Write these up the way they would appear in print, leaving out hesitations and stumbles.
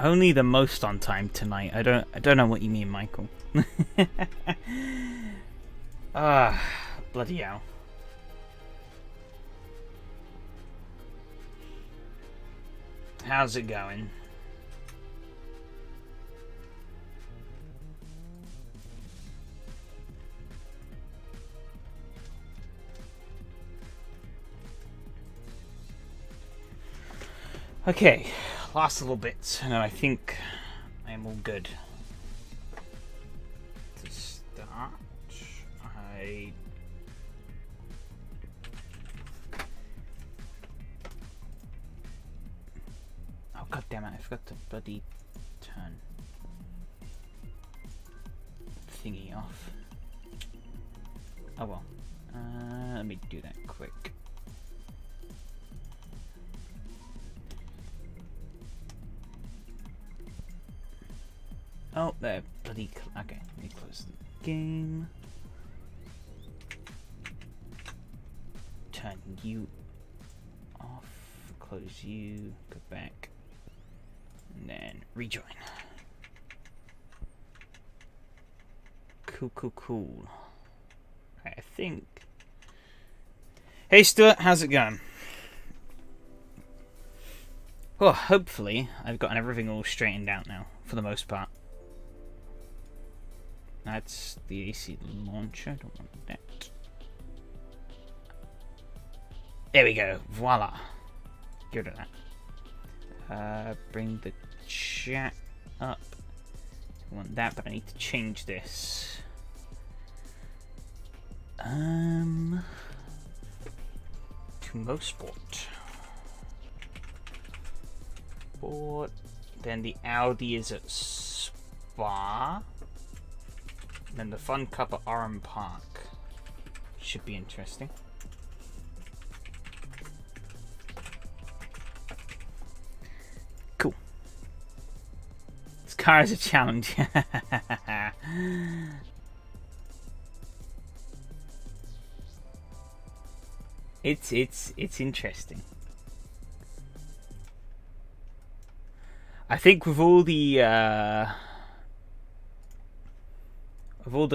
Only the most on time tonight. I don't know what you mean, Michael. Ah, bloody hell. How's it going? Okay, last little bit, and I think I am all good. To start, oh god damn it! I forgot to bloody turn thingy off. Oh well. Let me do that quick. Oh, there, bloody. Okay, let me close the game. Turn you off. Close you. Go back. And then rejoin. Cool. Right, I think. Hey Stuart, how's it going? Well, hopefully I've gotten everything all straightened out now, for the most part. That's the AC launcher. I don't want that. There we go. Voila. Get rid of that. Bring the chat up. I want that, but I need to change this. To MoSport. Then the Audi is at Spa. Then the Fun Cup at Oran Park. Should be interesting. Cool. This car is a challenge. It's interesting. I think with all the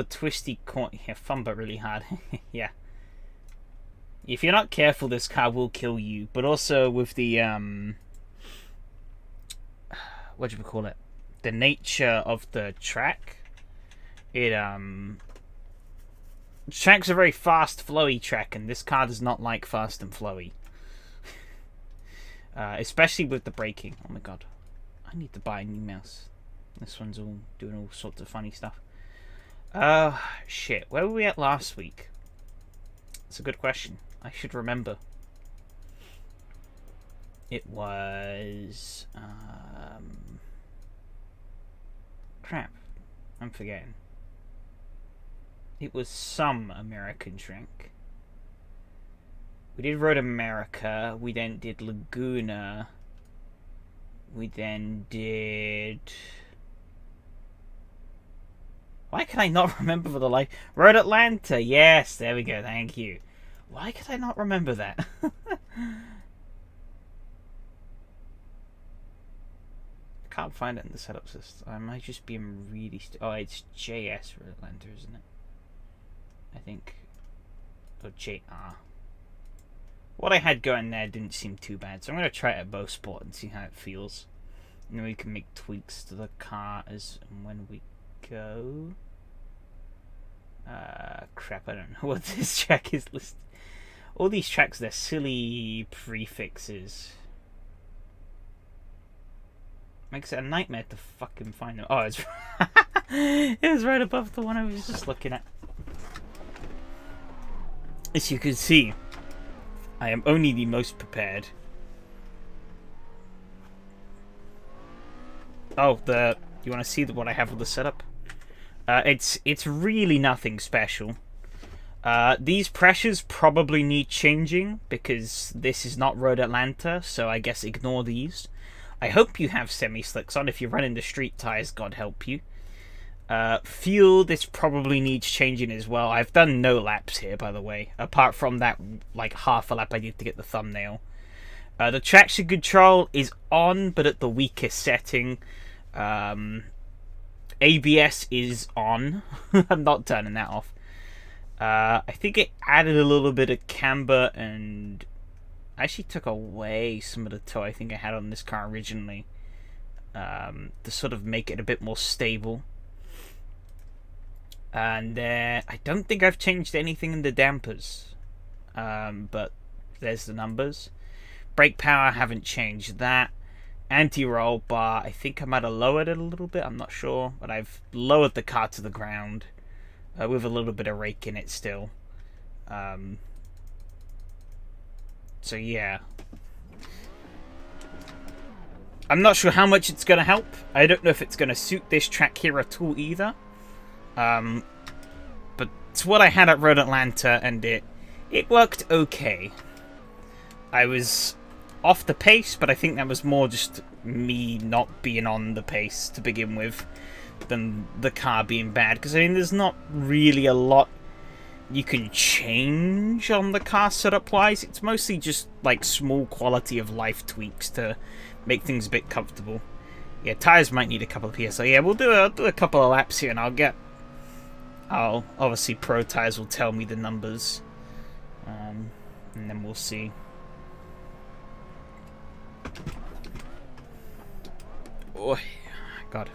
twisty corner, yeah, fun but really hard. Yeah. If you're not careful, this car will kill you. But also with the what do you call it? The nature of the track. Track's a very fast, flowy track, and this car does not like fast and flowy. Especially with the braking. Oh my god. I need to buy a new mouse. This one's all doing all sorts of funny stuff. Shit. Where were we at last week? It's a good question. I should remember. It was... crap. I'm forgetting. It was some American track. We did Road America. We then did Laguna. We then did... Why can I not remember for the life? Road Atlanta. Yes, there we go. Thank you. Why could I not remember that? I can't find it in the setup system. I might just be really... oh, it's JS Road Atlanta, isn't it? I think. Or JR. What I had going there didn't seem too bad, so I'm going to try it at MoSport and see how it feels. And then we can make tweaks to the car as and when we go. Crap, I don't know what this track is listed. All these tracks, they're silly prefixes. Makes it a nightmare to fucking find them. Oh, it's it was right above the one I was just looking at. As you can see, I am only the most prepared. Oh, you want to see what I have with the setup? It's really nothing special. These pressures probably need changing because this is not Road Atlanta, so I guess ignore these. I hope you have semi-slicks on if you're running the street tires, God help you. Fuel, this probably needs changing as well. I've done no laps here, by the way, apart from that like half a lap I did to get the thumbnail. The traction control is on, but at the weakest setting. ABS is on. I'm not turning that off. I think it added a little bit of camber and actually took away some of the toe I think I had on this car originally, to sort of make it a bit more stable. And I don't think I've changed anything in the dampers, but there's the numbers. Brake power, haven't changed that. Anti-roll bar, I think I might have lowered it a little bit, I'm not sure, but I've lowered the car to the ground with a little bit of rake in it still. So yeah, I'm not sure how much it's going to help. I don't know if it's going to suit this track here at all either. But it's what I had at Road Atlanta, and it worked okay. I was off the pace, but I think that was more just me not being on the pace to begin with than the car being bad. Because, I mean, there's not really a lot you can change on the car setup-wise. It's mostly just, like, small quality-of-life tweaks to make things a bit comfortable. Yeah, tires might need a couple of PSI. Yeah, we'll do a couple of laps here, and I'll obviously Pro Tires will tell me the numbers, and then we'll see. Oh, God.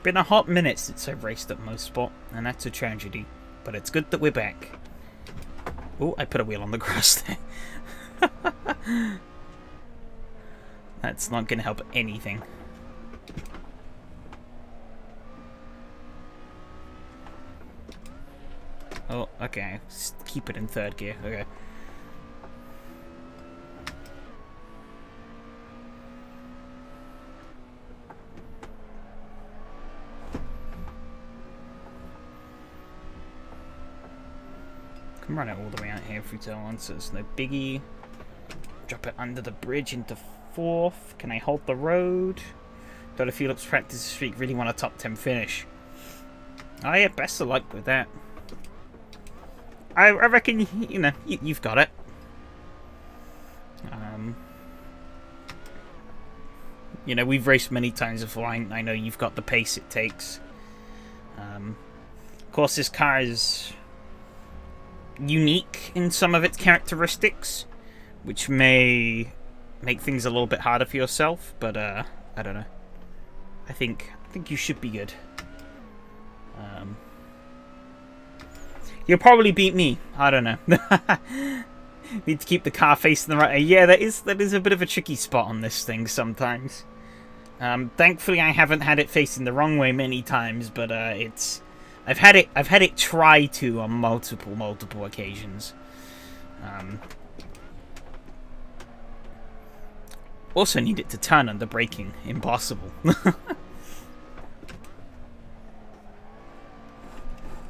Been a hot minute since I've raced at MoSport, and that's a tragedy. But it's good that we're back. Oh, I put a wheel on the grass there. That's not going to help anything. Oh, okay. Just keep it in third gear. Okay. Can run it all the way out here if we tell one, so it's no biggie. Drop it under the bridge into fourth. Can I hold the road? Got a few laps practice this week. Really want a top 10 finish. Oh yeah, best of luck with that. I reckon, you know, you've got it. You know, we've raced many times before. I know you've got the pace it takes. Of course, this car is unique in some of its characteristics, which may make things a little bit harder for yourself, but I don't know. I think you should be good. You'll probably beat me. I don't know. Need to keep the car facing the right. Yeah, that is a bit of a tricky spot on this thing sometimes. Thankfully, I haven't had it facing the wrong way many times, but I've had it try to on multiple occasions. Also need it to turn under braking. Impossible.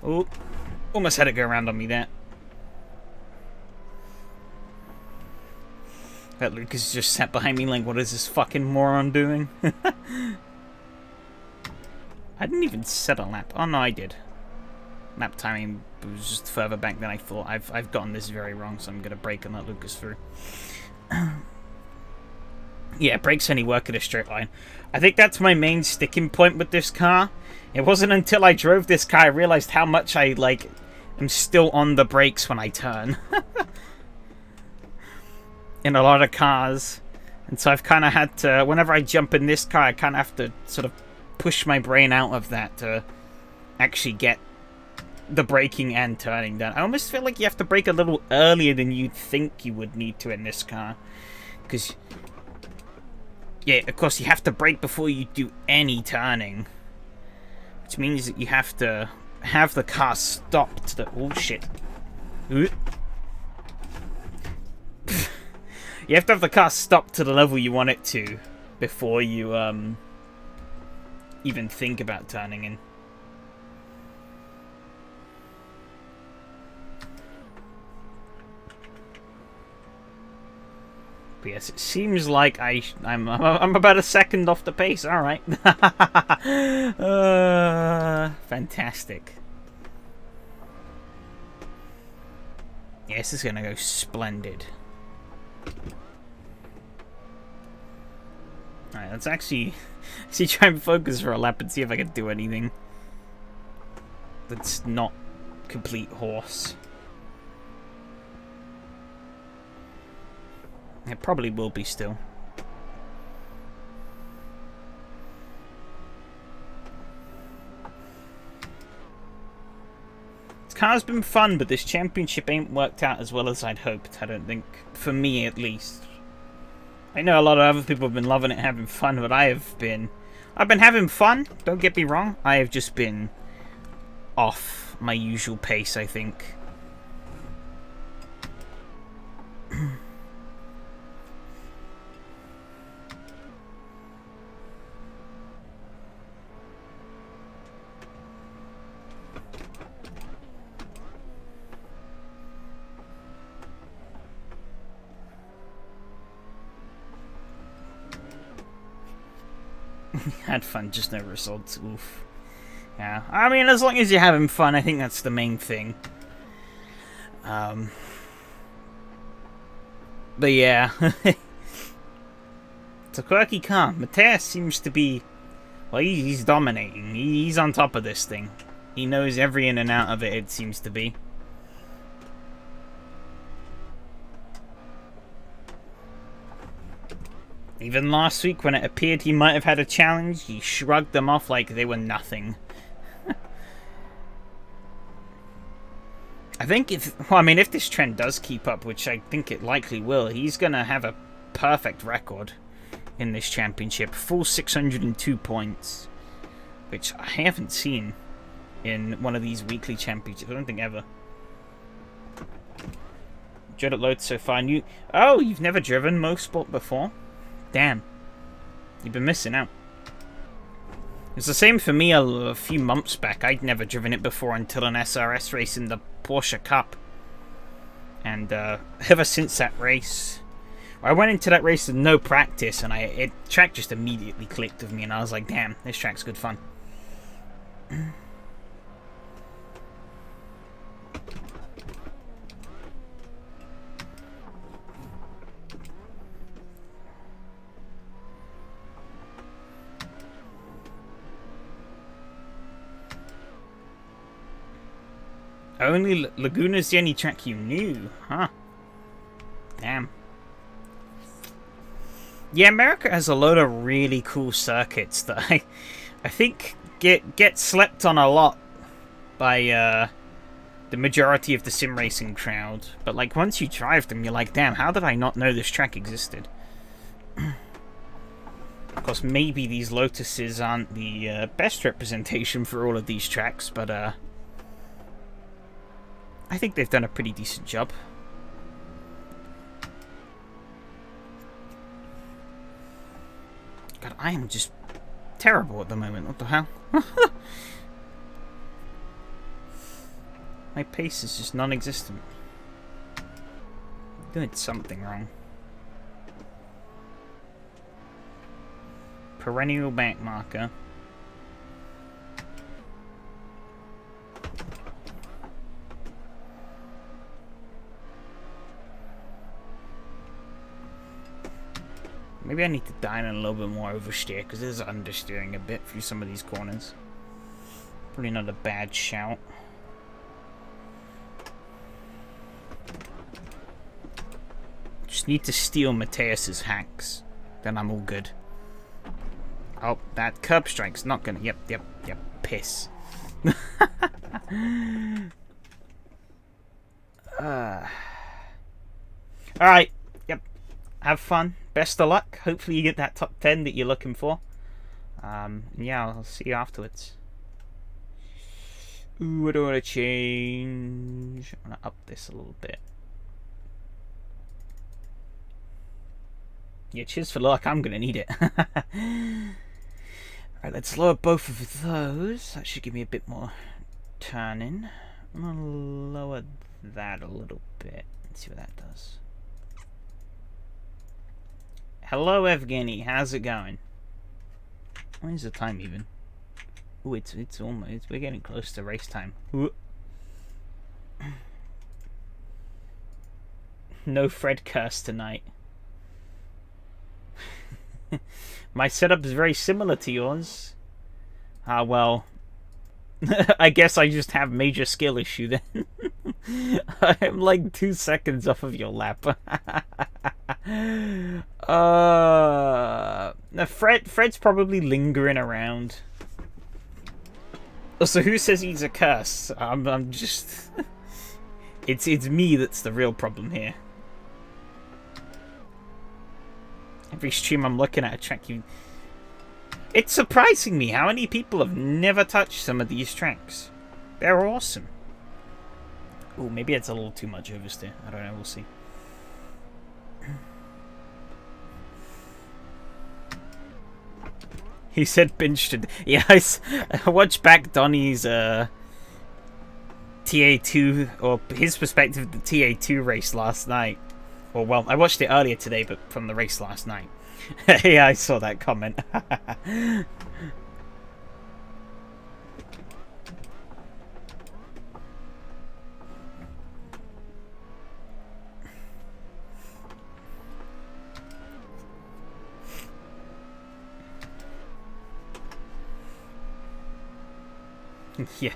Oh, almost had it go around on me there. That Lucas just sat behind me like, what is this fucking moron doing? I didn't even set a lap. Oh no, I did. Lap timing was just further back than I thought. I've gotten this very wrong, so I'm gonna brake and let Lucas through. Yeah, brakes only work in a straight line. I think that's my main sticking point with this car. It wasn't until I drove this car I realized how much I am still on the brakes when I turn. In a lot of cars. And so I've kind of had to, whenever I jump in this car, I kind of have to sort of push my brain out of that to actually get the braking and turning done. I almost feel like you have to brake a little earlier than you'd think you would need to in this car. Because, yeah, of course you have to brake before you do any turning. Which means that you have to have the car stop to the... Oh, shit. Ooh. You have to have the car stop to the level you want it to before you even think about turning in. But yes, it seems like I'm about a second off the pace. All right. Fantastic. Yeah, this is gonna go splendid. All right, let's actually try and focus for a lap and see if I can do anything that's not complete horse. It probably will be still. This car's been fun, but this championship ain't worked out as well as I'd hoped, I don't think. For me, at least. I know a lot of other people have been loving it, having fun, but I've been having fun, don't get me wrong. I have just been off my usual pace, I think. Had fun, just no results. Oof. Yeah, I mean, as long as you're having fun, I think that's the main thing. But yeah. It's a quirky car. Mateus seems to be... Well, he's dominating. He's on top of this thing. He knows every in and out of it, it seems to be. Even last week, when it appeared he might have had a challenge, he shrugged them off like they were nothing. I think if this trend does keep up, which I think it likely will, he's going to have a perfect record in this championship. Full 602 points, which I haven't seen in one of these weekly championships. I don't think ever. Enjoyed it loads so far. Oh, you've never driven MoSport before? Damn. You've been missing out. It's the same for me a few months back. I'd never driven it before until an SRS race in the Porsche Cup. And ever since that race, I went into that race with no practice, and the track just immediately clicked with me, and I was like, damn, this track's good fun. Only Laguna's the only track you knew, huh? Damn. Yeah, America has a load of really cool circuits that I think get slept on a lot by the majority of the sim racing crowd. But like once you drive them, you're like, damn, how did I not know this track existed? Of course, maybe these Lotuses aren't the best representation for all of these tracks, but I think they've done a pretty decent job. God, I am just terrible at the moment. What the hell? My pace is just non-existent. I'm doing something wrong. Perennial back marker. Maybe I need to dial in a little bit more oversteer, because there's understeering a bit through some of these corners. Probably not a bad shout. Just need to steal Mateus's hacks. Then I'm all good. Oh, that curb strike's not gonna... Yep, piss. Alright, yep. Have fun. Best of luck. Hopefully you get that top 10 that you're looking for. Yeah, I'll see you afterwards. Ooh, I don't want to change. I want to up this a little bit. Yeah, cheers for luck. I'm going to need it. Alright, let's lower both of those. That should give me a bit more turning. I'm going to lower that a little bit. Let's see what that does. Hello, Evgeny. How's it going? Where's the time even? Oh, it's almost. We're getting close to race time. Ooh. No Fred curse tonight. My setup is very similar to yours. Ah, well. I guess I just have major skill issue then. I'm like 2 seconds off of your lap. Fred's probably lingering around. So who says he's a curse? I'm just... it's me that's the real problem here. Every stream I'm looking at a track, it's surprising me how many people have never touched some of these tracks. They're awesome. Oh, maybe it's a little too much oversteer. I don't know, we'll see. He said binge to... Yeah, I watched back Donnie's TA2, or his perspective of the TA2 race last night. Or, well, I watched it earlier today, but from the race last night. Yeah, I saw that comment. Yeah.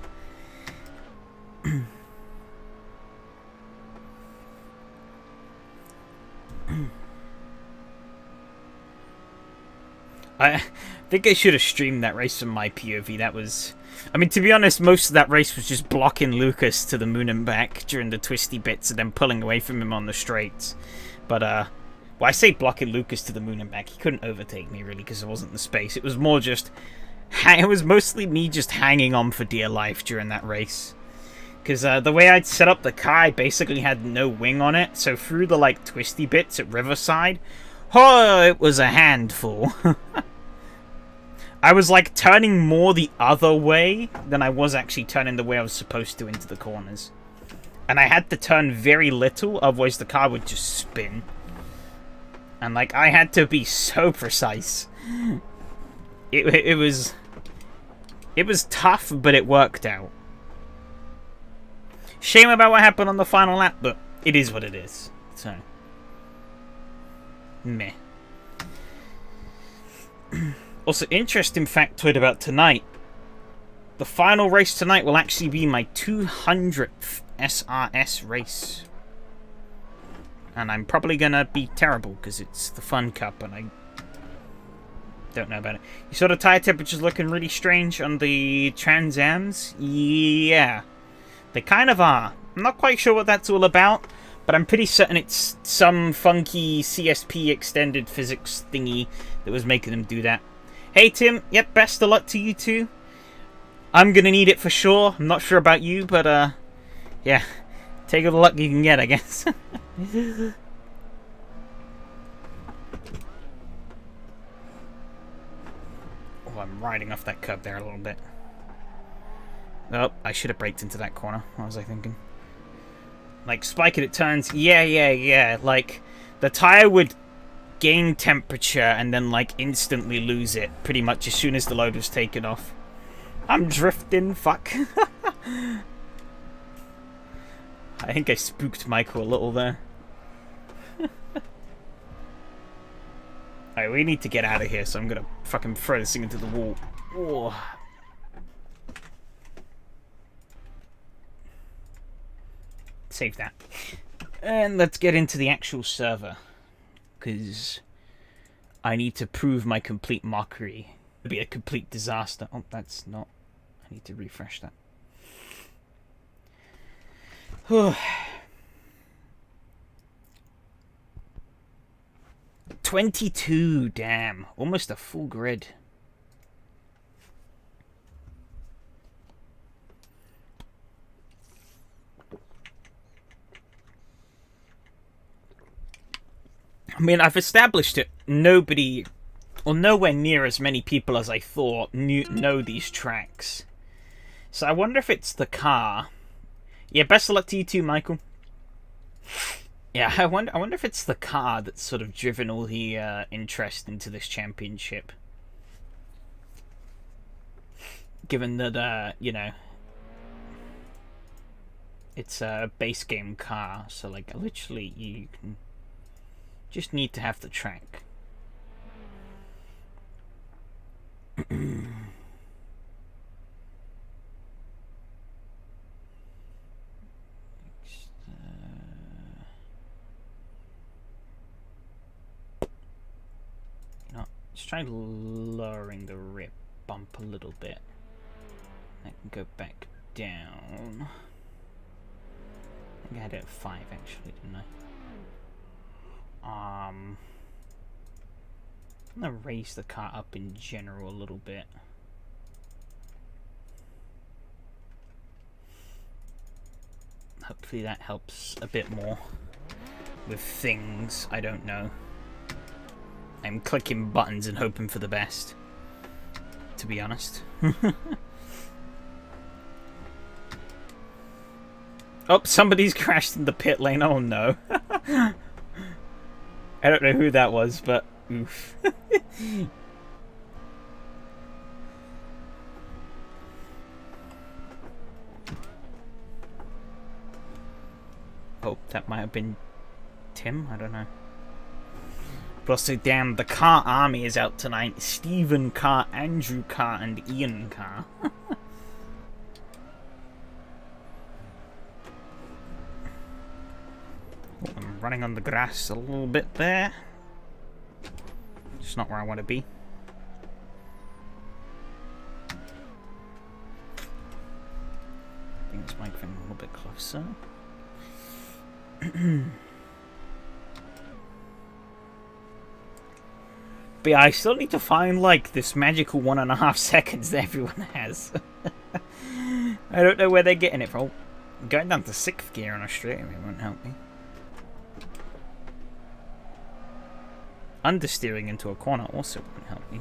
I think I should have streamed that race from my POV. That was... I mean, to be honest, most of that race was just blocking Lucas to the moon and back during the twisty bits and then pulling away from him on the straights. But, well, I say blocking Lucas to the moon and back. He couldn't overtake me, really, because there wasn't the space. It was more just... It was mostly me just hanging on for dear life during that race. Because the way I'd set up the car, I basically had no wing on it. So through the, like, twisty bits at Riverside... Oh, it was a handful. I was like turning more the other way than I was actually turning the way I was supposed to into the corners. And I had to turn very little, otherwise the car would just spin. And like I had to be so precise. It was tough, but it worked out. Shame about what happened on the final lap, but it is what it is. So meh. Also, interesting factoid about tonight. The final race tonight will actually be my 200th SRS race. And I'm probably gonna be terrible because it's the Fun Cup and I don't know about it. You saw the tire temperatures looking really strange on the Trans Ams? Yeah. They kind of are. I'm not quite sure what that's all about. But I'm pretty certain it's some funky CSP extended physics thingy that was making them do that. Hey Tim, yep, best of luck to you too. I'm gonna need it for sure. I'm not sure about you, but yeah. Take all the luck you can get, I guess. Oh, I'm riding off that curb there a little bit. Oh, I should have braked into that corner. What was I thinking? Like, spike it at turns. Yeah. Like, the tire would gain temperature and then, like, instantly lose it pretty much as soon as the load was taken off. I'm drifting, fuck. I think I spooked Michael a little there. Alright, we need to get out of here, so I'm gonna fucking throw this thing into the wall. Oh. Save that. And let's get into the actual server. Because I need to prove my complete mockery. It'll be a complete disaster. Oh, that's not... I need to refresh that. 22, damn. Almost a full grid. I mean, I've established it. Nobody, or nowhere near as many people as I thought, know these tracks. So I wonder if it's the car. Yeah, best of luck to you too, Michael. Yeah, I wonder if it's the car that's sort of driven all the interest into this championship. Given that, you know, it's a base game car, so like literally you can just need to have the track. Let's try lowering the rip bump a little bit. I can go back down. I think I had it at 5 actually, didn't I? I'm gonna raise the car up in general a little bit. Hopefully that helps a bit more with things. I don't know. I'm clicking buttons and hoping for the best, to be honest. Oh, somebody's crashed in the pit lane. Oh no. I don't know who that was, but oof. Oh, that might have been Tim. I don't know. But also, damn, the car army is out tonight. Stephen Carr, Andrew Carr, and Ian Carr. Oh, I'm running on the grass a little bit there. Just not where I want to be. Bring this microphone a little bit closer. But yeah, I still need to find, like, this magical 1.5 seconds that everyone has. I don't know where they're getting it from. Going down to 6th gear on a straightaway won't help me. Understeering into a corner also won't help me.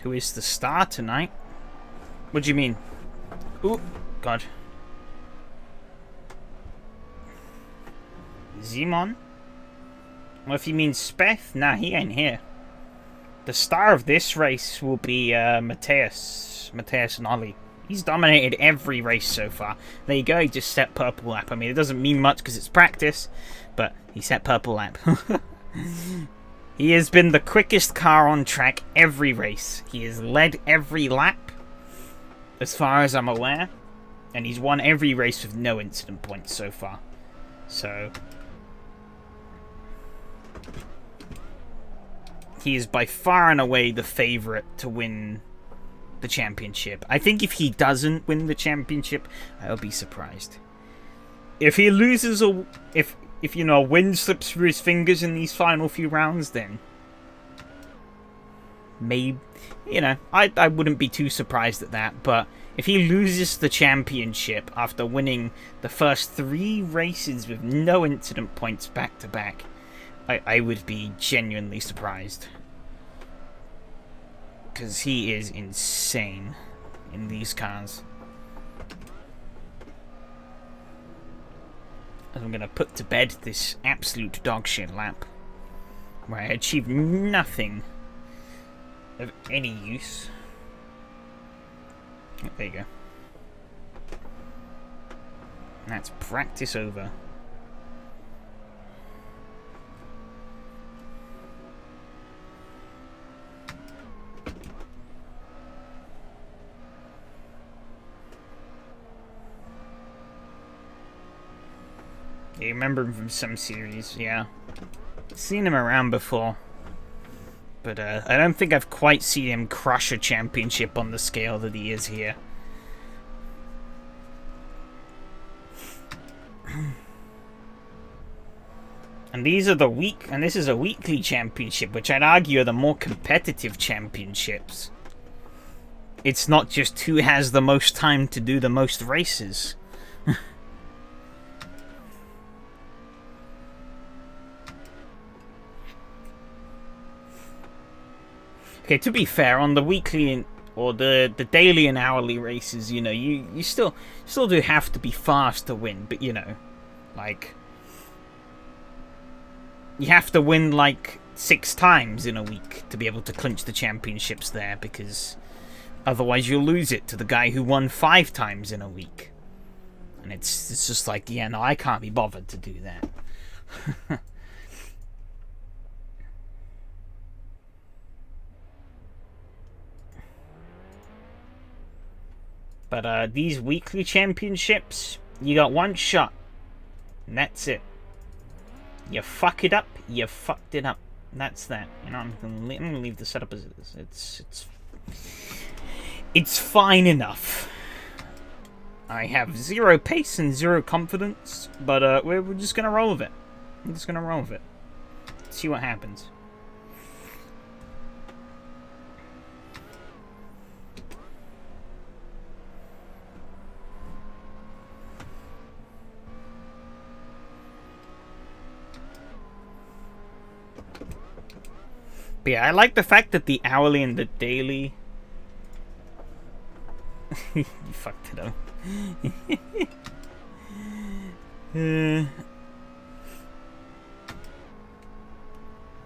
Who is the star tonight? What do you mean? Ooh, God. Zimon? Well, if you mean Speth, nah, he ain't here. The star of this race will be Mateus and Ollie. He's dominated every race so far. There you go, he just set purple lap. I mean, it doesn't mean much because it's practice, but he set purple lap. He has been the quickest car on track every race. He has led every lap, as far as I'm aware. And he's won every race with no incident points so far. So he is by far and away the favourite to win the championship. I think if he doesn't win the championship, I'll be surprised. If he loses, or if you know, a win slips through his fingers in these final few rounds, then maybe, you know, I wouldn't be too surprised at that. But if he loses the championship after winning the first 3 races with no incident points back to back, I would be genuinely surprised. Because he is insane in these cars. I'm going to put to bed this absolute dogshit lap, where I achieved nothing of any use. Oh, there you go. And that's practice over. You remember him from some series, yeah. Seen him around before. But I don't think I've quite seen him crush a championship on the scale that he is here. And these are and this is a weekly championship, which I'd argue are the more competitive championships. It's not just who has the most time to do the most races. Okay, to be fair, on the weekly or the daily and hourly races, you know, you still do have to be fast to win, but you know, like, you have to win like 6 times in a week to be able to clinch the championships there, because otherwise you'll lose it to the guy who won 5 times in a week. And it's just like, yeah, no, I can't be bothered to do that. But these weekly championships, you got one shot, and that's it. You fuck it up, you fucked it up. That's that. You know, I'm gonna leave the setup as it is. It's fine enough. I have 0 pace and 0 confidence, but we're just gonna roll with it. I'm just gonna roll with it. See what happens. But yeah, I like the fact that the hourly and the daily... You fucked it up.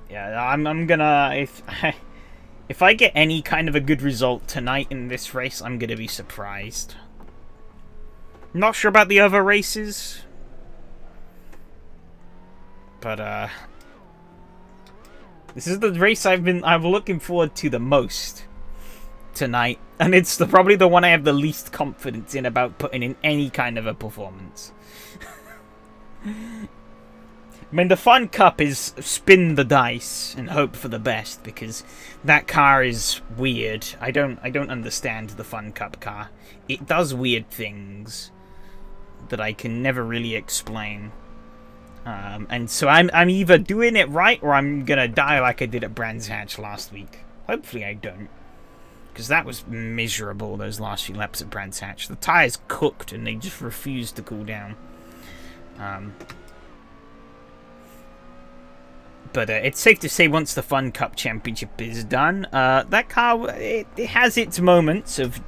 Yeah, I'm gonna... If I get any kind of a good result tonight in this race, I'm gonna be surprised. Not sure about the other races. But, this is the race I'm looking forward to the most tonight, and it's probably the one I have the least confidence in about putting in any kind of a performance. I mean, the fun cup is spin the dice and hope for the best, because that car is weird. I don't understand the fun cup car. It does weird things that I can never really explain. And so I'm either doing it right or I'm gonna die like I did at Brands Hatch last week. Hopefully I don't, because that was miserable, those last few laps at Brands Hatch. The tyres cooked and they just refused to cool down. But it's safe to say once the Fun Cup Championship is done, that car, it has its moments of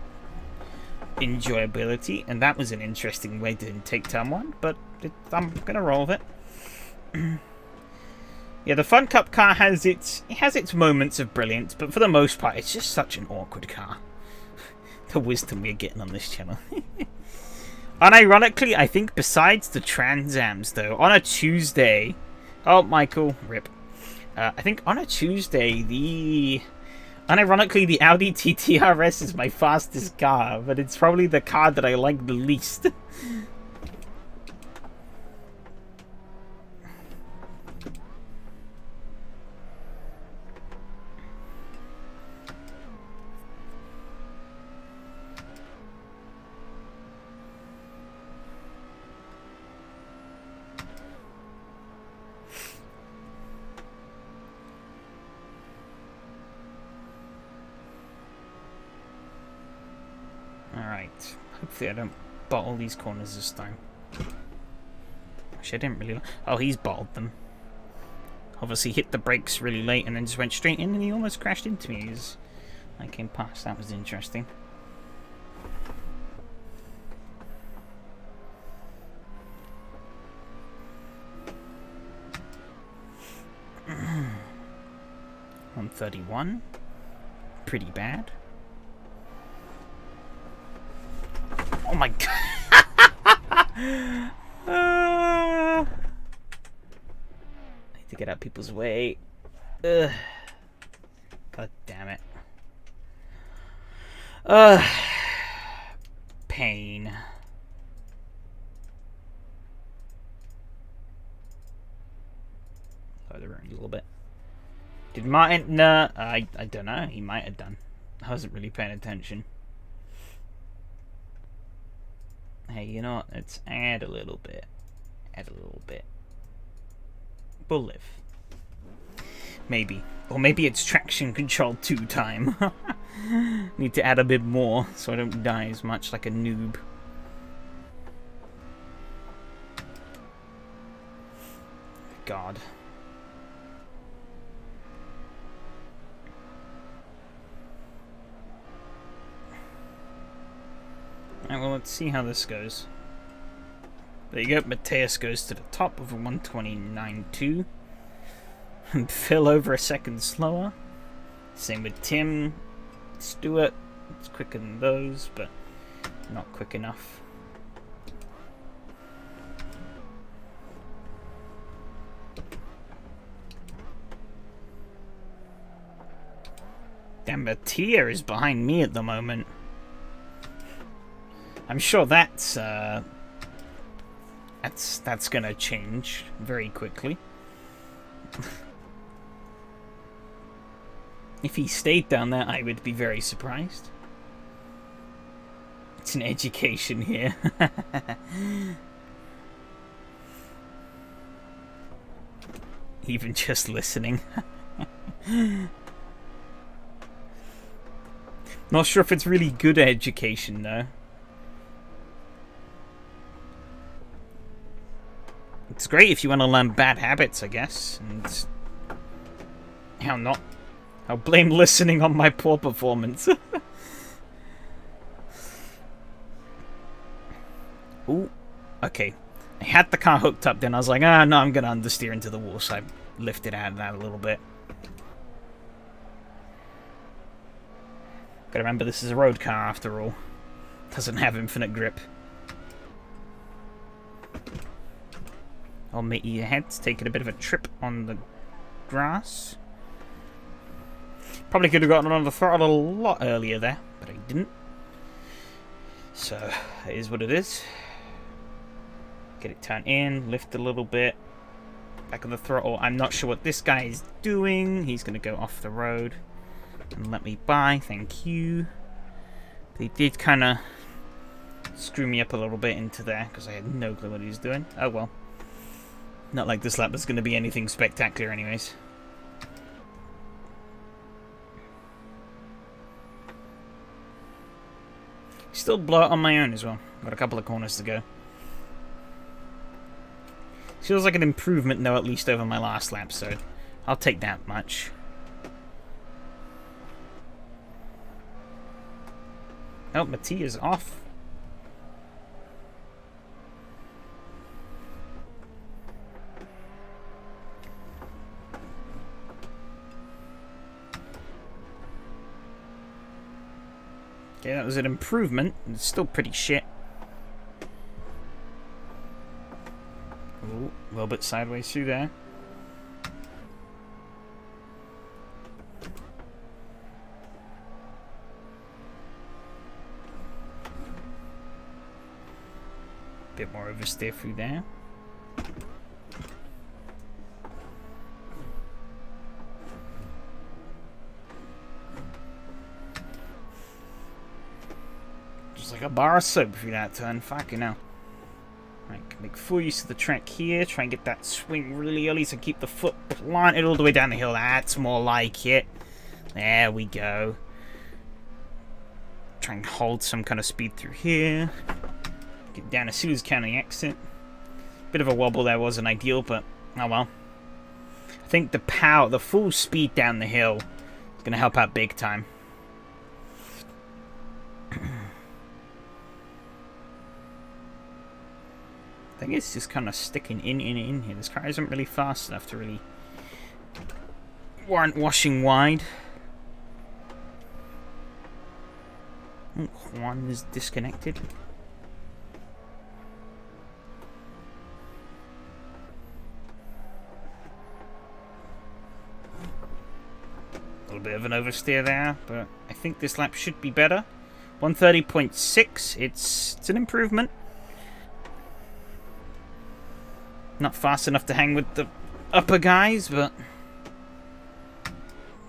enjoyability, and that was an interesting way to take turn 1, but I'm gonna roll with it. Yeah, the Fun Cup car has its moments of brilliance, but for the most part, it's just such an awkward car. The wisdom we're getting on this channel. Unironically, I think besides the Trans Ams, though, on a Tuesday... Oh, Michael, rip. I think on a Tuesday, unironically, the Audi TT RS is my fastest car, but it's probably the car that I like the least. Alright. Hopefully I don't bottle these corners this time. Actually, I didn't really... Oh, he's bottled them. Obviously hit the brakes really late and then just went straight in and he almost crashed into me as I came past. That was interesting. $131. Pretty bad. Oh my god! I need to get out people's way. Ugh. God damn it. Pain. Slow the room a little bit. Did Martin? No, I don't know. He might have done. I wasn't really paying attention. Hey, you know what? Let's add a little bit. Add a little bit. We'll live. Maybe. Or maybe it's traction control 2 time. Need to add a bit more so I don't die as much like a noob. God. let's see how this goes. There you go, Mateus goes to the top of a 129.2. And Phil over a second slower. Same with Tim. Stewart, it's quicker than those, but not quick enough. Damn, Mattia is behind me at the moment. I'm sure that's gonna change very quickly. If he stayed down there, I would be very surprised. It's an education here. Even just listening. Not sure if it's really good education, though. It's great if you want to learn bad habits, I guess. And how not? I'll blame listening on my poor performance. Ooh, okay. I had the car hooked up, then I was like, no, I'm going to understeer into the wall, so I lifted out of that a little bit. Gotta remember, this is a road car after all. Doesn't have infinite grip. Old matey ahead's taking a bit of a trip on the grass. Probably could have gotten on the throttle a lot earlier there, but I didn't. So, it is what it is. Get it turned in, lift a little bit. Back of the throttle. I'm not sure what this guy is doing. He's going to go off the road and let me by. Thank you. They did kind of screw me up a little bit into there because I had no clue what he was doing. Oh well. Not like this lap was going to be anything spectacular anyways. Still blow it on my own as well. Got a couple of corners to go. Feels like an improvement though, at least over my last lap, so I'll take that much. Oh, Mattia's off. Okay, that was an improvement. It's still pretty shit. Ooh, a little bit sideways through there. Bit more oversteer through there. Just like a bar of soap through that turn. Fucking hell. Right, make full use of the track here. Try and get that swing really early so keep the foot planted all the way down the hill. That's more like it. There we go. Try and hold some kind of speed through here. Get down as soon as can the exit. Bit of a wobble there wasn't ideal, but oh well. I think the power, the full speed down the hill is going to help out big time. I think it's just kind of sticking in here. This car isn't really fast enough to really warrant washing wide. Oh, Juan is disconnected. A little bit of an oversteer there, but I think this lap should be better. 130.6, it's an improvement. Not fast enough to hang with the upper guys, but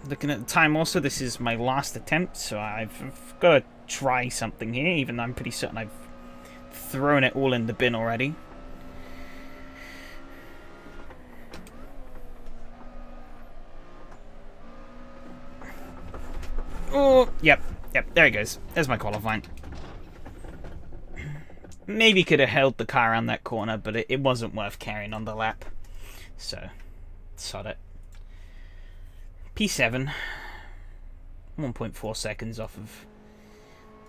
looking at the time also, this is my last attempt, so I've got to try something here, even though I'm pretty certain I've thrown it all in the bin already. Oh, yep, there it goes. There's my qualifying. Maybe could have held the car around that corner, but it wasn't worth carrying on the lap. So, sod it. P7. 1.4 seconds off of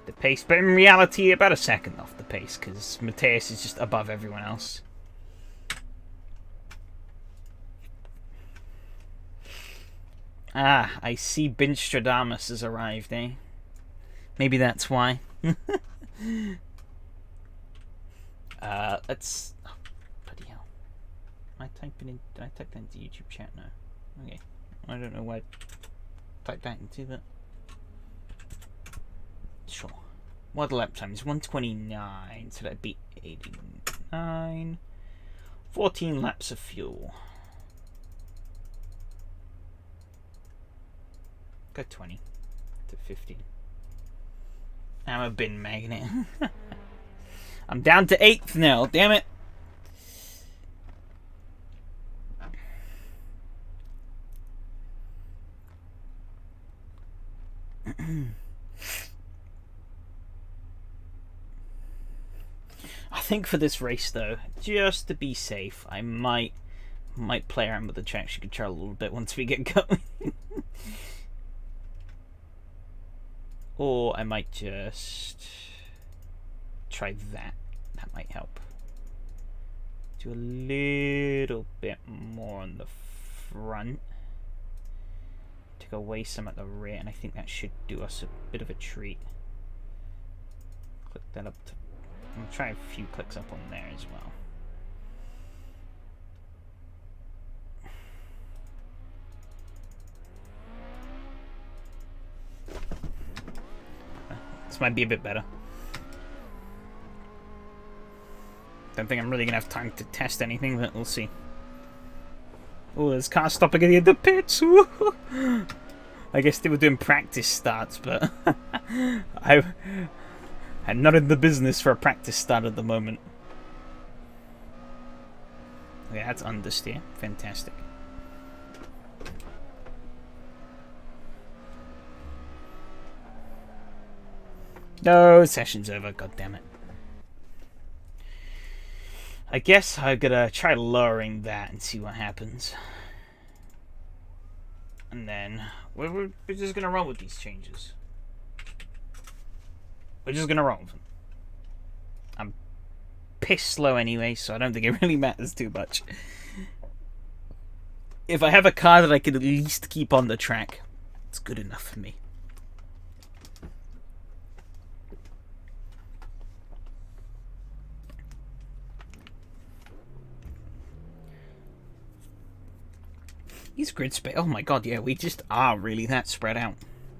the pace, but in reality about a second off the pace because Mateus is just above everyone else. Ah, I see Binstradamus has arrived, eh? Maybe that's why. Let's... Oh, bloody hell. Am I typing in... Did I type that into YouTube chat now? Okay. I don't know why I typed that into that. Sure. What lap time is 129, so that'd be 89. 14 laps of fuel. Go 20 to 15. I'm a bin magnet. I'm down to 8th now, damn it. I think for this race though, just to be safe, I might play around with the traction control a little bit once we get going. Or I might just try that. That might help. Do a little bit more on the front. Take away some at the rear, and I think that should do us a bit of a treat. Click that up to... I'm going to try a few clicks up on there as well. This might be a bit better. Don't think I'm really going to have time to test anything, but we'll see. Oh, there's cars stopping at the pits. I guess they were doing practice starts, but I'm not in the business for a practice start at the moment. Okay, that's understeer. Fantastic. No, session's over. God damn it. I guess I'm gonna try lowering that and see what happens. And then we're just gonna roll with these changes. We're just gonna roll with them. I'm pissed slow anyway, so I don't think it really matters too much. If I have a car that I can at least keep on the track, it's good enough for me. These grid space. Oh my god, yeah, we just are really that spread out.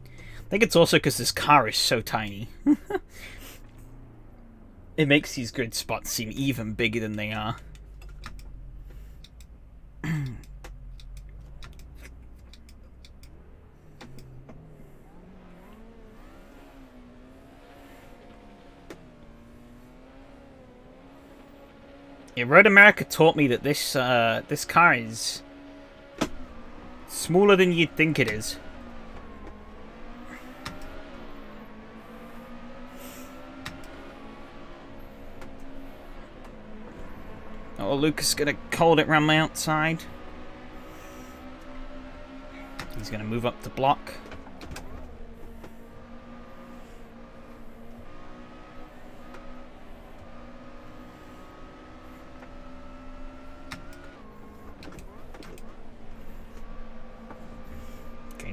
I think it's also because this car is so tiny. It makes these grid spots seem even bigger than they are. Yeah, Road America taught me that this this car is smaller than you'd think it is. Oh, Lucas is gonna hold it around my outside. He's gonna move up the block.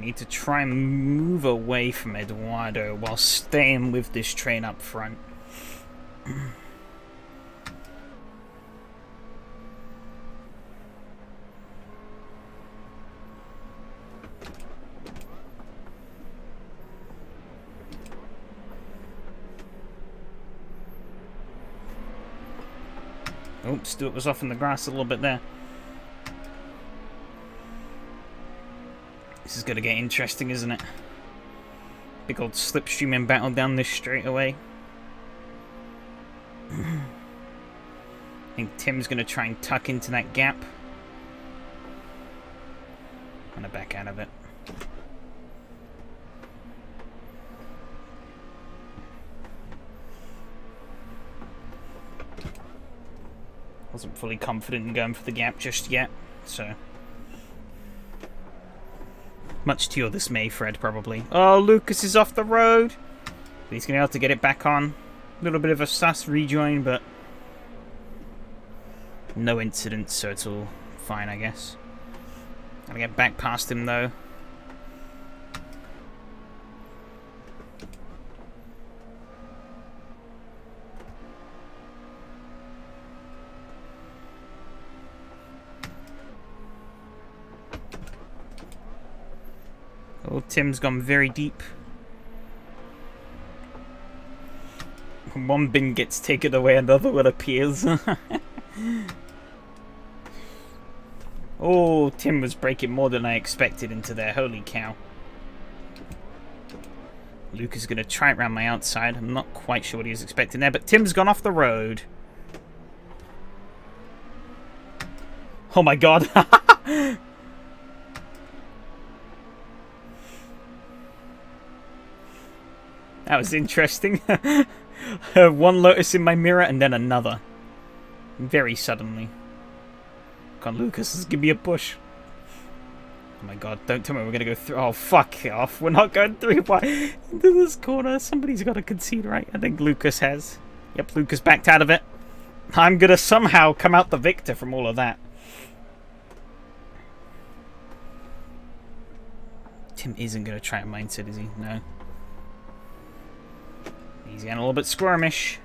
Need to try and move away from Eduardo while staying with this train up front. Oops, Stuart was off in the grass a little bit there. This is going to get interesting, isn't it? Big old slipstreaming battle down this straightaway. I think Tim's going to try and tuck into that gap. I'm going to back out of it. Wasn't fully confident in going for the gap just yet, so... Much to your dismay, Fred, probably. Oh, Lucas is off the road. He's going to be able to get it back on. A little bit of a sus rejoin, but no incidents, so it's all fine, I guess. Gotta get back past him, though. Oh, Tim's gone very deep. One bin gets taken away, another one appears. Oh, Tim was breaking more than I expected into there. Holy cow. Luke is going to try it around my outside. I'm not quite sure what he was expecting there, but Tim's gone off the road. Oh my god. That was interesting. One Lotus in my mirror and then another. Very suddenly. Come on, Lucas, give me a push. Oh my god, don't tell me we're going to go through. Oh, fuck off. We're not going through into this corner. Somebody's got to concede, right? I think Lucas has. Yep, Lucas backed out of it. I'm going to somehow come out the victor from all of that. Tim isn't going to try a mindset, is he? No. He's getting a little bit squirmish.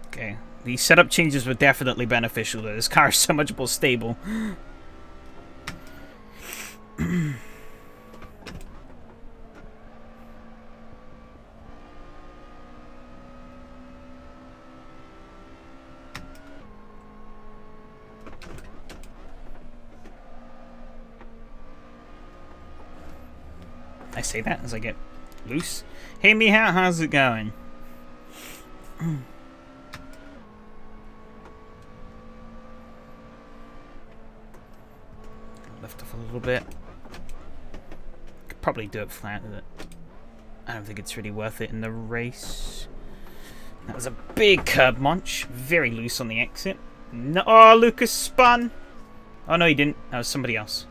Okay. These setup changes were definitely beneficial, though. This car is so much more stable. I say that as I get loose. Hey, Mihao, how's it going? Lift off a little bit. Could probably do it flat with it. I don't think it's really worth it in the race. That was a big curb munch. Very loose on the exit. No, oh, Lucas spun. Oh, no, he didn't. That was somebody else.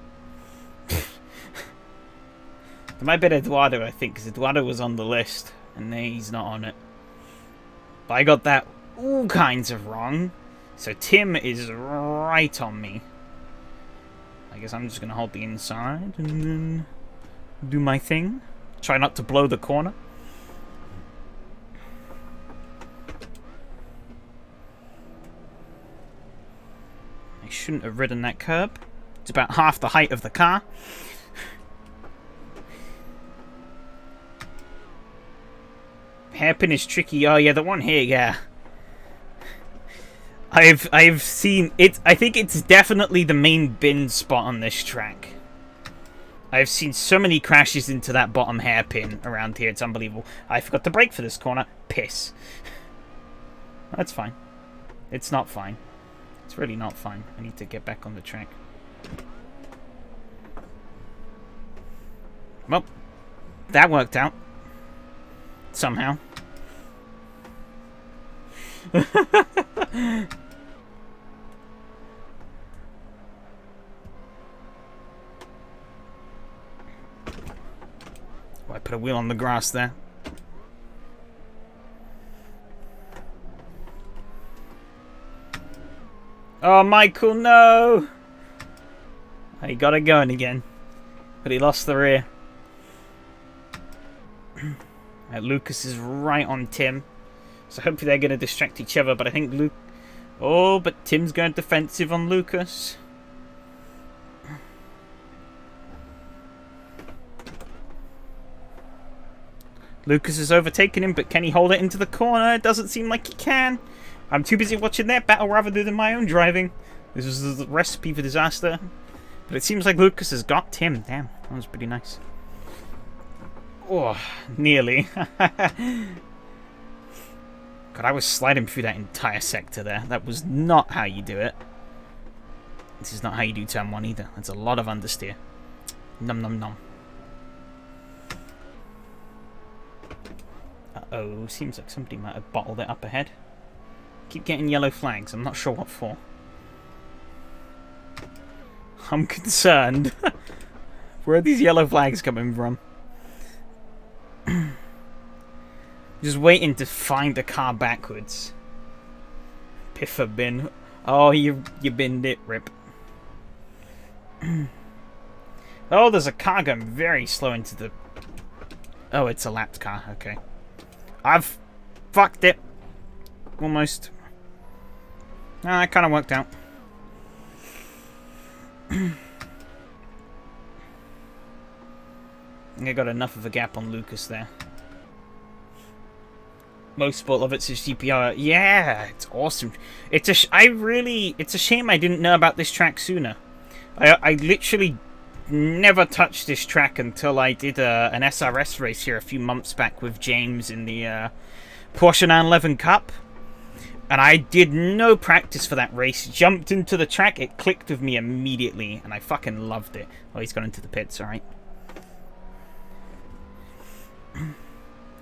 It might be Eduardo, I think, because Eduardo was on the list, and he's not on it. But I got that all kinds of wrong, so Tim is right on me. I guess I'm just going to hold the inside and then do my thing. Try not to blow the corner. I shouldn't have ridden that curb. It's about half the height of the car. Hairpin is tricky. Oh yeah, the one here, yeah. I've seen it. I think it's definitely the main bin spot on this track. I've seen so many crashes into that bottom hairpin around here. It's unbelievable. I forgot to brake for this corner. Piss. That's fine. It's not fine. It's really not fine. I need to get back on the track. Well, that worked out. Somehow. I put a wheel on the grass there. Oh, Michael, no! He got it going again. But he lost the rear. Lucas is right on Tim. So hopefully they're going to distract each other. But I think Luke... Oh, but Tim's going defensive on Lucas. Lucas has overtaken him, but can he hold it into the corner? It doesn't seem like he can. I'm too busy watching their battle rather than my own driving. This is the recipe for disaster. But it seems like Lucas has got Tim. Damn, that was pretty nice. Oh, nearly. God, I was sliding through that entire sector there. That was not how you do it. This is not how you do turn 1 either. That's a lot of understeer. Num num num. Uh-oh, seems like somebody might have bottled it up ahead. Keep getting yellow flags. I'm not sure what for. I'm concerned. Where are these yellow flags coming from? Just waiting to find the car backwards. Piffer bin. Oh, you binned it, rip. Oh, there's a car going very slow into the... Oh, it's a lapped car. Okay. I've fucked it. Almost. Ah, that kind of worked out. I got enough of a gap on Lucas there. MoSport love its GPR. Yeah, it's awesome. It's a it's a shame I didn't know about this track sooner. I literally never touched this track until I did an SRS race here a few months back with James in the Porsche 911 Cup. And I did no practice for that race. Jumped into the track, it clicked with me immediately, and I fucking loved it. Oh, he's gone into the pits, alright.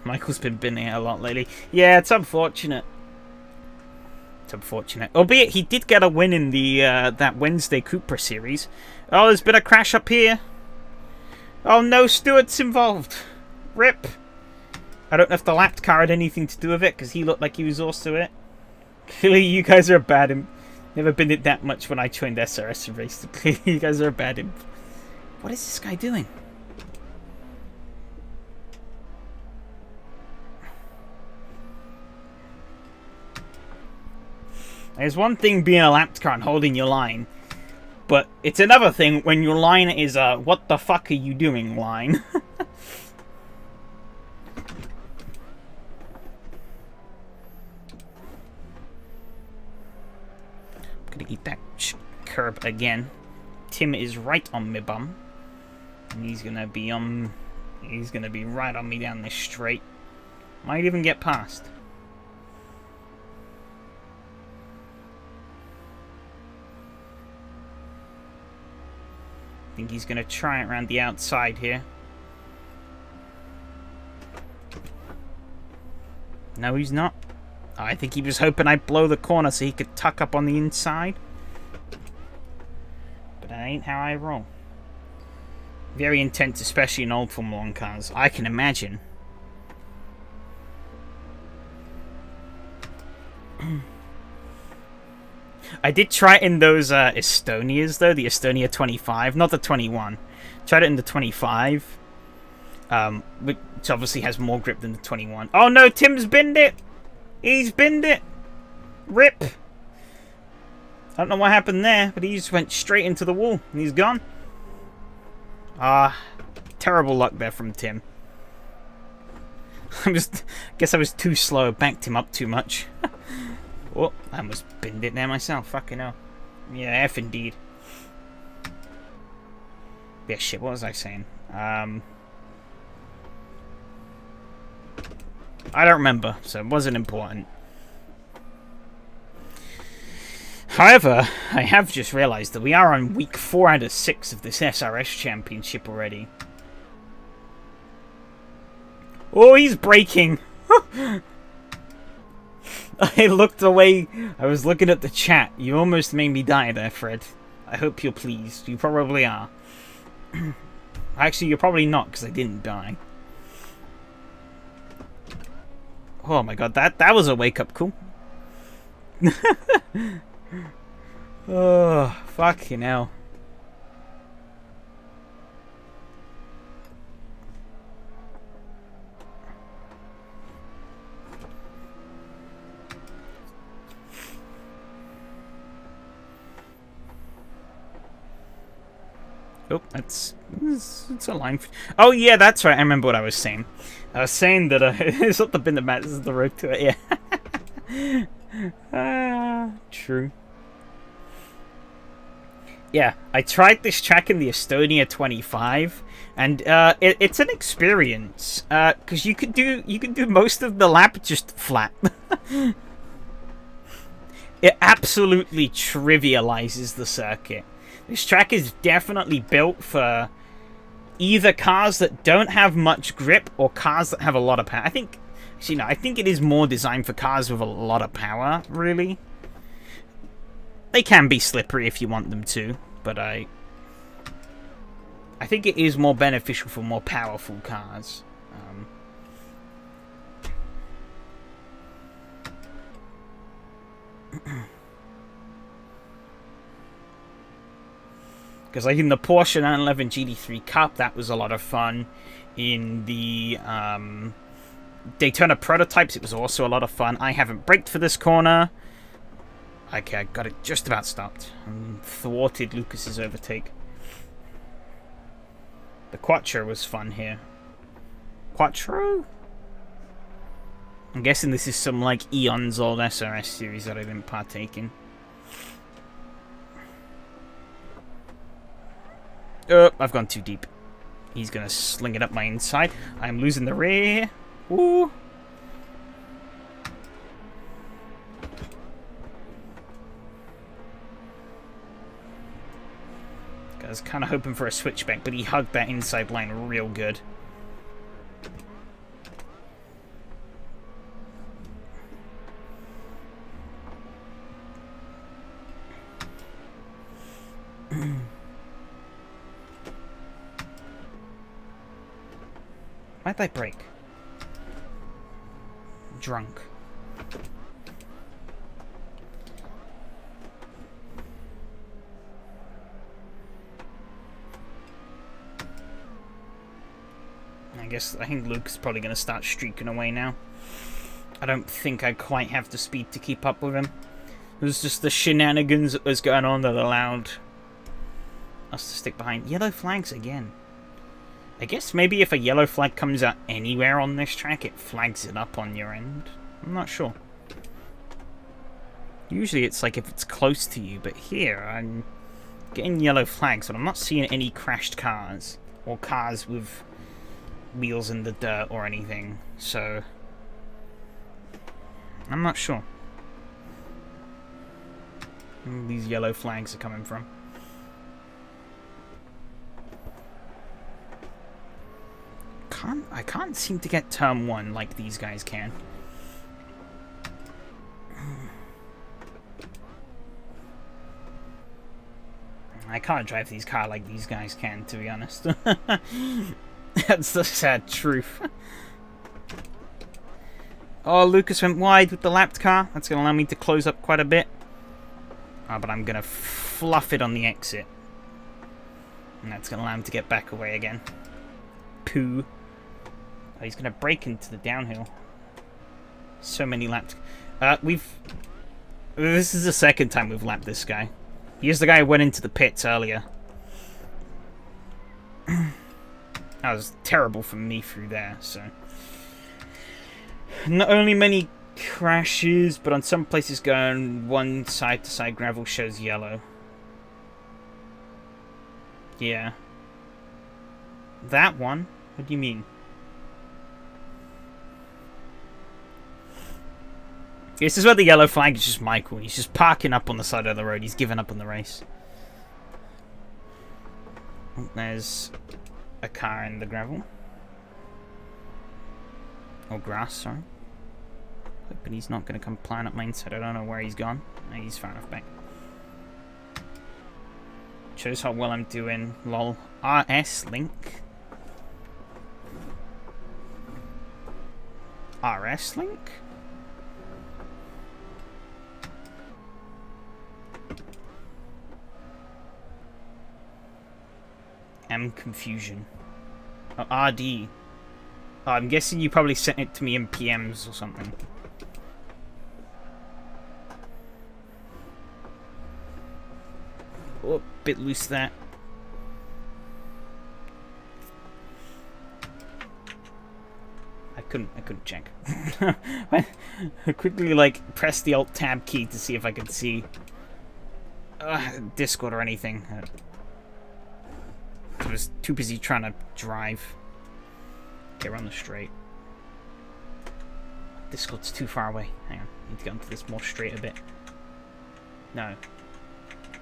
Michael's been binning it a lot lately. Yeah, it's unfortunate. It's unfortunate. Albeit, he did get a win in the that Wednesday Cupra series. Oh, there's been a crash up here. Oh no, Stewart's involved. Rip. I don't know if the lapped car had anything to do with it, because he looked like he was also it. Clearly, you guys are a bad imp. Never been it that much when I joined SRS and raced. Clearly, you guys are a bad imp. What is this guy doing? There's one thing being a lapped car and holding your line, but it's another thing when your line is a "what the fuck are you doing" line. I'm gonna eat that curb again. Tim is right on me bum, and he's gonna be right on me down this straight. Might even get past. I think he's going to try it around the outside here. No, he's not. I think he was hoping I'd blow the corner so he could tuck up on the inside. But that ain't how I roll. Very intense, especially in old Formula 1 cars. I can imagine. I did try it in those Estonias, though. The Estonia 25, not the 21. Tried it in the 25. Which obviously has more grip than the 21. Oh no, Tim's binned it! He's binned it! Rip! I don't know what happened there, but he just went straight into the wall, and he's gone. Terrible luck there from Tim. Guess I was too slow, backed him up too much. Oh, I almost binned it there myself. Fucking hell. Yeah, F indeed. Yeah, shit, what was I saying? I don't remember, so it wasn't important. However, I have just realised that we are on week 4 out of 6 of this SRS Championship already. Oh, he's braking! I looked away. I was looking at the chat. You almost made me die there, Fred. I hope you're pleased. You probably are. Actually, you're probably not, because I didn't die. Oh my god, that was a wake-up call. Oh, fucking hell. Oh, it's a line. Oh yeah, that's right. I remember what I was saying. I was saying that it's not the bin that matters, it's the road to it. Yeah. True. Yeah, I tried this track in the Estonia 25, and it's an experience because you could do most of the lap just flat. It absolutely trivializes the circuit. This track is definitely built for either cars that don't have much grip or cars that have a lot of power. I think it is more designed for cars with a lot of power, really. They can be slippery if you want them to, but I I think it is more beneficial for more powerful cars. Because like in the Porsche 911 GT3 Cup, that was a lot of fun. In the Daytona Prototypes, it was also a lot of fun. I haven't braked for this corner. Okay, I got it just about stopped. And thwarted Lucas's overtake. The Quattro was fun here. Quattro? I'm guessing this is some like eons old SRS series that I didn't partake in. Oh, I've gone too deep. He's gonna sling it up my inside. I'm losing the rear. Ooh. I was kind of hoping for a switchback, but he hugged that inside line real good. Why'd I break? Drunk. I think Luke's probably going to start streaking away now. I don't think I quite have the speed to keep up with him. It was just the shenanigans that was going on that allowed us to stick behind. Yellow flags again. I guess maybe if a yellow flag comes out anywhere on this track, it flags it up on your end. I'm not sure. Usually it's like if it's close to you, but here I'm getting yellow flags, but I'm not seeing any crashed cars or cars with wheels in the dirt or anything, so I'm not sure where these yellow flags are coming from. I can't seem to get turn one like these guys can. I can't drive these cars like these guys can, to be honest. That's the sad truth. Oh, Lucas went wide with the lapped car. That's going to allow me to close up quite a bit. Oh, but I'm going to fluff it on the exit. And that's going to allow him to get back away again. Poo. Oh, he's going to break into the downhill. So many laps. This is the second time we've lapped this guy. Here's the guy who went into the pits earlier. That was terrible for me through there, so. Not only many crashes, but on some places going one side to side gravel shows yellow. Yeah. That one? What do you mean? This is where the yellow flag is just Michael. He's just parking up on the side of the road. He's given up on the race. Oh, there's a car in the gravel. Or grass, sorry. But he's not going to come playing up my inside. I don't know where he's gone. No, he's far enough back. Shows how well I'm doing. Lol. RS link. RS link? M confusion. Oh, RD. Oh, I'm guessing you probably sent it to me in PMs or something. Oh, bit loose there. I couldn't check. I quickly like press the Alt Tab key to see if I could see Discord or anything. I was too busy trying to drive. Okay, we're on the straight. Discord's too far away. Hang on, need to get onto this more straight a bit. No.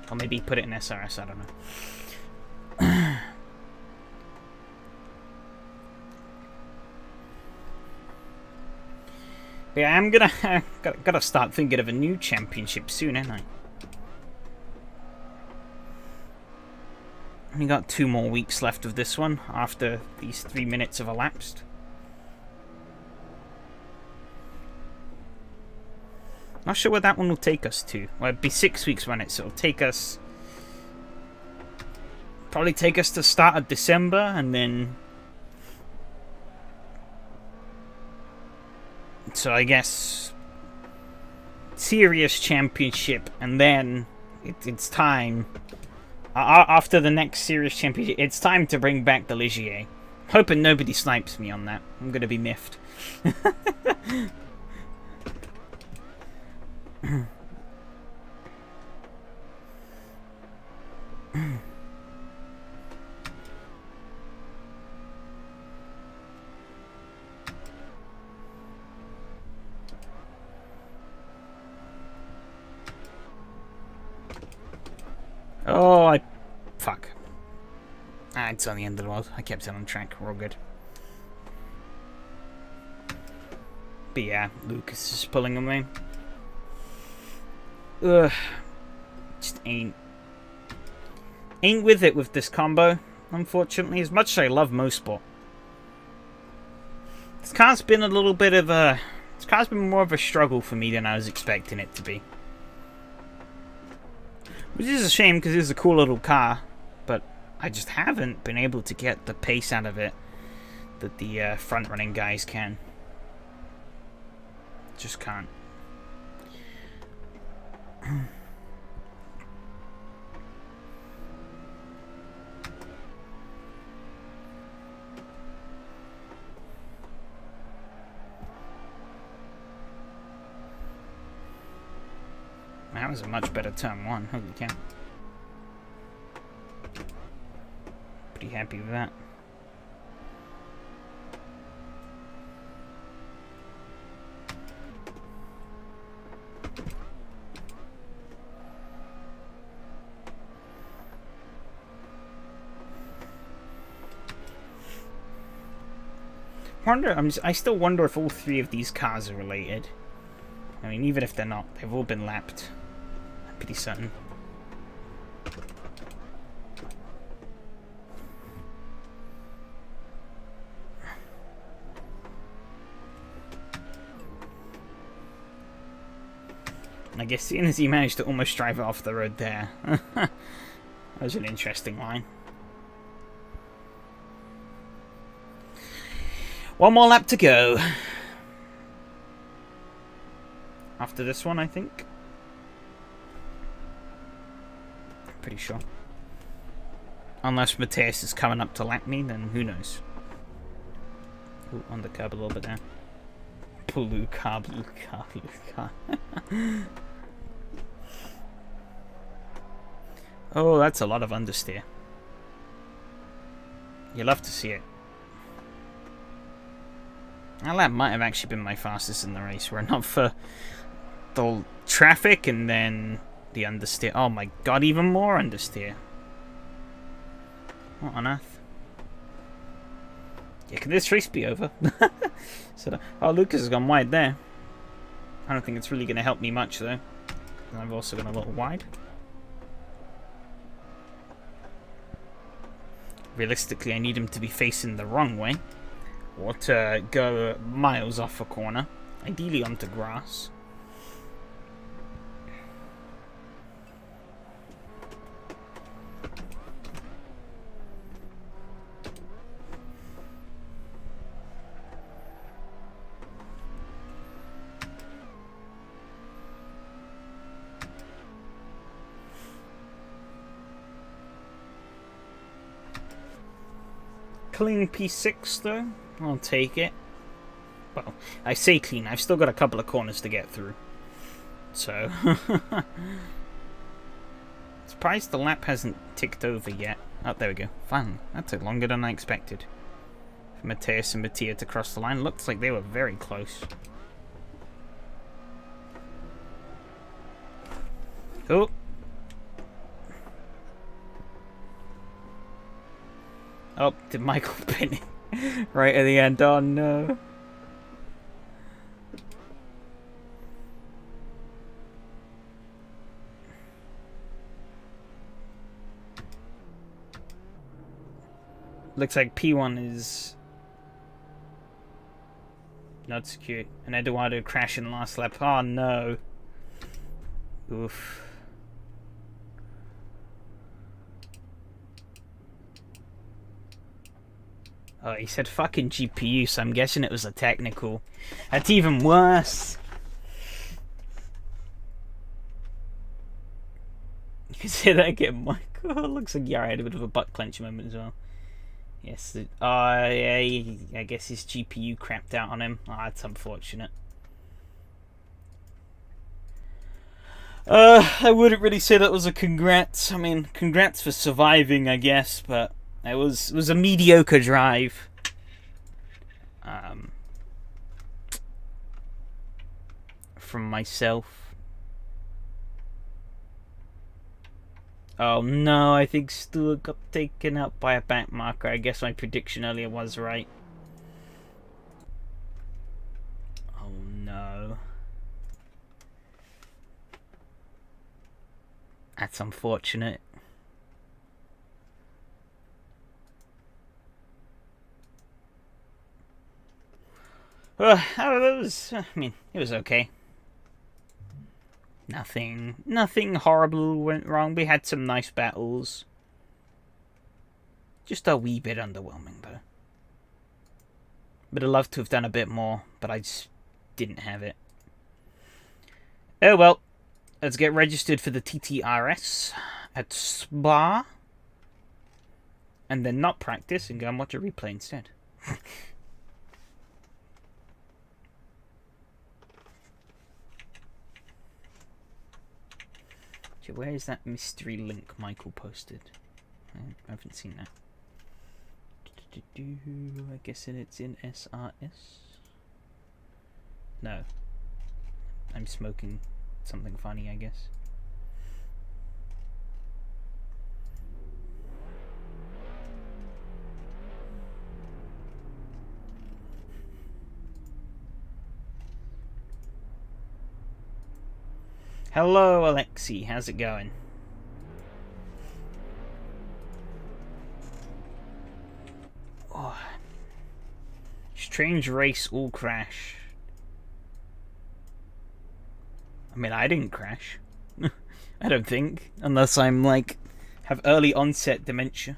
Or maybe put it in SRS, I don't know. Yeah, I'm gonna gotta start thinking of a new championship soon, ain't I? We got 2 more weeks left of this one after these 3 minutes have elapsed. Not sure where that one will take us to. Well, it'd be 6 weeks when it, so it'll take us... Probably take us to start of December, and then... So I guess... Serious championship, and then it's time... After the next Serious Championship, it's time to bring back the Ligier. Hoping nobody snipes me on that. I'm gonna be miffed. Oh, fuck. It's on the end of the world. I kept it on track. We're all good. But yeah, Lucas is pulling away. Ugh. Just ain't with it with this combo, unfortunately. As much as I love MoSport. This car's been a little bit of a... This car's been more of a struggle for me than I was expecting it to be. Which is a shame, because it's a cool little car, but I just haven't been able to get the pace out of it that the front-running guys can. Just can't. That was a much better turn 1. Holy cow. Pretty happy with that. I still wonder if all 3 of these cars are related. I mean, even if they're not, they've all been lapped. I'm pretty certain. I guess seeing as he managed to almost drive it off the road there. That was an interesting line. One more lap to go. After this one, I think. Pretty sure. Unless Matthias is coming up to lap me, then who knows. Ooh, on the curb a little bit there. Blue car, blue car, blue car. Oh, that's a lot of understeer. You love to see it. That lap might have actually been my fastest in the race, were it not for the traffic and then the understeer. Oh my god, even more understeer. What on earth? Yeah, can this race be over? So, oh, Lucas has gone wide there. I don't think it's really going to help me much, though. I've also gone a little wide. Realistically, I need him to be facing the wrong way. Or to go miles off a corner. Ideally onto grass. Clean P6 though, I'll take it. Well, I say clean, I've still got a couple of corners to get through. So, surprised the lap hasn't ticked over yet. Oh, there we go. Fine, that took longer than I expected. For Matthias and Mattia to cross the line, looks like they were very close. Oh. Oh, did Michael pin it right at the end? Oh no. Looks like P1 is not secure. And Eduardo crashed in the last lap. Oh no. Oof. Oh, he said fucking GPU, so I'm guessing it was a technical. That's even worse. You can say that again, Michael. Looks like Yara had a bit of a butt clench moment as well. Yes. Yeah, I guess his GPU crapped out on him. Oh, that's unfortunate. I wouldn't really say that was a congrats. I mean, congrats for surviving, I guess, but it was a mediocre drive. From myself. Oh no, I think Stewart got taken out by a back marker. I guess my prediction earlier was right. Oh no. That's unfortunate. I mean, it was okay. Nothing horrible went wrong. We had some nice battles. Just a wee bit underwhelming, though. But I'd love to have done a bit more, but I just didn't have it. Oh well. Let's get registered for the TTRS at Spa. And then not practice and go and watch a replay instead. Where is that mystery link Michael posted? I haven't seen that. I guess it's in SRS. No. I'm smoking something funny, I guess. Hello, Alexi. How's it going? Oh. Strange race all crash. I mean, I didn't crash. I don't think. Unless I'm, like, have early onset dementia.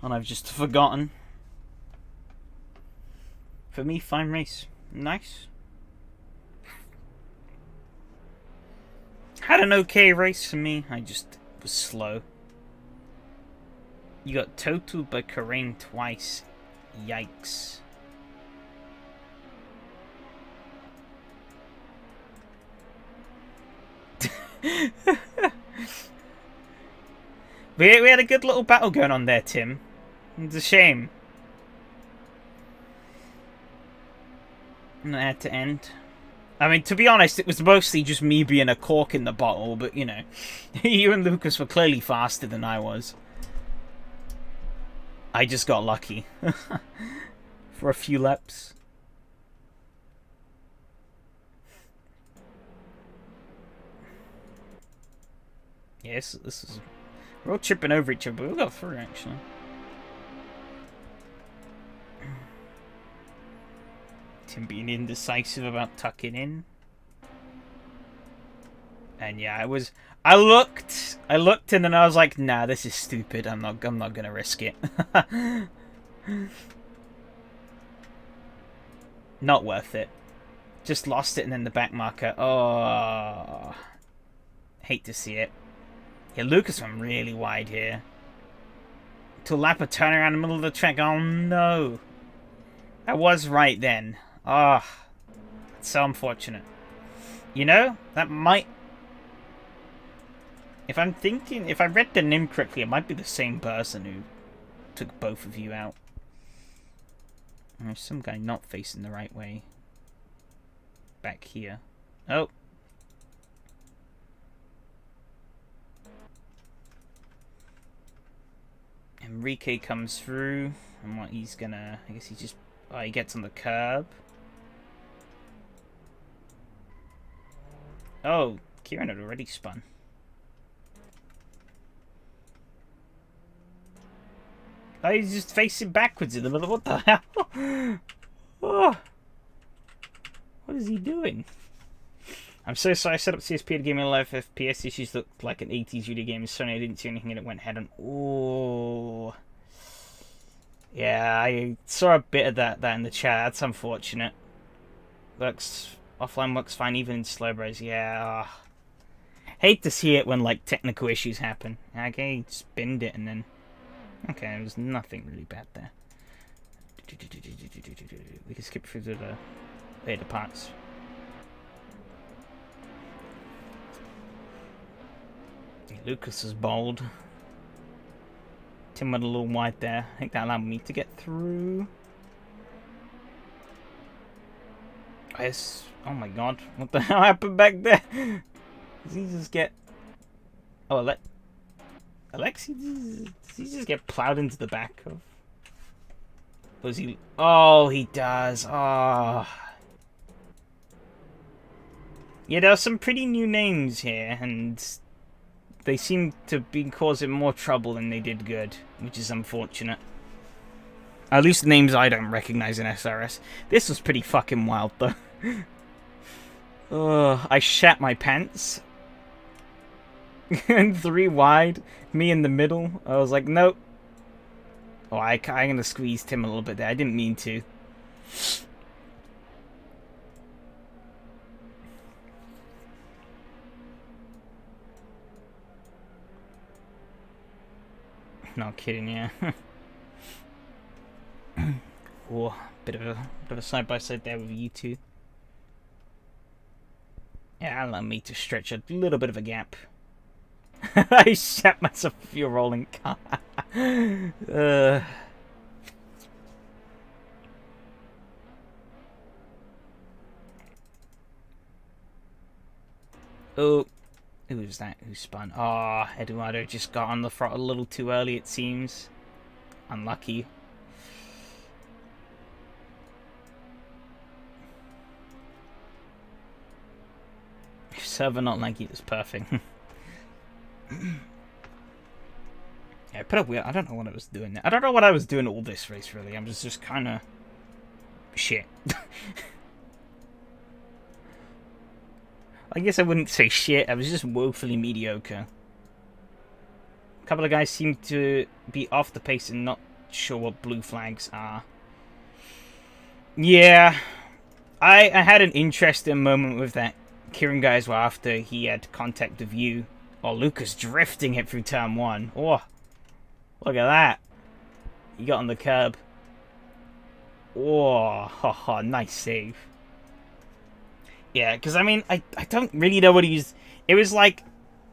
And I've just forgotten. For me, fine race. Nice. Had an okay race for me. I just was slow. You got totaled by Karain twice. Yikes. we had a good little battle going on there, Tim. It's a shame. And it had to end. I mean, to be honest, it was mostly just me being a cork in the bottle, but, you know, you and Lucas were clearly faster than I was. I just got lucky. For a few laps. Yes, this is... We're all tripping over each other, but we'll go through, actually. Tim being indecisive about tucking in. And yeah, I looked and then I was like, nah, this is stupid. I'm not gonna risk it. Not worth it. Just lost it and then the back marker. Oh, hate to see it. Yeah, Lucas went really wide here. To lap a turnaround in the middle of the track. Oh no. I was right then. Ah, oh, it's so unfortunate. You know, that might... If I read the name correctly, it might be the same person who took both of you out. And there's some guy not facing the right way. Back here. Oh. Enrique comes through. And what he's gonna... I guess he just... Oh, he gets on the curb. Oh, Kieran had already spun. Oh, he's just facing backwards in the middle. What the hell? Oh. What is he doing? I'm so sorry. I set up CSP to give me live FPS issues. Looked like an 80s video game. Sony, I didn't see anything and it went head on. Oh. Yeah, I saw a bit of that in the chat. That's unfortunate. Offline works fine even in slow bros. Yeah. Hate to see it when like technical issues happen. Okay, just binned it and then. Okay, there was nothing really bad there. We can skip through to the later parts. Lucas is bold. Tim went a little wide there. I think that allowed me to get through. Yes. Oh my god. What the hell happened back there? Does he just get... Oh, Alexi? Does he just get plowed into the back of... Was he... Oh, he does. Oh. Yeah, there are some pretty new names here, and... They seem to be causing more trouble than they did good, which is unfortunate. At least names I don't recognize in SRS. This was pretty fucking wild, though. I shat my pants. And 3 wide, me in the middle. I was like, nope. Oh, I'm gonna squeeze Tim a little bit there. I didn't mean to. Not kidding, yeah. Oh, bit of a side by side there with you two. Yeah, allow me to stretch a little bit of a gap. I shat myself if you're rolling car. Oh. Who was that who spun? Ah, oh, Eduardo just got on the throttle a little too early, it seems. Unlucky. Server not lanky is perfect. Yeah, put up weird. I don't know what I was doing there. I don't know what I was doing all this race, really. I'm just kind of... shit. I guess I wouldn't say shit, I was just woefully mediocre. A couple of guys seem to be off the pace and not sure what blue flags are. Yeah, I had an interesting moment with that Kieran guy as well after he had contact with you. Oh, Lucas drifting it through turn 1. Oh, look at that. He got on the curb. Oh, haha, nice save. Yeah, because, I mean, I don't really know what he's... It was like,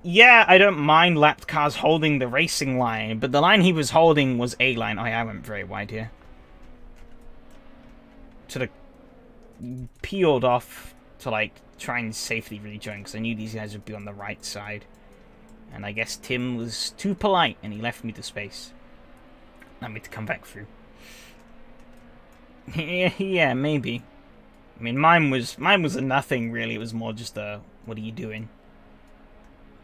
yeah, I don't mind lapped cars holding the racing line, but the line he was holding was A line. Oh, yeah, I went very wide here. Sort of peeled off to, like, try and safely rejoin, because I knew these guys would be on the right side. And I guess Tim was too polite, and he left me the space. Allowed me to come back through. Yeah, maybe. I mean, mine was a nothing, really. It was more just a, what are you doing?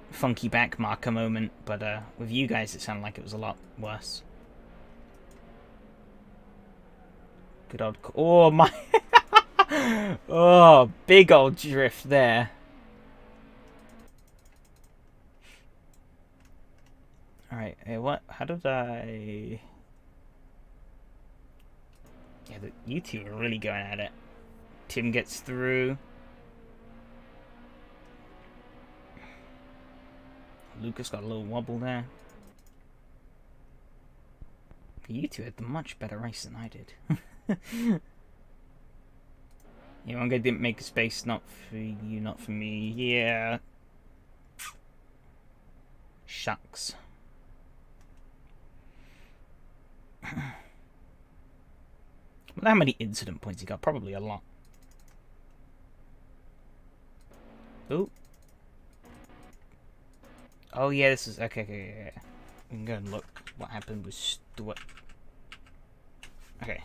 Funky back marker moment. But with you guys, it sounded like it was a lot worse. Good old... Oh, my... Oh, big old drift there. Alright, what? How did I... Yeah, you two are really going at it. Tim gets through. Lucas got a little wobble there. You two had the much better race than I did. Yeah, one guy didn't make a space, not for you, not for me. Yeah. Shucks. Well, how many incident points he got? Probably a lot. Ooh. Oh yeah, this is okay. We can go and look what happened with Stuart. Okay.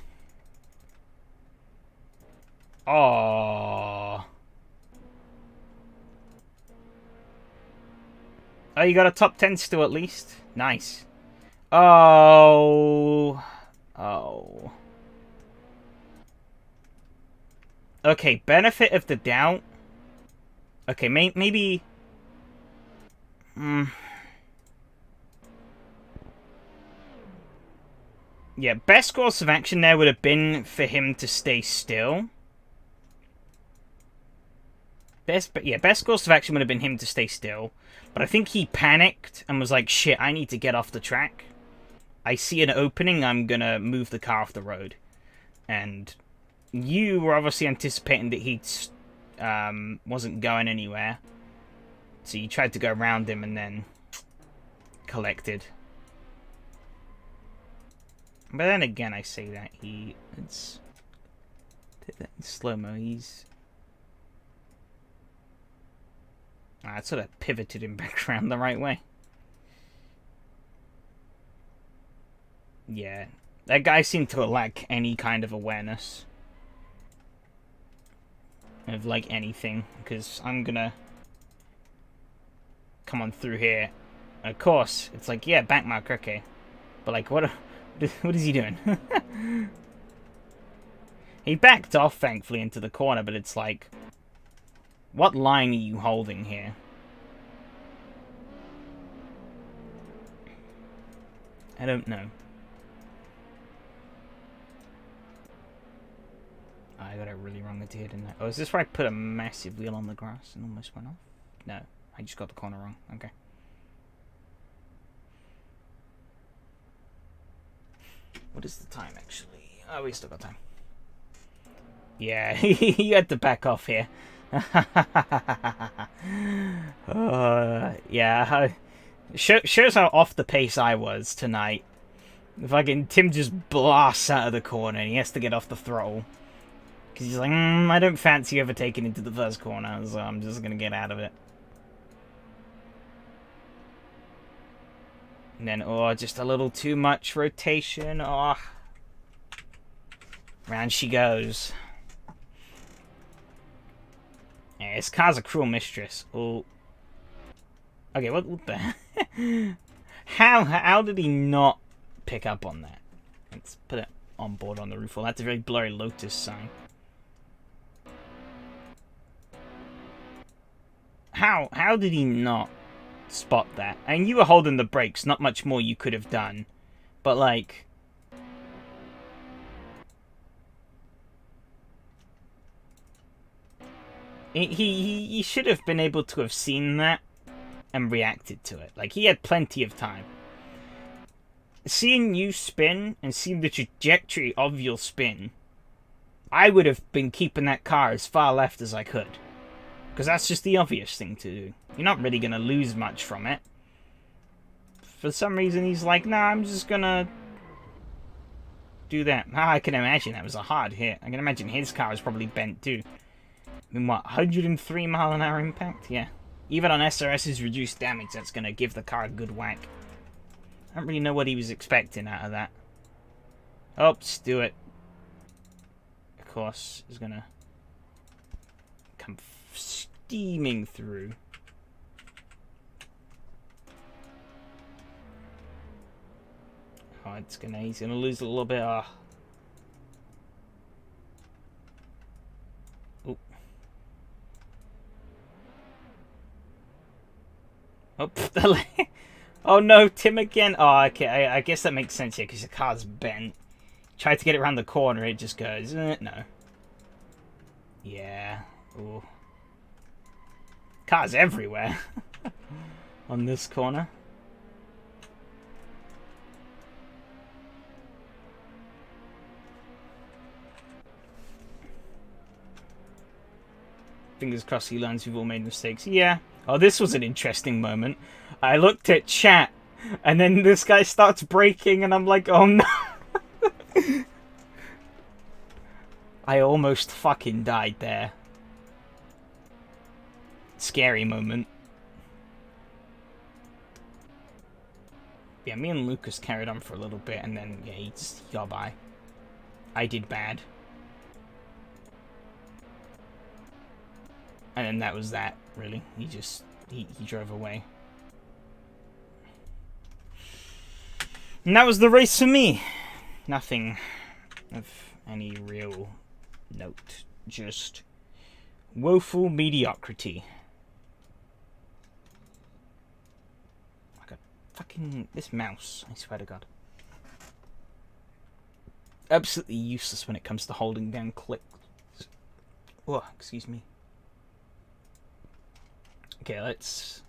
Oh. Oh, you got a top 10 still at least. Nice. Oh. Oh. Okay, benefit of the doubt. Okay, maybe... Yeah, best course of action there would have been for him to stay still. Best course of action would have been him to stay still. But I think he panicked and was like, shit, I need to get off the track. I see an opening, I'm gonna move the car off the road. And you were obviously anticipating that he wasn't going anywhere. So you tried to go around him and then collected. But then again, I say that it's slow-mo, he's... I sort of pivoted him back around the right way. Yeah, that guy seemed to lack any kind of awareness of, like, anything, because I'm gonna come on through here. Of course, it's like, yeah, backmark, okay. But, like, what is he doing? He backed off, thankfully, into the corner, but it's like... What line are you holding here? I don't know. I got it really wrong at here, didn't I? Oh, is this where I put a massive wheel on the grass and almost went off? No, I just got the corner wrong. Okay. What is the time, actually? Oh, we still got time. Yeah, you had to back off here. Yeah, shows how off the pace I was tonight. Fucking Tim just blasts out of the corner and he has to get off the throttle. Because he's like, I don't fancy overtaking into the first corner, so I'm just going to get out of it. And then, oh, just a little too much rotation. Oh. Round she goes. Yeah, this car's a cruel mistress. Oh. Okay, what the... How did he not pick up on that? Let's put it on board on the roof. Well, that's a very blurry Lotus sign. How did he not spot that? And you were holding the brakes, not much more you could have done. But, like... He should have been able to have seen that and reacted to it. Like, he had plenty of time. Seeing you spin and seeing the trajectory of your spin, I would have been keeping that car as far left as I could. Because that's just the obvious thing to do. You're not really going to lose much from it. For some reason, he's like, nah, I'm just going to do that. I can imagine that was a hard hit. I can imagine his car was probably bent too. I mean, what, 103 mile an hour impact? Yeah. Even on SRS's reduced damage, that's going to give the car a good whack. I don't really know what he was expecting out of that. Oops, do it. Of course, is going to come steaming through. Oh, he's gonna lose a little bit. Oh. Oh, oh no, Tim again. Oh, okay, I guess that makes sense here because the car's bent. Try to get it around the corner, it just goes, no. Yeah. Ooh. Cars everywhere on this corner. Fingers crossed he learns we've all made mistakes. Yeah. Oh, this was an interesting moment. I looked at chat, and then this guy starts braking, and I'm like, oh no. I almost fucking died there. Scary moment. Yeah, me and Lucas carried on for a little bit, and then, yeah, he got by. I did bad. And then that was that, really. He drove away. And that was the race for me. Nothing of any real note. Just woeful mediocrity. Like a fucking... this mouse, I swear to God. Absolutely useless when it comes to holding down clicks. Oh, excuse me. Okay, let's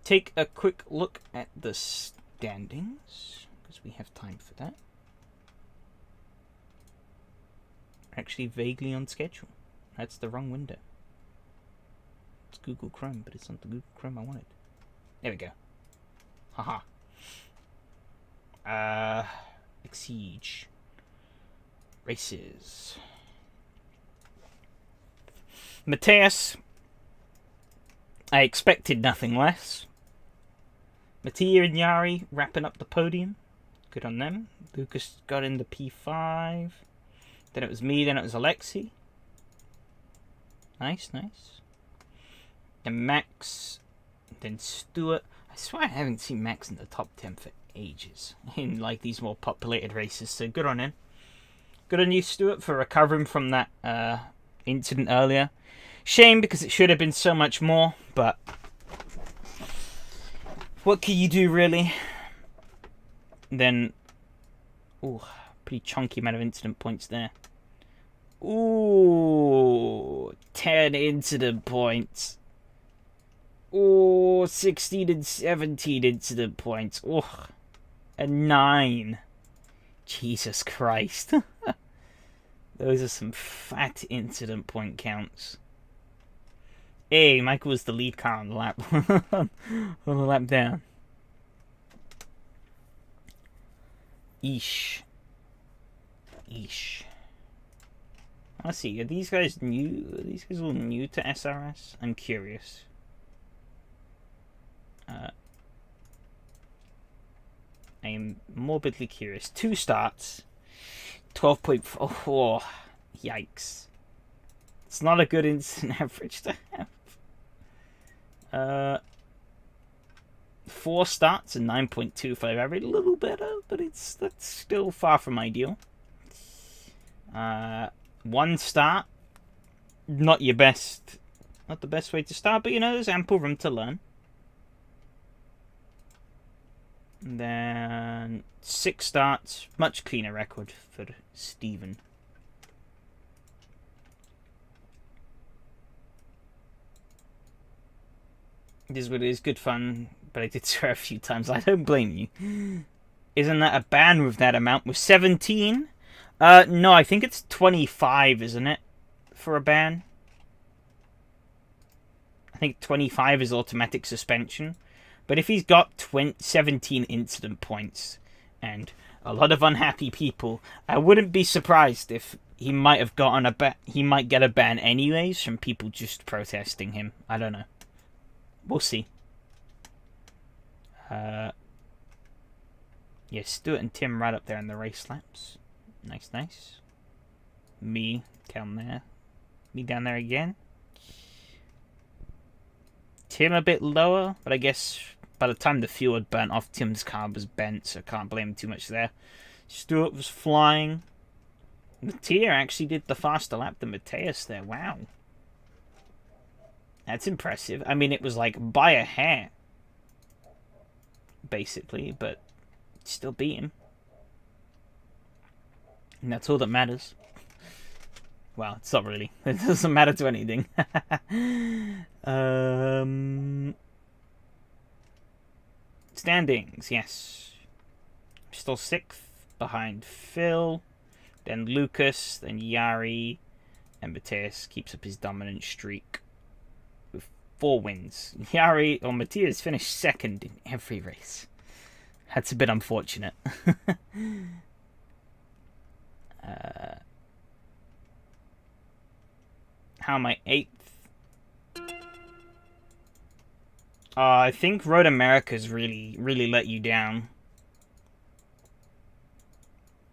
take a quick look at the standings, because we have time for that. Actually, vaguely on schedule. That's the wrong window. It's Google Chrome, but it's not the Google Chrome I wanted. There we go. Haha. Exige. Races. Mateus. I expected nothing less. Mattia and Yari wrapping up the podium. Good on them. Lucas got in the P5. Then it was me, then it was Alexi. Nice, nice. Then Max. Then Stuart. I swear I haven't seen Max in the top 10 for ages. In like these more populated races. So good on him. Good on you, Stuart, for recovering from that incident earlier. Shame because it should have been so much more, but what can you do really? Then, ooh, pretty chunky amount of incident points there. Ooh, 10 incident points. Ooh, 16 and 17 incident points. Ooh, and 9. Jesus Christ. Those are some fat incident point counts. Hey, Michael was the lead car on the lap. On the lap down. Eesh. Eesh. Let's see, are these guys new? Are these guys all new to SRS? I'm curious. I am morbidly curious. 2 starts. 12.4. Oh, yikes. It's not a good instant average to have. 4 starts and 9.25 average. A little better, but that's still far from ideal. 1 start. Not your best. Not the best way to start, but you know, there's ample room to learn. And then 6 starts. Much cleaner record for Steven. It is what it is, good fun, but I did swear a few times. I don't blame you. Isn't that a ban with that amount? With 17? No, I think it's 25, isn't it? For a ban? I think 25 is automatic suspension. But if he's got 17 incident points and a lot of unhappy people, I wouldn't be surprised if he might have gotten he might get a ban anyways from people just protesting him. I don't know. We'll see. Yeah, Stuart and Tim right up there in the race laps. Nice, nice. Me down there. Me down there again. Tim a bit lower, but I guess by the time the fuel had burnt off, Tim's car was bent, so I can't blame him too much there. Stuart was flying. Mattia actually did the faster lap than Mateus there. Wow. That's impressive. I mean, it was like by a hair, basically, but still beat him. And that's all that matters. Well, it's not really. It doesn't matter to anything. Standings, yes. Still 6th behind Phil, then Lucas, then Yari, and Mateus keeps up his dominant streak. 4 wins. Yari or Matthias finished 2nd in every race. That's a bit unfortunate. How am I 8th? I think Road America's really let you down.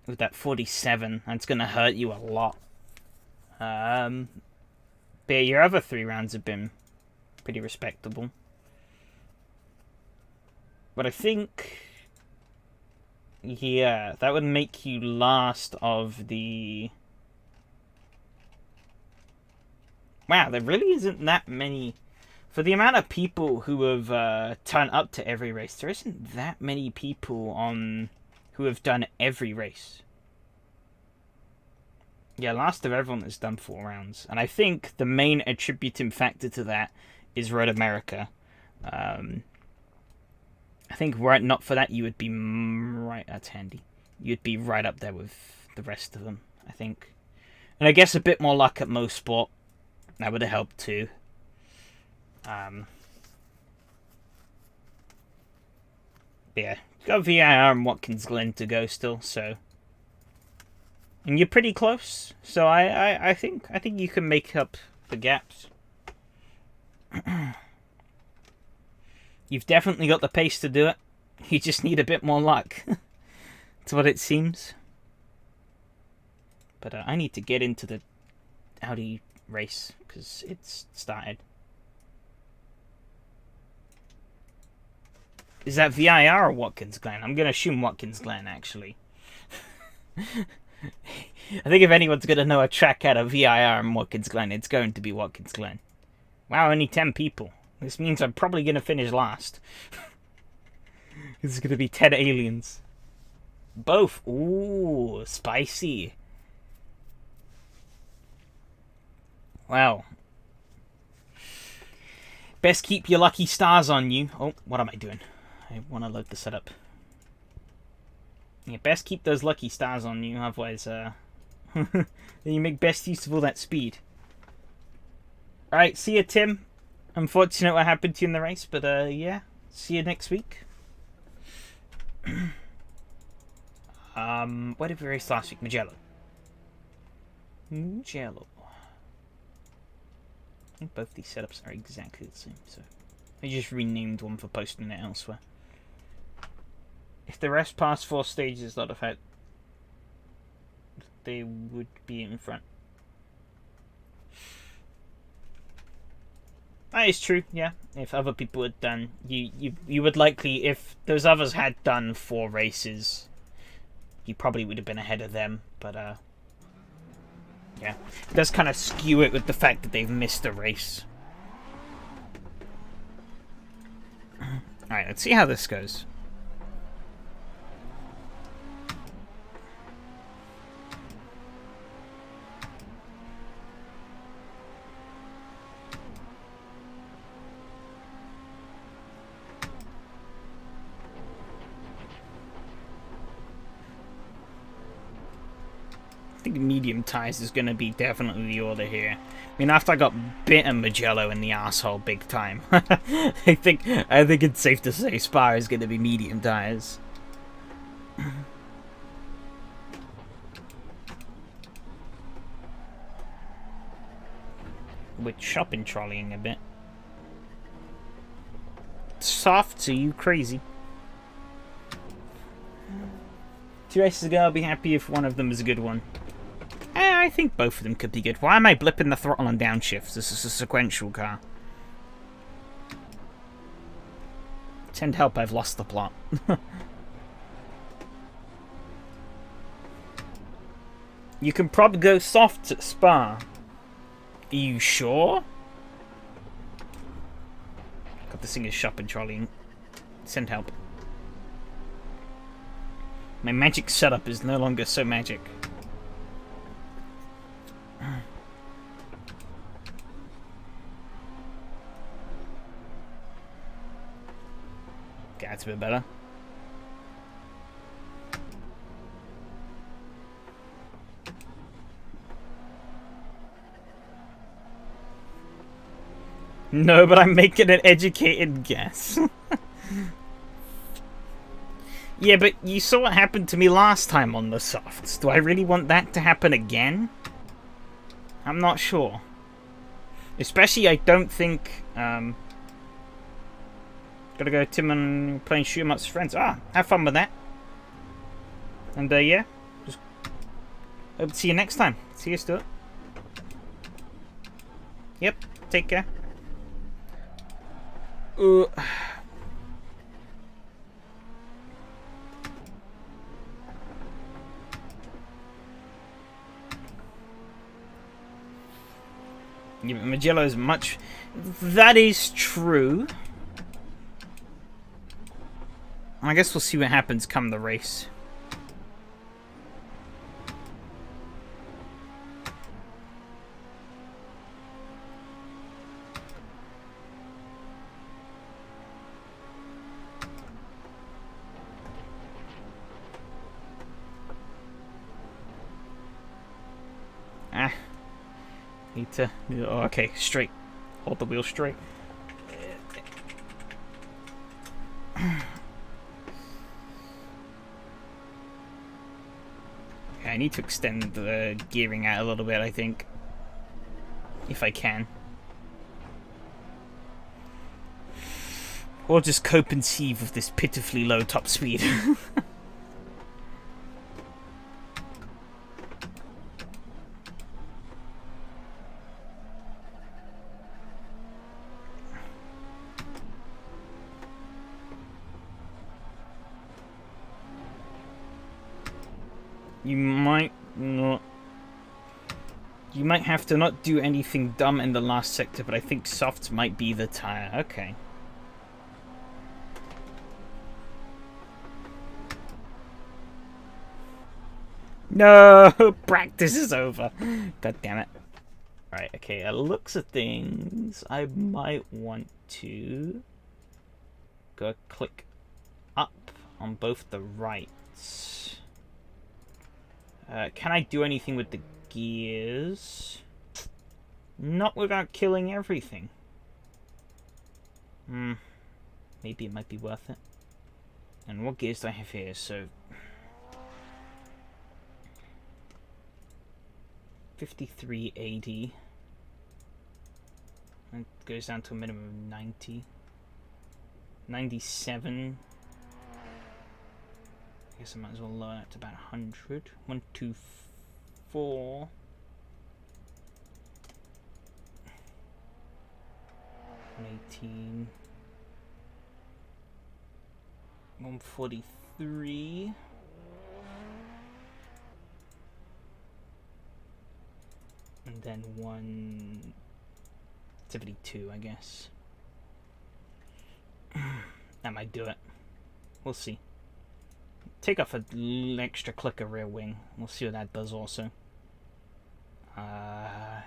With that 47. That's going to hurt you a lot. But yeah, your other 3 rounds have been pretty respectable. But I think Yeah, that would make you last of the... Wow, there really isn't that many... For the amount of people who have turned up to every race, there isn't that many people on who have done every race. Yeah, last of everyone that's done 4 rounds. And I think the main attributing factor to that is Road America. I think were it not for that, you would be right... That's handy. You'd be right up there with the rest of them, I think. And I guess a bit more luck at MoSport. That would have helped too. Yeah, got VIR and Watkins Glen to go still, so... And you're pretty close, so I think you can make up the gaps. You've definitely got the pace to do it. You just need a bit more luck. That's what it seems. But I need to get into the Audi race, because it's started. Is that VIR or Watkins Glen? I'm going to assume Watkins Glen, actually. I think if anyone's going to know a track out of VIR and Watkins Glen, it's going to be Watkins Glen. Wow, only 10 people. This means I'm probably going to finish last. This is going to be 10 aliens. Both. Ooh, spicy. Wow. Best keep your lucky stars on you. Oh, what am I doing? I want to load the setup. Yeah, best keep those lucky stars on you, otherwise, then you make best use of all that speed. Alright, see you, Tim. Unfortunate what happened to you in the race, but, yeah. See you next week. What did we race last week? Mugello. Mugello. I think both these setups are exactly the same, so... I just renamed one for posting it elsewhere. If the rest passed 4 stages, that effect, they would be in front. That is true, yeah. If other people had done, you would likely, if those others had done 4 races, you probably would have been ahead of them. But yeah, it does kind of skew it with the fact that they've missed a race. All right, let's see how this goes. I think medium tires is going to be definitely the order here. I mean, after I got bit of Mugello in the asshole big time, I think it's safe to say Spa is going to be medium tires. With shopping trolleying a bit. Softs, are you crazy? 2 races ago, I'll be happy if one of them is a good one. I think both of them could be good. Why am I blipping the throttle and downshifts? This is a sequential car. Send help, I've lost the plot. You can probably go soft at Spa. Are you sure? God, this thing is shopping trolleying. Send help. My magic setup is no longer so magic. Okay, that's a bit better. No, but I'm making an educated guess. Yeah, but you saw what happened to me last time on the softs. Do I really want that to happen again? I'm not sure. Especially, I don't think... Gotta go Tim and playing shoot 'em up's friends. Ah, have fun with that. And, yeah. Just hope to see you next time. See you, Stuart. Yep, take care. Yeah, Magello is much... That is true. I guess we'll see what happens come the race. Need to... Oh, okay, straight. Hold the wheel straight. I need to extend the gearing out a little bit, I think. If I can. Or just cope and sieve with this pitifully low top speed. You might not... You might have to not do anything dumb in the last sector, but I think softs might be the tire. Okay. No! Practice is over. God damn it. Alright, okay, looks of things. I might want to go click up on both the rights. Can I do anything with the gears? Not without killing everything. Maybe it might be worth it. And what gears do I have here? So 5380. It goes down to a minimum of 90. 97. I guess I might as well lower that to about 100. 124. 118. 143. And then 172, I guess. That might do it. We'll see. Take off an extra click of rear wing. We'll see what that does also. I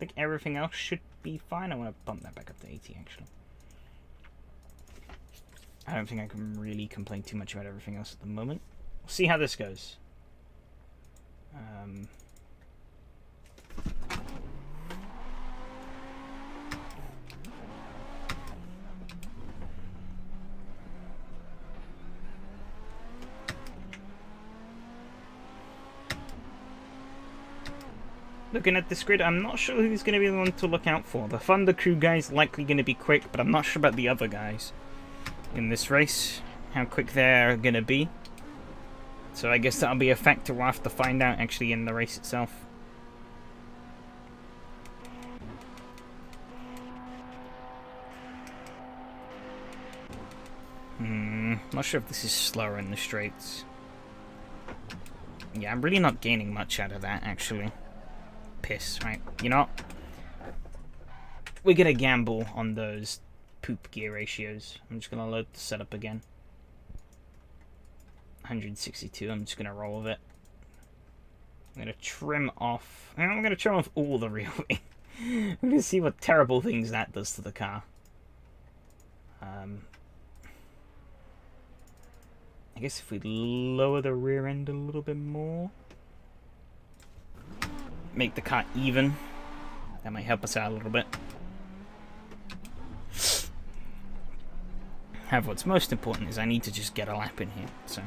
think everything else should be fine. I want to bump that back up to 80, actually. I don't think I can really complain too much about everything else at the moment. We'll see how this goes. Looking at this grid, I'm not sure who's going to be the one to look out for. The Thunder Crew guy's likely going to be quick, but I'm not sure about the other guys in this race, how quick they're going to be. So I guess that'll be a factor we'll have to find out actually in the race itself. Not sure if this is slower in the straights. Yeah, I'm really not gaining much out of that, actually. Piss, right? You know what? We're gonna gamble on those poop gear ratios. I'm just gonna load the setup again. 162, I'm just gonna roll with it. I'm gonna trim off... I'm gonna trim off all the rear wing. We're gonna see what terrible things that does to the car. I guess if we lower the rear end a little bit more, make the car even, that might help us out a little bit. However, what's most important is I need to just get a lap in here, so.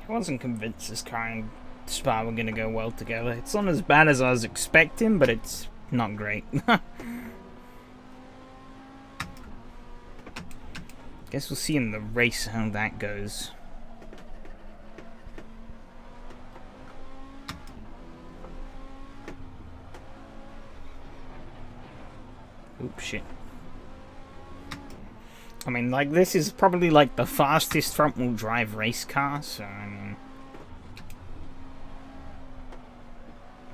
I wasn't convinced this car Spa were gonna go well together. It's not as bad as I was expecting, but it's not great. Guess we'll see in the race how that goes. Oops, shit. I mean, like, this is probably, like, the fastest front-wheel drive race car, so, I mean...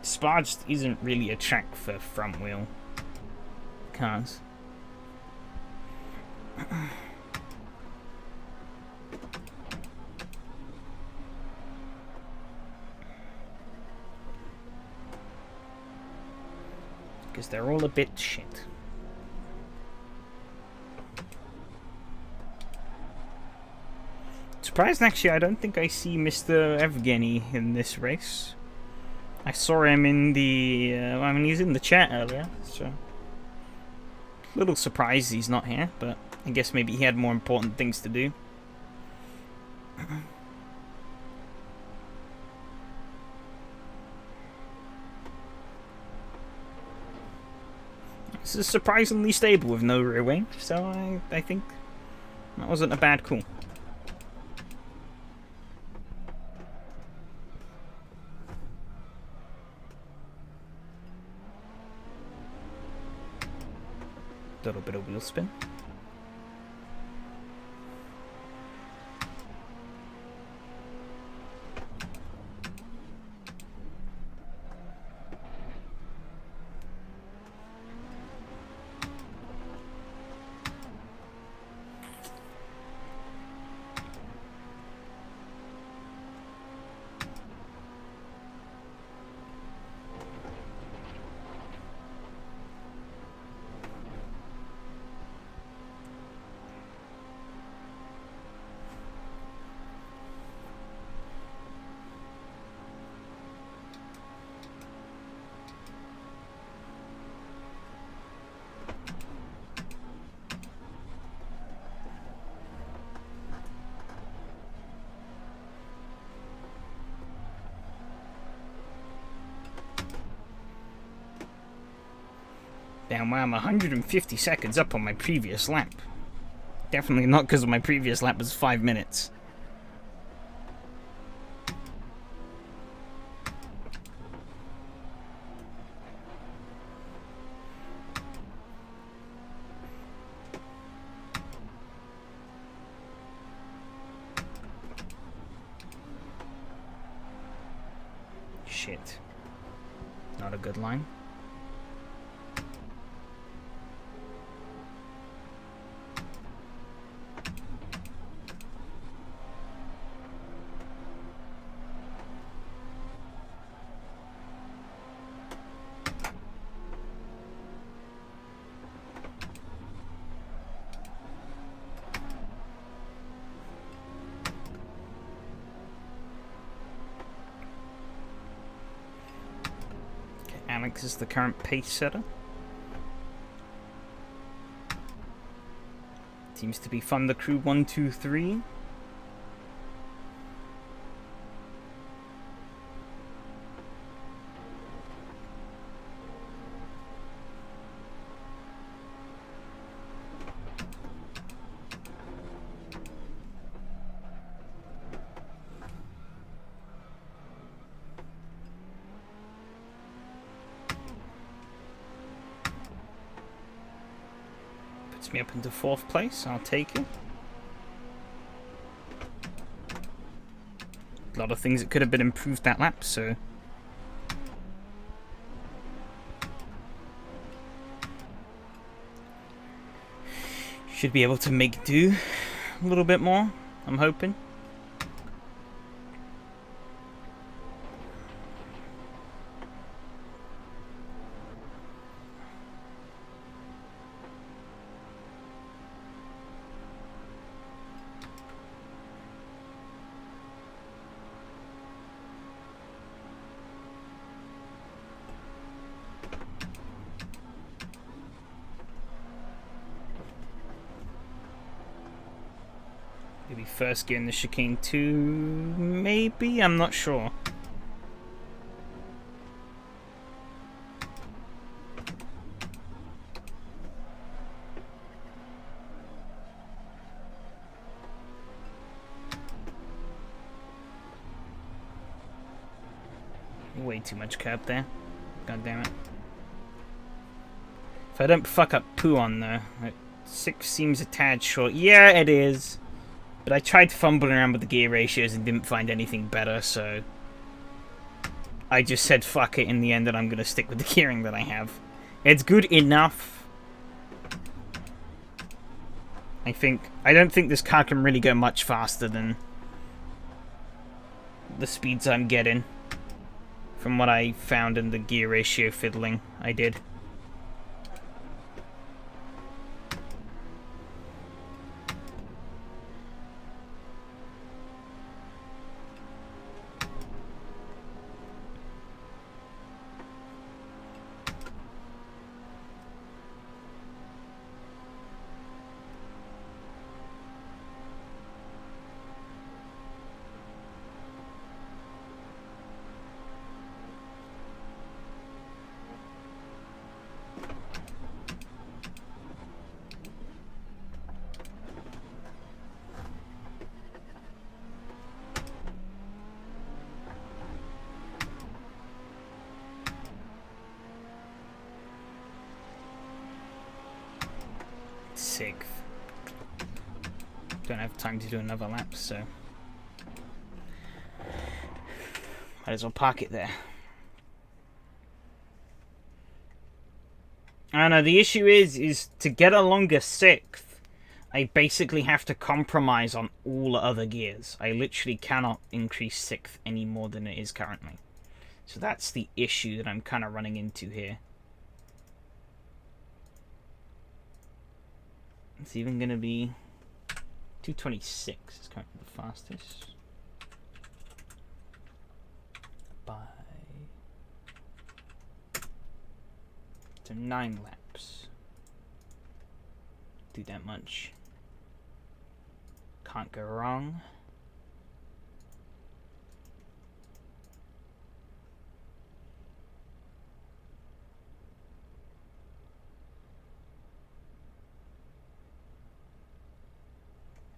Spa just isn't really a track for front-wheel cars. Because they're all a bit shit. Surprised, actually, I don't think I see Mr. Evgeny in this race. I saw him in the... I mean, he's in the chat earlier, so... A little surprised he's not here, but I guess maybe he had more important things to do. This is surprisingly stable with no rear wing, so I think that wasn't a bad call. Little bit of wheel spin. Damn, wow, I'm 150 seconds up on my previous lap. Definitely not because my previous lap was 5 minutes. Shit. Not a good line. Alex is the current pace setter. Seems to be Thunder Crew 123. Me up into 4th place, I'll take it. A lot of things that could have been improved that lap, so... Should be able to make do a little bit more, I'm hoping. Maybe first gear in the chicane 2, maybe? I'm not sure. Way too much curb there. God damn it. If I don't fuck up poo on there, 6 seems a tad short. Yeah, it is. But I tried fumbling around with the gear ratios and didn't find anything better, so I just said fuck it in the end, and I'm gonna stick with the gearing that I have. It's good enough. I don't think this car can really go much faster than the speeds I'm getting from what I found in the gear ratio fiddling I did. Sixth. Don't have time to do another lap, so might as well park it there. I know the issue is to get a longer 6th, I basically have to compromise on all other gears. I literally cannot increase 6th any more than it is currently. So that's the issue that I'm kind of running into here. It's even going to be 226 is currently the fastest. By so 9 laps. Do that much. Can't go wrong.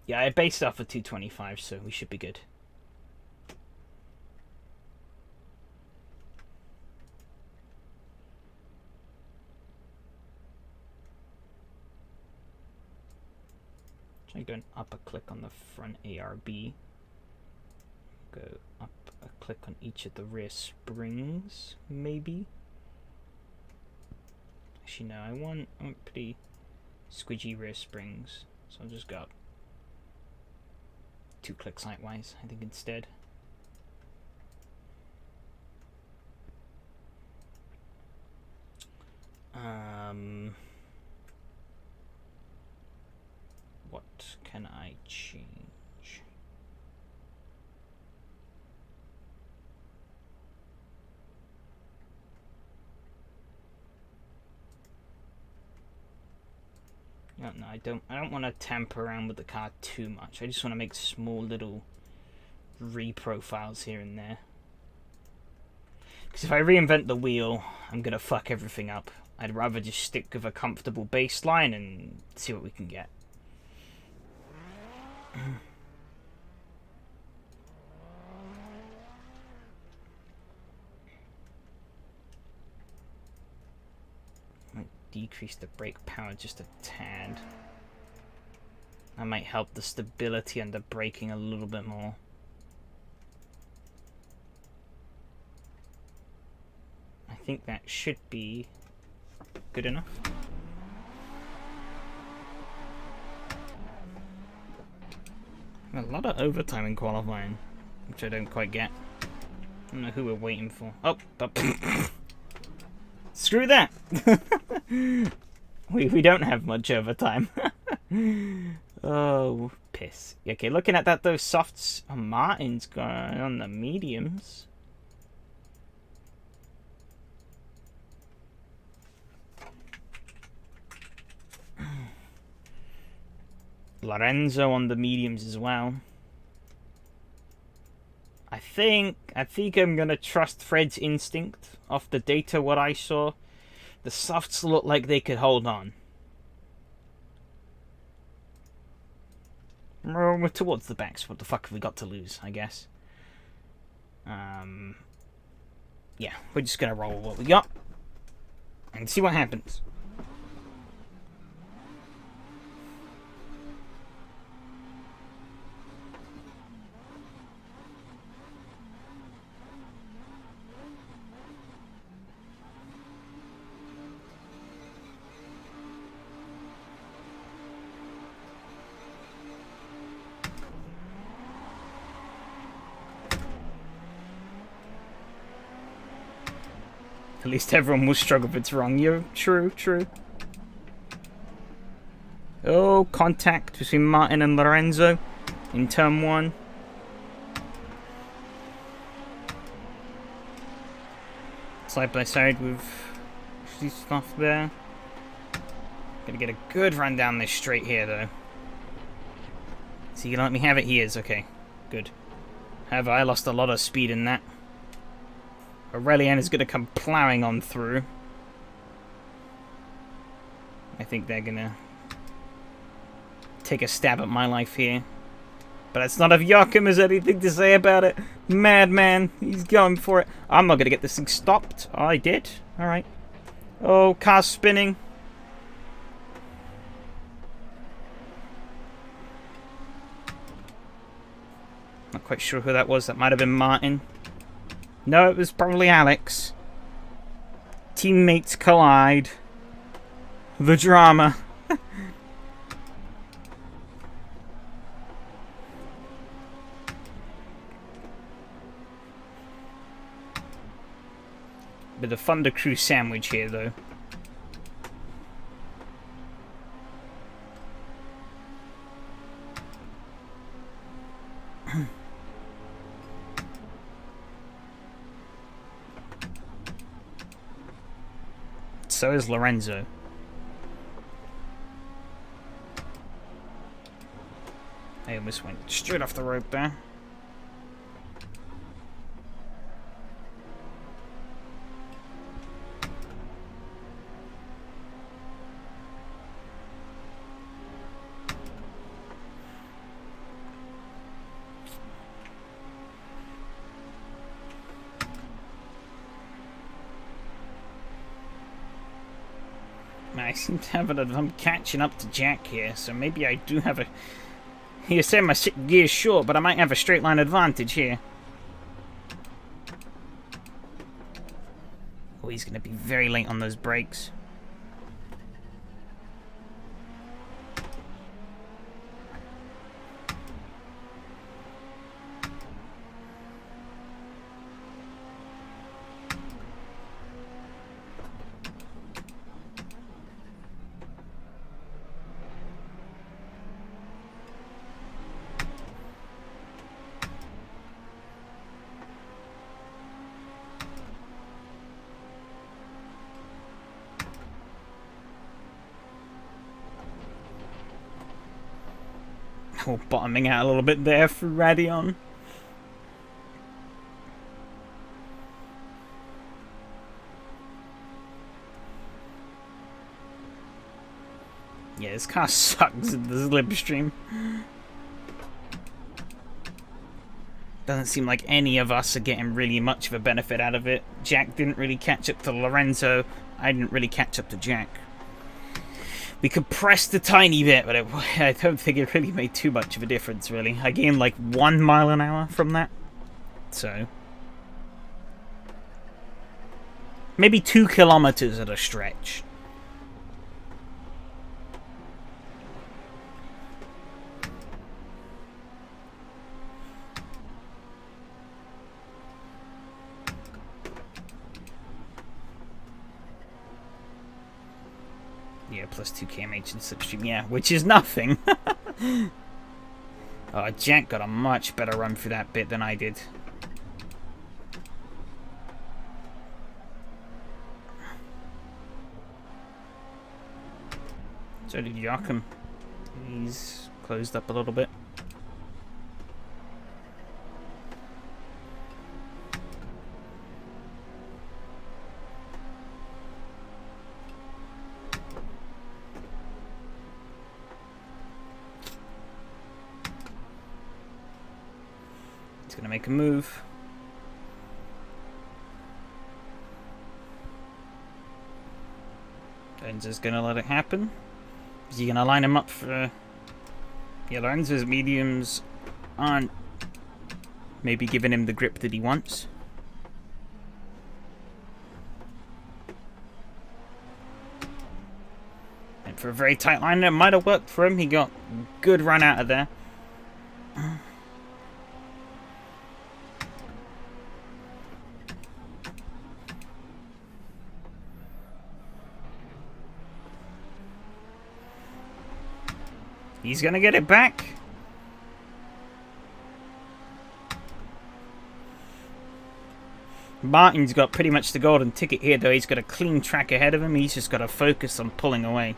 Yeah, I based off of 225, so we should be good. Try going up a click on the front ARB. Go up a click on each of the rear springs, maybe. Actually, no, I want pretty squidgy rear springs, so I'll just go up 2 clicks lightwise, I think, instead. What can I change? No, I don't want to tamper around with the car too much. I just want to make small little reprofiles here and there. Because if I reinvent the wheel, I'm gonna fuck everything up. I'd rather just stick with a comfortable baseline and see what we can get. Decrease the brake power just a tad. That might help the stability and the braking a little bit more. I think that should be good enough. A lot of overtime in qualifying, which I don't quite get. I don't know who we're waiting for. Oh, screw that! we don't have much overtime. Oh, piss. Okay, looking at that, those softs. Oh, Martin's going on the mediums. Lorenzo on the mediums as well. I think I'm gonna trust Fred's instinct off the data what I saw. The softs look like they could hold on. We're towards the backs. What the fuck have we got to lose, I guess? Yeah, we're just gonna roll what we got and see what happens. At least everyone will struggle if it's wrong. You're true. Oh, contact between Martin and Lorenzo in turn 1. Side by side with stuff there. Gonna get a good run down this straight here, though. Is he gonna let me have it? He is. Okay, good. However, I lost a lot of speed in that. Aurelian is going to come plowing on through. I think they're going to take a stab at my life here. But it's not if Joachim has anything to say about it. Madman, he's going for it. I'm not going to get this thing stopped. Oh, I did. Alright. Oh, car spinning. Not quite sure who that was. That might have been Martin. No, it was probably Alex. Teammates collide. The drama. Bit of Thunder Crew sandwich here, though. So is Lorenzo. I almost went straight off the road there. I seem to have I'm catching up to Jack here, so maybe I do have a... You say my gear's short, but I might have a straight line advantage here. Oh, he's going to be very late on those brakes. Oh, bottoming out a little bit there for Radion. Yeah, this car sucks at the slipstream. Doesn't seem like any of us are getting really much of a benefit out of it. Jack didn't really catch up to Lorenzo. I didn't really catch up to Jack. We compressed a tiny bit, but I don't think it really made too much of a difference, really. I gained like 1 mile an hour from that. So... maybe 2 kilometers at a stretch. Yeah, plus 2 kmh in slipstream, yeah, which is nothing. Oh, Jack got a much better run through that bit than I did. So did Joachim. He's closed up a little bit. He's gonna make a move. Lorenzo's gonna let it happen. Is he gonna line him up for... Yeah, Lorenzo's mediums aren't maybe giving him the grip that he wants. And for a very tight line, it might have worked for him. He got a good run out of there. He's gonna get it back. Martin's got pretty much the golden ticket here, though. He's got a clean track ahead of him. He's just got to focus on pulling away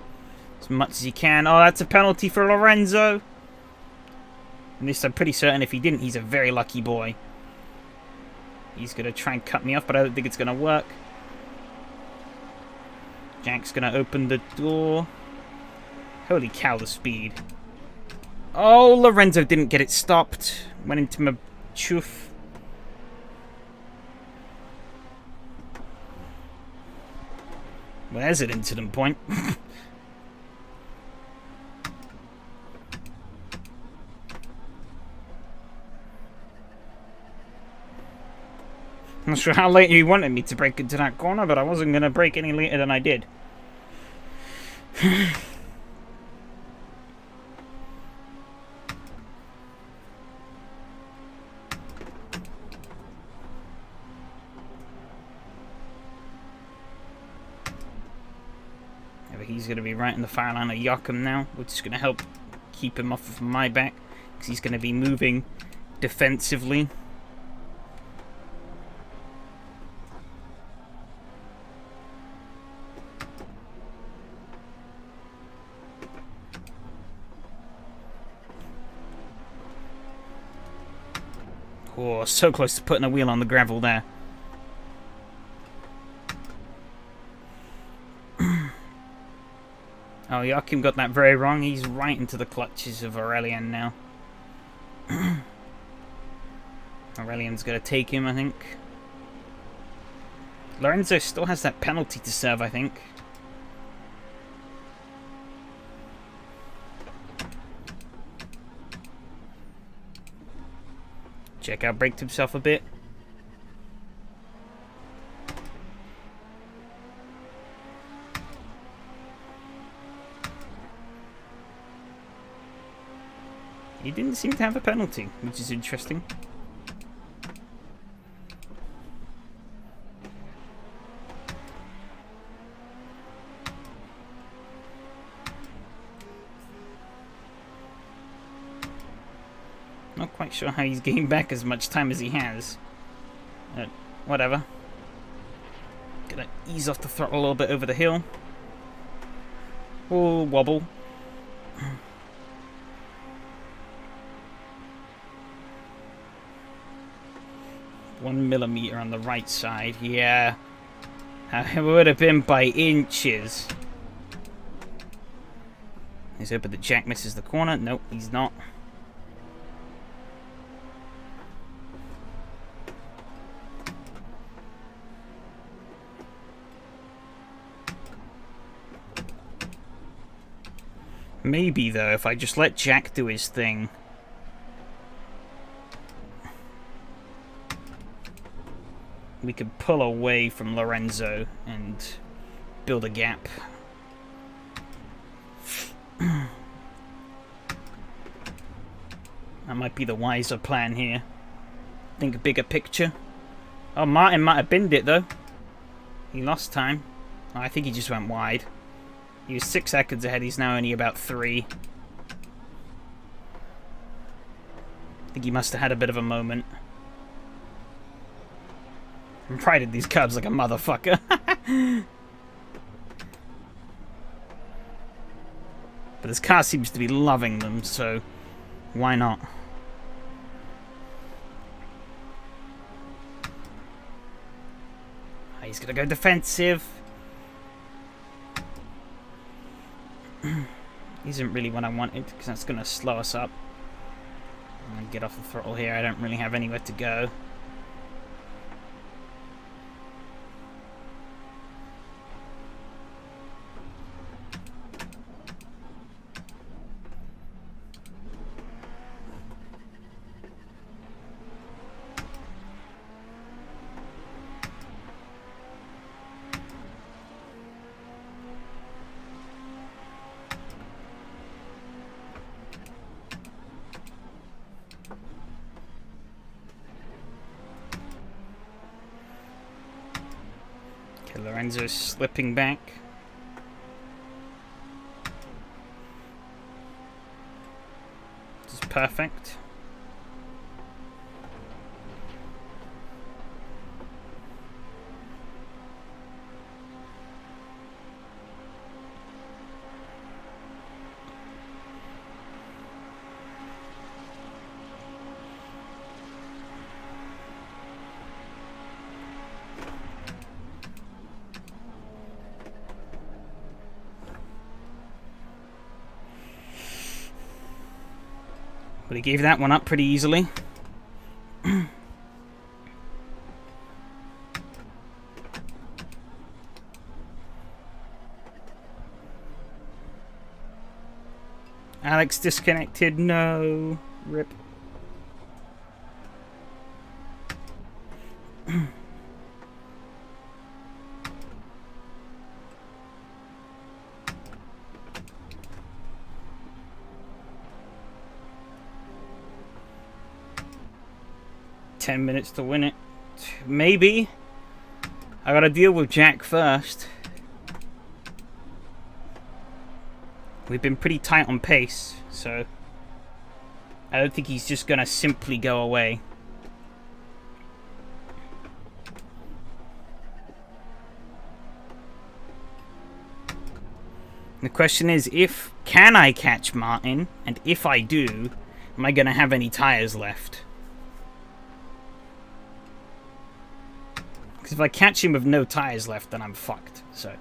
as much as he can. Oh, that's a penalty for Lorenzo. And this, I'm pretty certain if he didn't, he's a very lucky boy. He's going to try and cut me off, but I don't think it's going to work. Jack's going to open the door. Holy cow, the speed. Oh, Lorenzo didn't get it stopped. Went into my chuff. Well, there's an incident point. I'm not sure how late he wanted me to break into that corner, but I wasn't going to break any later than I did. He's going to be right in the fire line of Joachim now, which is going to help keep him off of my back, because he's going to be moving defensively. Oh, so close to putting a wheel on the gravel there. Oh, Joachim got that very wrong. He's right into the clutches of Aurelian now. Aurelian's going to take him, I think. Lorenzo still has that penalty to serve, I think. Check out, braked himself a bit. He didn't seem to have a penalty, which is interesting. Not quite sure how he's getting back as much time as he has. Whatever. Gonna ease off the throttle a little bit over the hill. Oh, wobble. 1 millimeter on the right side. Yeah. It would have been by inches. He's hoping that Jack misses the corner. Nope, he's not. Maybe, though, if I just let Jack do his thing. We could pull away from Lorenzo and build a gap. That might be the wiser plan here. Think a bigger picture. Oh, Martin might have binned it, though. He lost time. Oh, I think he just went wide. He was 6 seconds ahead. He's now only about 3. I think he must have had a bit of a moment. I'm riding these curves like a motherfucker. But this car seems to be loving them, so why not? He's gonna go defensive. Isn't really what I wanted, because that's gonna slow us up. I'm gonna get off the throttle here. I don't really have anywhere to go. Okay, Lorenzo's slipping back. This is perfect. But he gave that one up pretty easily. Alex disconnected. No. Rip. $10 to win it. Maybe. I gotta deal with Jack first. We've been pretty tight on pace, so I don't think he's just gonna simply go away. The question is, can I catch Martin? And if I do, am I gonna have any tires left? Because if I catch him with no tires left, then I'm fucked. So,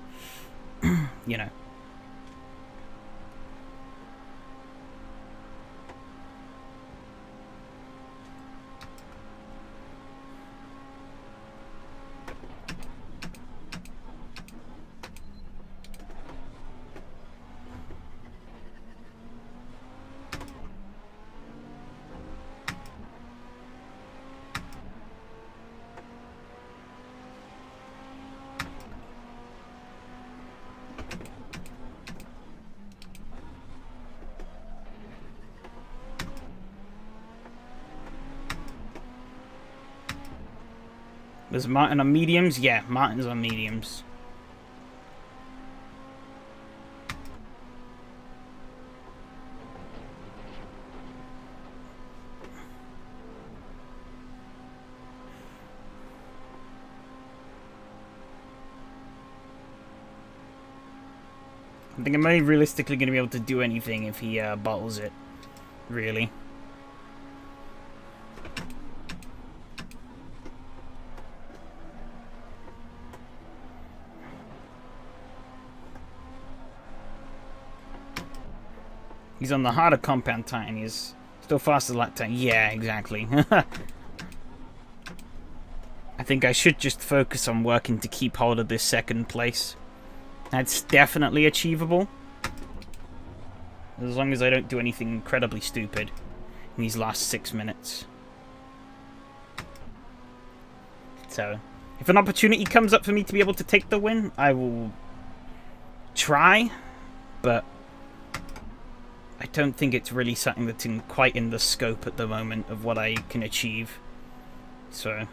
you know. Was Martin on mediums? Yeah, Martin's on mediums. I think I'm only realistically going to be able to do anything if he bottles it. Really. He's on the harder compound Titan. He's still faster than lap time. Yeah, exactly. I think I should just focus on working to keep hold of this second place. That's definitely achievable. As long as I don't do anything incredibly stupid in these last 6 minutes. So, if an opportunity comes up for me to be able to take the win, I will try, but I don't think it's really something that's quite in the scope at the moment of what I can achieve. So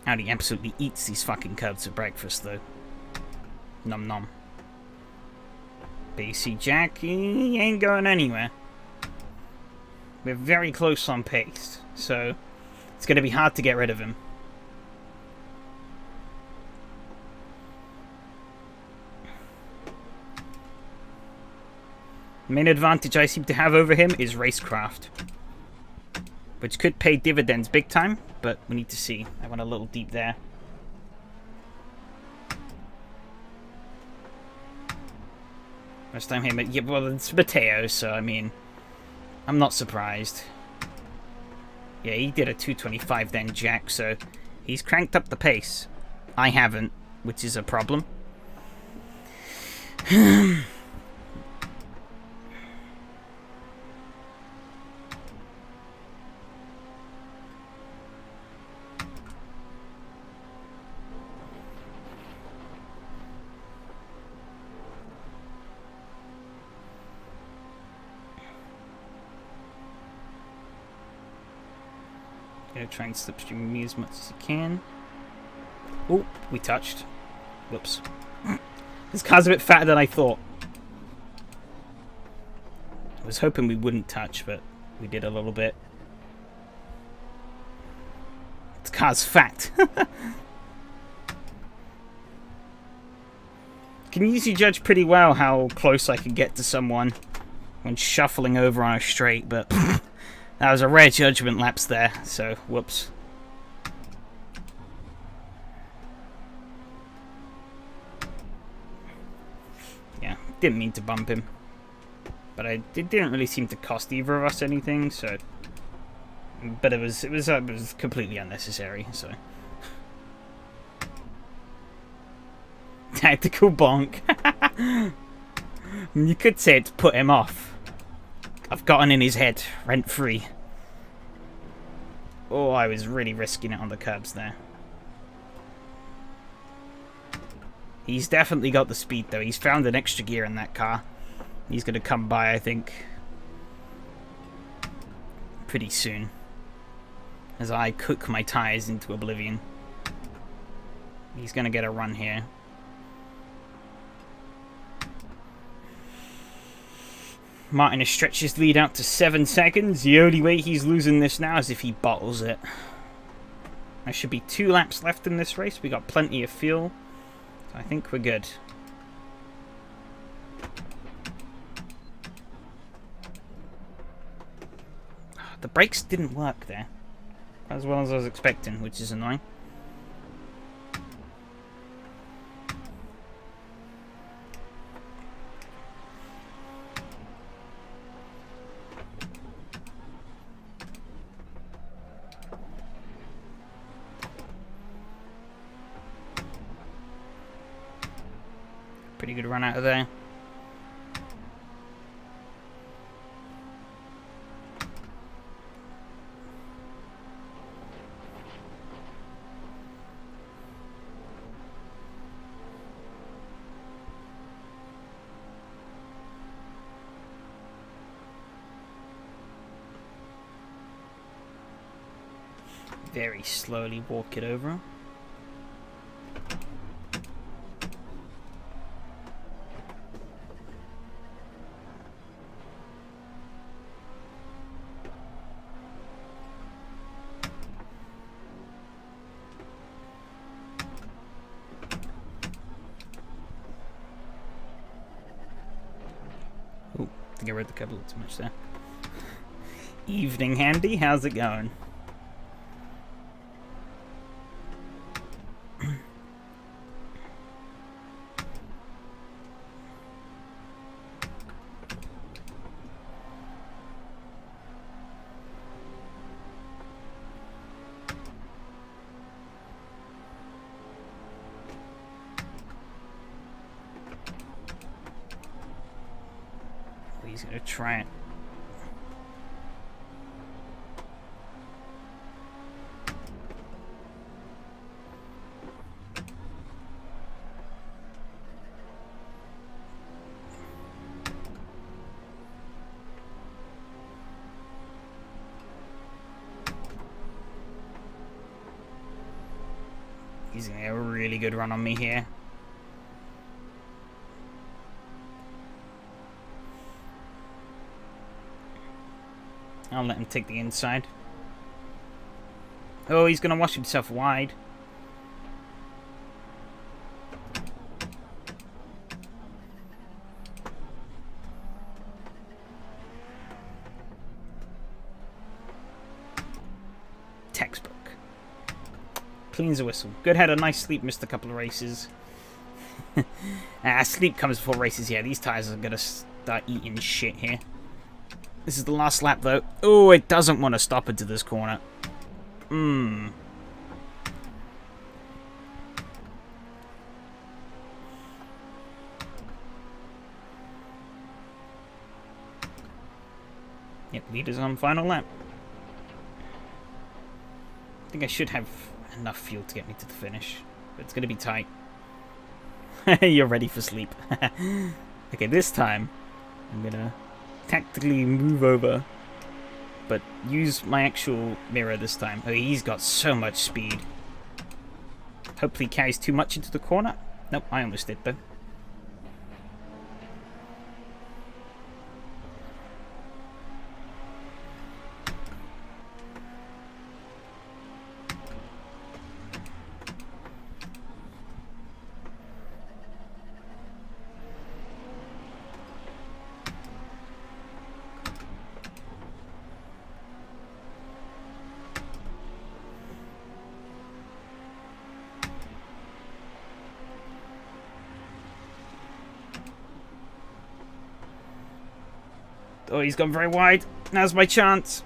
and he absolutely eats these fucking curves for breakfast, though. Nom nom. But you see, Jack, he ain't going anywhere. We're very close on pace, so it's going to be hard to get rid of him. The main advantage I seem to have over him is racecraft, which could pay dividends big time, but we need to see. I went a little deep there. First time here, yeah, well, it's Mateo, so I mean, I'm not surprised. Yeah, he did a 225 then, Jack, so he's cranked up the pace. I haven't, which is a problem. Gonna try and slipstream me as much as you can. Oh, we touched. Whoops. This car's a bit fatter than I thought. I was hoping we wouldn't touch, but we did a little bit. This car's fat. Can usually judge pretty well how close I can get to someone when shuffling over on a straight, but that was a rare judgment lapse there, so whoops. Yeah, didn't mean to bump him. But it didn't really seem to cost either of us anything, so. But it was completely unnecessary, so. Tactical bonk. You could say it to put him off. I've gotten in his head, rent free. Oh, I was really risking it on the curbs there. He's definitely got the speed, though. He's found an extra gear in that car. He's going to come by, I think, pretty soon. As I cook my tires into oblivion. He's going to get a run here. Martin has stretched his lead out to 7 seconds. The only way he's losing this now is if he bottles it. There should be 2 laps left in this race. We got plenty of fuel. So I think we're good. The brakes didn't work there. As well as I was expecting, which is annoying. Pretty good run out of there. Very slowly walk it over. Oh, I think I read the cable too much there. Evening, Handy. How's it going? He's gonna try it. He's gonna get a really good run on me here. I'll let him take the inside. Oh, he's going to wash himself wide. Textbook. Clean as a whistle. Good, had a nice sleep, missed a couple of races. Sleep comes before races. Yeah, these tires are going to start eating shit here. This is the last lap, though. Oh, it doesn't want to stop into this corner. Yep, leaders on final lap. I think I should have enough fuel to get me to the finish, but it's going to be tight. You're ready for sleep. Okay, this time I'm going to tactically move over but use my actual mirror this time. Oh, he's got so much speed. Hopefully he carries too much into the corner. Nope, I almost did though. Oh, he's gone very wide. Now's my chance.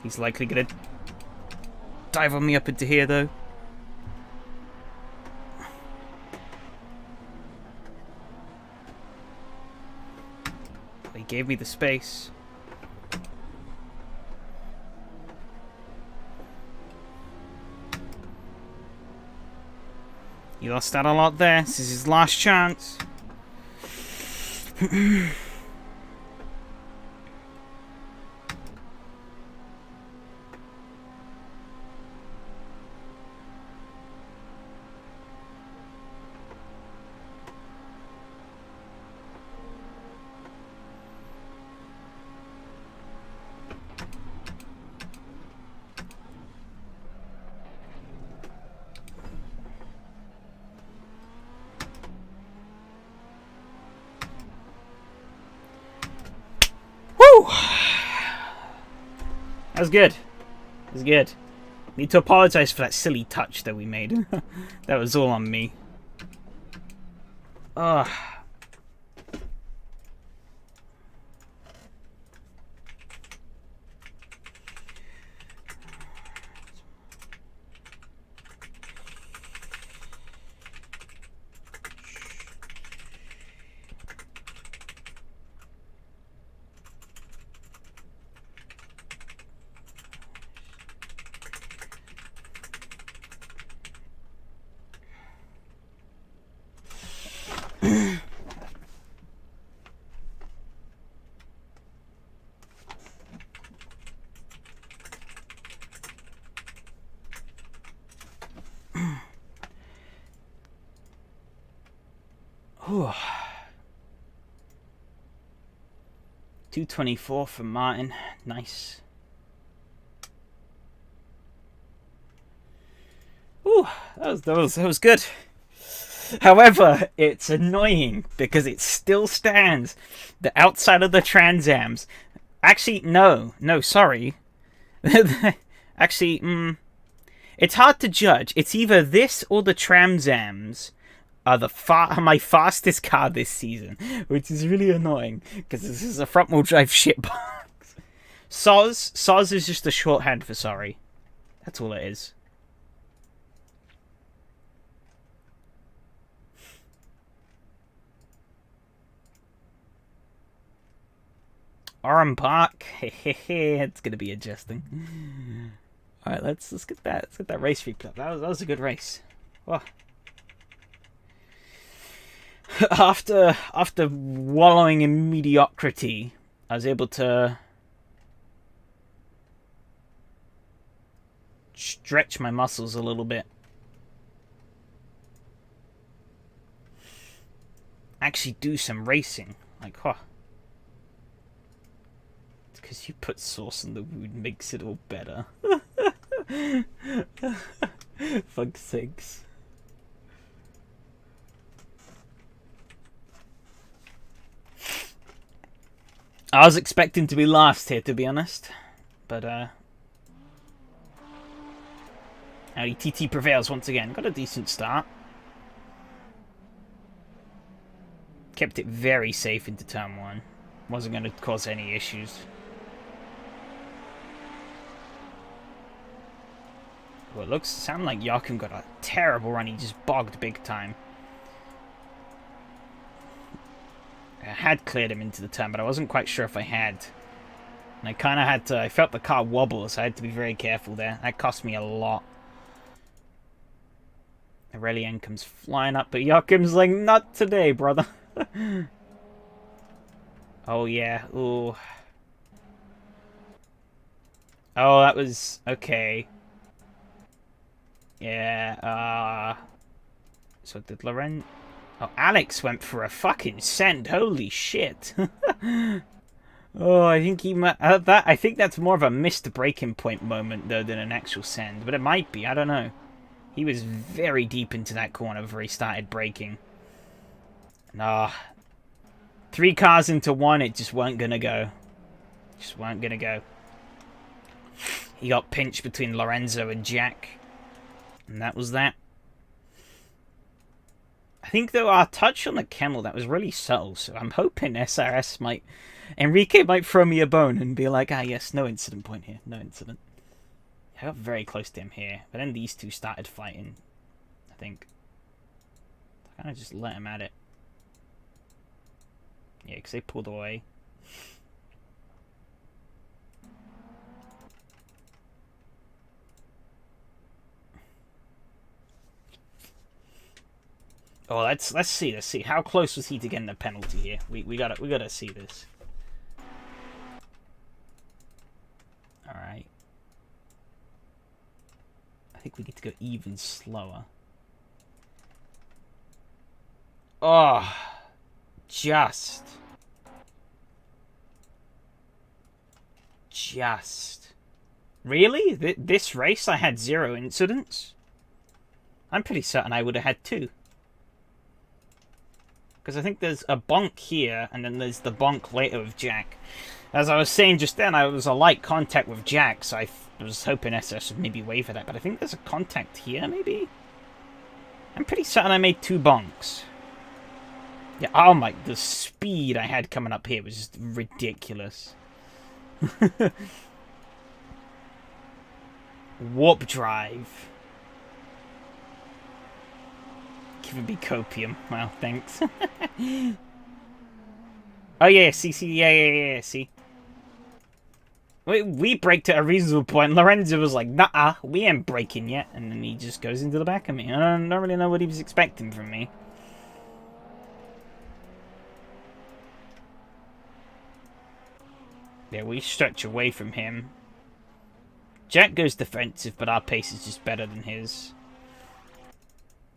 He's likely going to dive on me up into here, though. He gave me the space. He lost out a lot there. This is his last chance. That was good. That was good. Need to apologize for that silly touch that we made. That was all on me. Ugh. Whew. 224 from Martin. Nice. Ooh, that was good. However, it's annoying because it still stands. The outside of the Trans Ams. Actually, no, sorry. Actually, it's hard to judge. It's either this or the Trans Ams are my fastest car this season, which is really annoying because this is a front wheel drive shitbox. Soz is just a shorthand for sorry. That's all it is. Oran Park, it's gonna be adjusting. All right, let's get that race replay up. That was a good race. Oh. After wallowing in mediocrity, I was able to stretch my muscles a little bit. Actually do some racing. Like, huh. It's because you put sauce on the wound makes it all better. Fuck's sakes. I was expecting to be last here, to be honest. But, Audi TT prevails once again. Got a decent start. Kept it very safe into turn 1. Wasn't going to cause any issues. Well, it sounded like Joachim got a terrible run. He just bogged big time. I had cleared him into the turn, but I wasn't quite sure if I had. And I kind of had to... I felt the car wobble, so I had to be very careful there. That cost me a lot. Aurelien comes flying up, but Joachim's like, not today, brother. Oh, yeah. Ooh. Oh, that was... Okay. Yeah, So did Loren... Oh, Alex went for a fucking send. Holy shit. Oh, I think he might... I think that's more of a missed breaking point moment, though, than an actual send. But it might be. I don't know. He was very deep into that corner before he started braking. Nah. 3 cars into 1, it just weren't gonna go. Just weren't gonna go. He got pinched between Lorenzo and Jack. And that was that. I think, though, our touch on the kennel, that was really subtle. So I'm hoping SRS might... Enrique might throw me a bone and be like, ah, yes, no incident point here. No incident. I got very close to him here. But then these two started fighting, I think. I kind of just let him at it. Yeah, because they pulled away. Oh, let's see. How close was he to getting a penalty here? We gotta see this. All right. I think we need to go even slower. Oh, just. Really? This race I had 0 incidents? I'm pretty certain I would have had 2. Because I think there's a bonk here, and then there's the bonk later with Jack. As I was saying just then, I was a light contact with Jack, so I was hoping SS would maybe wait for that. But I think there's a contact here, maybe? I'm pretty certain I made 2 bonks. Yeah, oh my, the speed I had coming up here was just ridiculous. Warp drive. Giving me copium. Well, thanks. Oh yeah, see, see. We braked at a reasonable point. Lorenzo was like, nah, we ain't braking yet. And then he just goes into the back of me. I don't really know what he was expecting from me. Yeah, we stretch away from him. Jack goes defensive, but our pace is just better than his.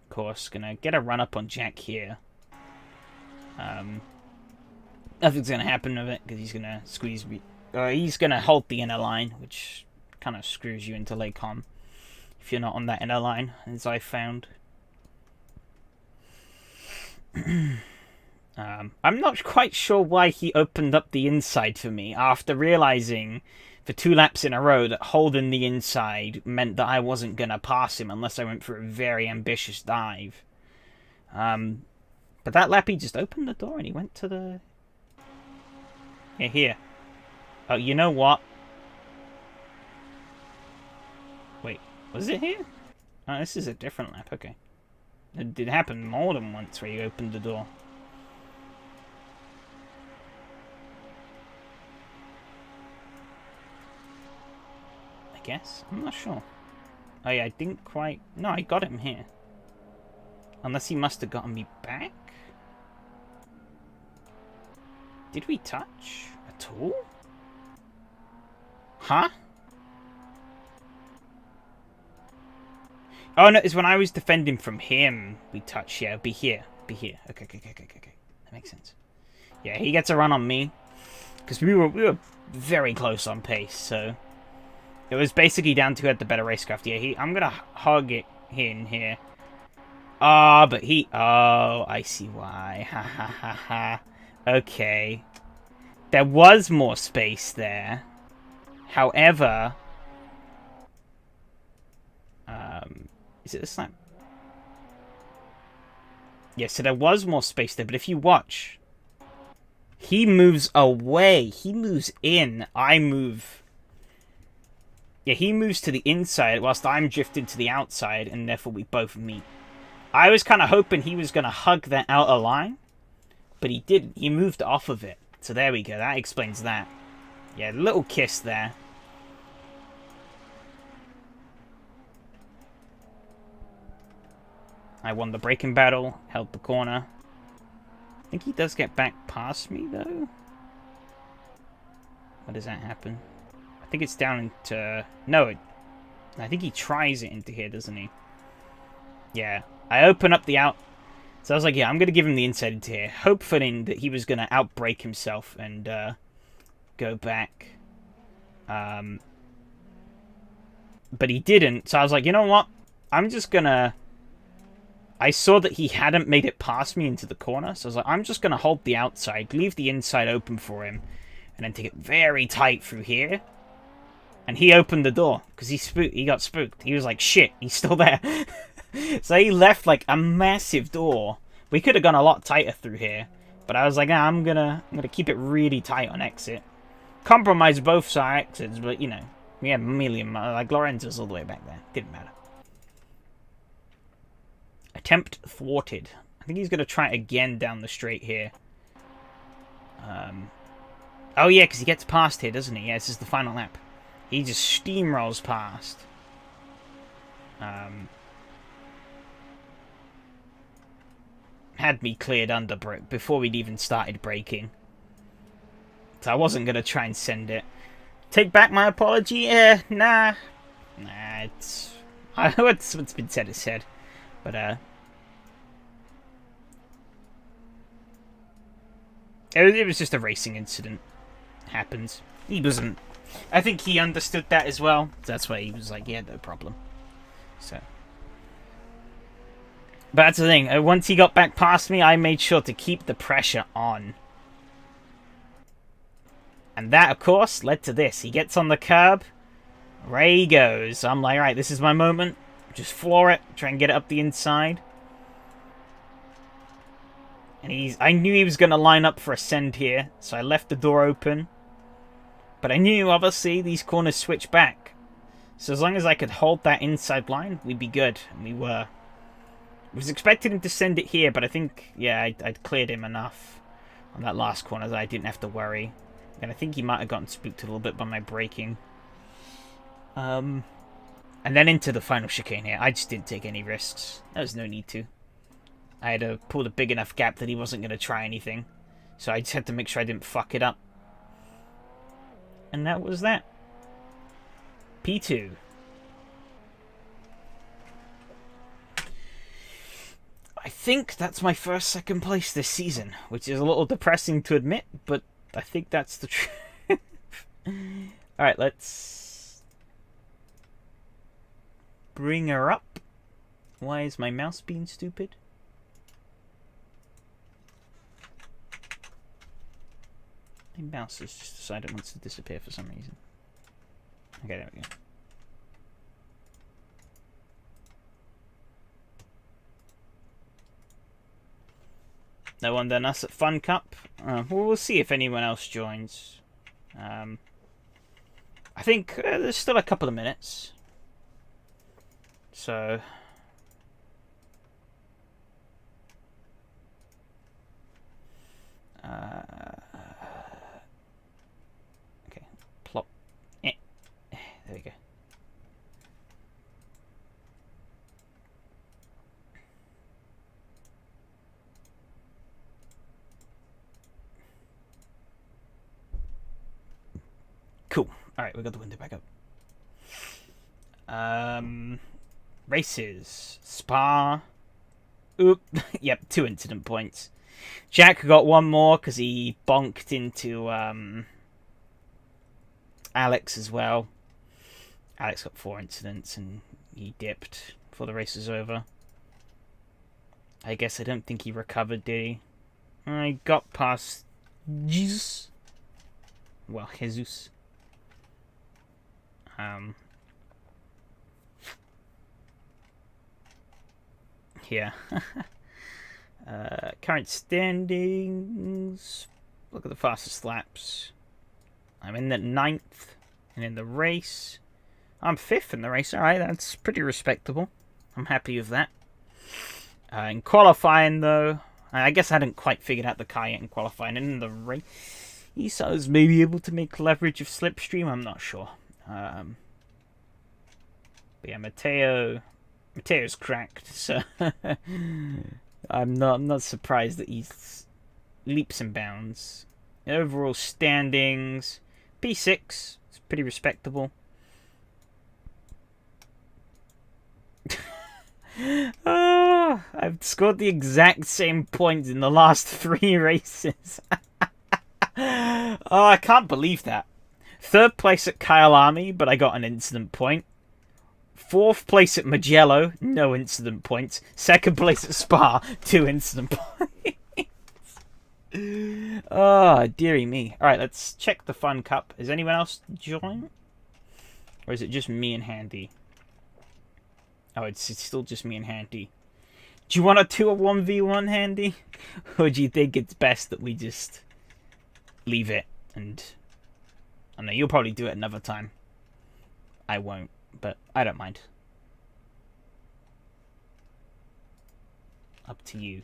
Of course, gonna get a run up on Jack here. Nothing's gonna happen with it because he's gonna squeeze me. He's gonna halt the inner line, which kind of screws you into late com if you're not on that inner line, as I found. I'm not quite sure why he opened up the inside for me after realizing for 2 laps in a row that holding the inside meant that I wasn't going to pass him unless I went for a very ambitious dive. But that lap he just opened the door and he went to the... Yeah, here. Oh, you know what? Wait, was it here? Oh, this is a different lap, okay. It did happen more than once where you opened the door. Guess? I'm not sure. Oh yeah, I didn't quite... No, I got him here. Unless he must have gotten me back? Did we touch at all? Huh? Oh no, it's when I was defending from him we touched. Yeah, be here. Be here. Okay. That makes sense. Yeah, he gets a run on me. Because we were very close on pace, so... It was basically down to who had the better racecraft. Yeah, I'm gonna hug it in here. Ah, but he... Oh, I see why. Ha ha ha ha. Okay. There was more space there. However... is it the slam? Yeah, so there was more space there, but if you watch... He moves away. He moves in. I move... Yeah, he moves to the inside whilst I'm drifting to the outside, and therefore we both meet. I was kind of hoping he was going to hug that outer line, but he didn't. He moved off of it. So there we go. That explains that. Yeah, little kiss there. I won the braking battle, held the corner. I think he does get back past me, though. How does that happen? I think it's down into... No, I think he tries it into here, doesn't he? Yeah. I open up the out... So I was like, yeah, I'm going to give him the inside into here, hoping that he was going to outbrake himself and go back. But he didn't, so I was like, you know what? I'm just going to... I saw that he hadn't made it past me into the corner, so I was like, I'm just going to hold the outside, leave the inside open for him, and then take it very tight through here. And he opened the door, because he got spooked. He was like, shit, he's still there. So he left like a massive door. We could have gone a lot tighter through here, but I was like, nah, I'm gonna keep it really tight on exit. Compromise both side exits, but you know, we had a million, like Lorenzo's all the way back there. Didn't matter. Attempt thwarted. I think he's gonna try it again down the straight here. Oh yeah, because he gets past here, doesn't he? Yeah, this is the final lap. He just steamrolls past. Had me cleared under before we'd even started braking. So I wasn't going to try and send it. Take back my apology? Nah. Nah, it's... what's been said is said. But, it was just a racing incident. Happens. He wasn't... I think he understood that as well. That's why he was like, yeah, no problem. So... But that's the thing, once he got back past me, I made sure to keep the pressure on. And that, of course, led to this. He gets on the curb, away he goes. I'm like, alright, this is my moment. Just floor it, try and get it up the inside. And I knew he was going to line up for a send here, so I left the door open. But I knew, obviously, these corners switch back. So as long as I could hold that inside line, we'd be good. And we were. I was expecting him to send it here, but I think, yeah, I'd cleared him enough on that last corner that I didn't have to worry. And I think he might have gotten spooked a little bit by my braking. And then into the final chicane here. I just didn't take any risks. There was no need to. I had pulled a big enough gap that he wasn't going to try anything. So I just had to make sure I didn't fuck it up. And that was that. P2. I think that's my first second place this season, which is a little depressing to admit, but I think that's the truth. Alright, let's bring her up. Why is my mouse being stupid? My mouse has just decided it wants to disappear for some reason. Okay, there we go. No one done us at Fun Cup. Well, we'll see if anyone else joins. I think there's still a couple of minutes. So... okay, plop. There we go. Cool. Alright, we got the window back up. Races. Spa. Oop. Yep, 2 incident points. Jack got one more because he bonked into Alex as well. Alex got 4 incidents and he dipped before the race was over. I guess I don't think he recovered, did he? I got past Jesus. Well, Jesus. Yeah. Current standings. Look at the fastest laps. I'm in the 9th, and in the race, I'm 5th in the race. Alright, that's pretty respectable. I'm happy with that. In qualifying, though, I guess I hadn't quite figured out the car yet in qualifying. And in the race, I was maybe able to make leverage of slipstream. I'm not sure. But yeah, Mateo's cracked, so I'm not surprised that he's leaps and bounds. Overall standings, P6. It's pretty respectable. Oh, I've scored the exact same points in the last 3 races. Oh, I can't believe that. 3rd place at Kyalami, but I got an incident point. 4th place at Mugello, no incident points. 2nd place at Spa, 2 incident points. Oh, dearie me. Alright, let's check the Fun Cup. Is anyone else join? Or is it just me and Handy? Oh, it's still just me and Handy. Do you want to do a 1v1, Handy? Or do you think it's best that we just leave it? And I know you'll probably do it another time. I won't, but I don't mind. Up to you.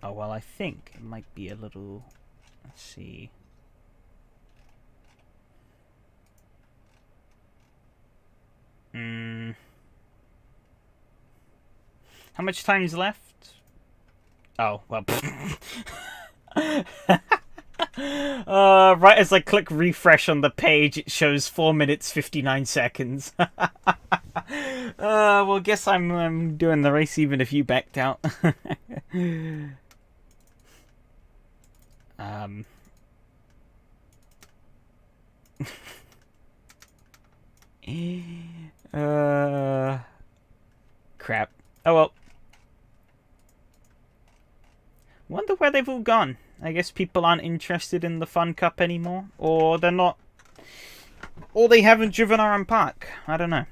Oh, well, I think it might be a little... Let's see. How much time is left? Oh, well... right as I click refresh on the page, it shows 4 minutes 59 seconds. Well, guess I'm doing the race even if you backed out. Crap. Oh well. Wonder where they've all gone. I guess people aren't interested in the Fun Cup anymore, or they're not, or they haven't driven Oran Park. I don't know.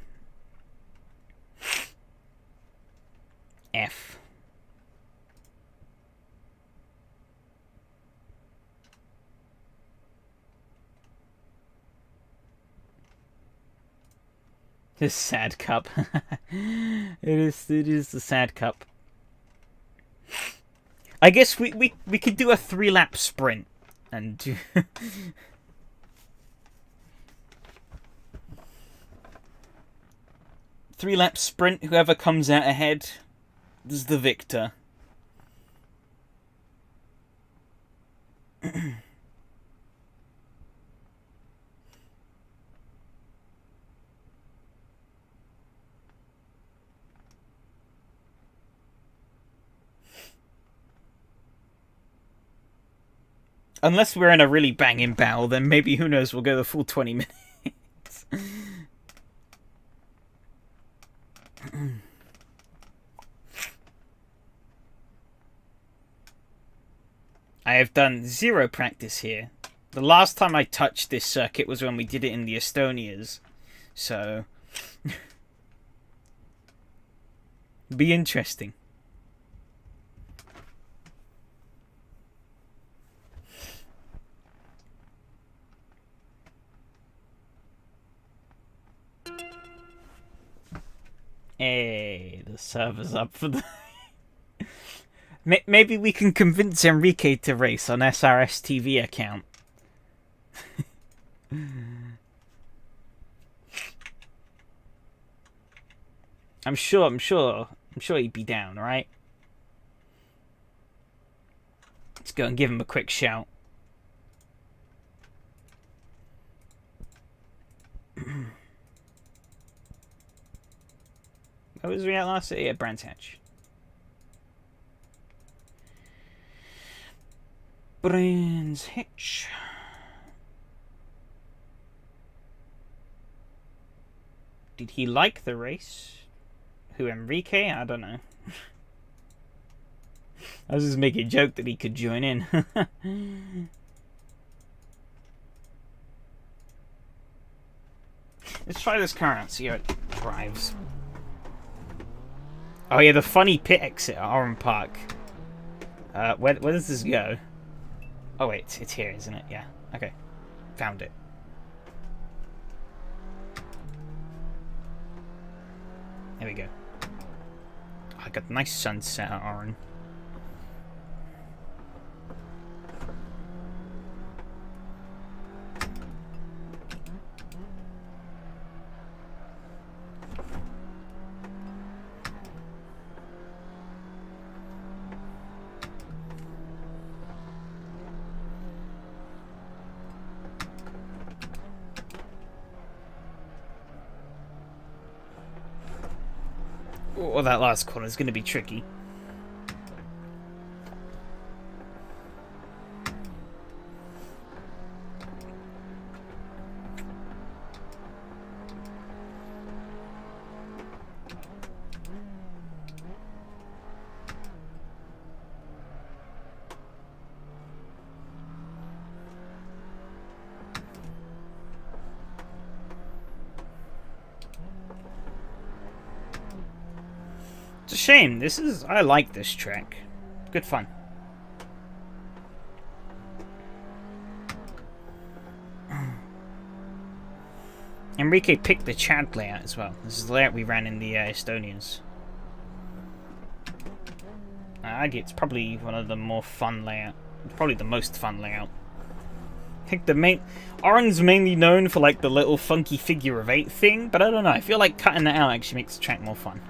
F. This sad cup. It is the sad cup. I guess we could do a 3-lap sprint and do 3-lap sprint. Whoever comes out ahead is the victor. Unless we're in a really banging battle, then maybe, who knows, we'll go the full 20 minutes. I have done 0 practice here. The last time I touched this circuit was when we did it in the Estonias. So... be interesting. Hey, the server's up for the... Maybe we can convince Enrique to race on SRS TV account. I'm sure he'd be down, right? Let's go and give him a quick shout. Where was we at last? Yeah, Brands Hatch. Brands Hatch. Did he like the race? Who, Enrique? I don't know. I was just making a joke that he could join in. Let's try this car out, see how it drives. Oh yeah, the funny pit exit at Oran Park. Where does this go? Oh wait, it's here, isn't it? Yeah. Okay. Found it. There we go. Oh, I got a nice sunset at Oran. Oh, that last corner is going to be tricky. It's a shame. I like this track. Good fun. Enrique picked the Chad layout as well. This is the layout we ran in the Estonians. I think it's probably one of the more fun layout. Probably the most fun layout. I think Oren's mainly known for like the little funky figure of 8 thing, but I don't know. I feel like cutting that out actually makes the track more fun.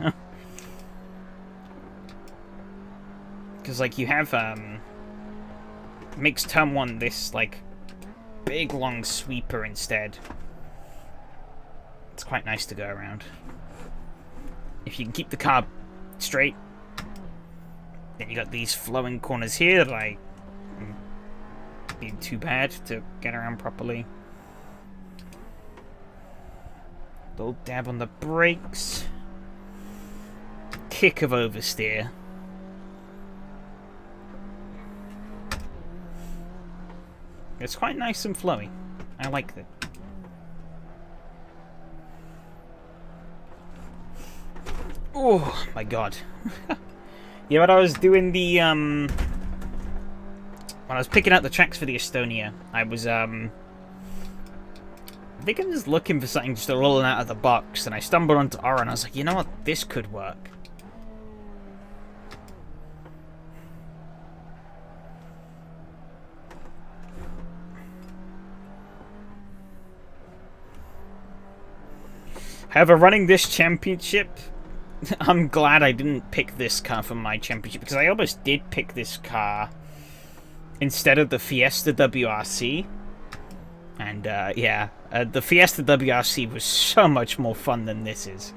Because, like, you have, makes turn 1 this, like, big, long sweeper instead. It's quite nice to go around. If you can keep the car straight, then you got these flowing corners here that I being too bad to get around properly. Little dab on the brakes. Kick of oversteer. It's quite nice and flowy. I like it. Oh my god. Yeah, when I was doing the when I was picking out the tracks for the Estonia, I was I think I'm just looking for something just rolling out of the box, and I stumbled onto Oren. I was like, you know what, this could work. However, running this championship, I'm glad I didn't pick this car for my championship, because I almost did pick this car instead of the Fiesta WRC. And, yeah, the Fiesta WRC was so much more fun than this is.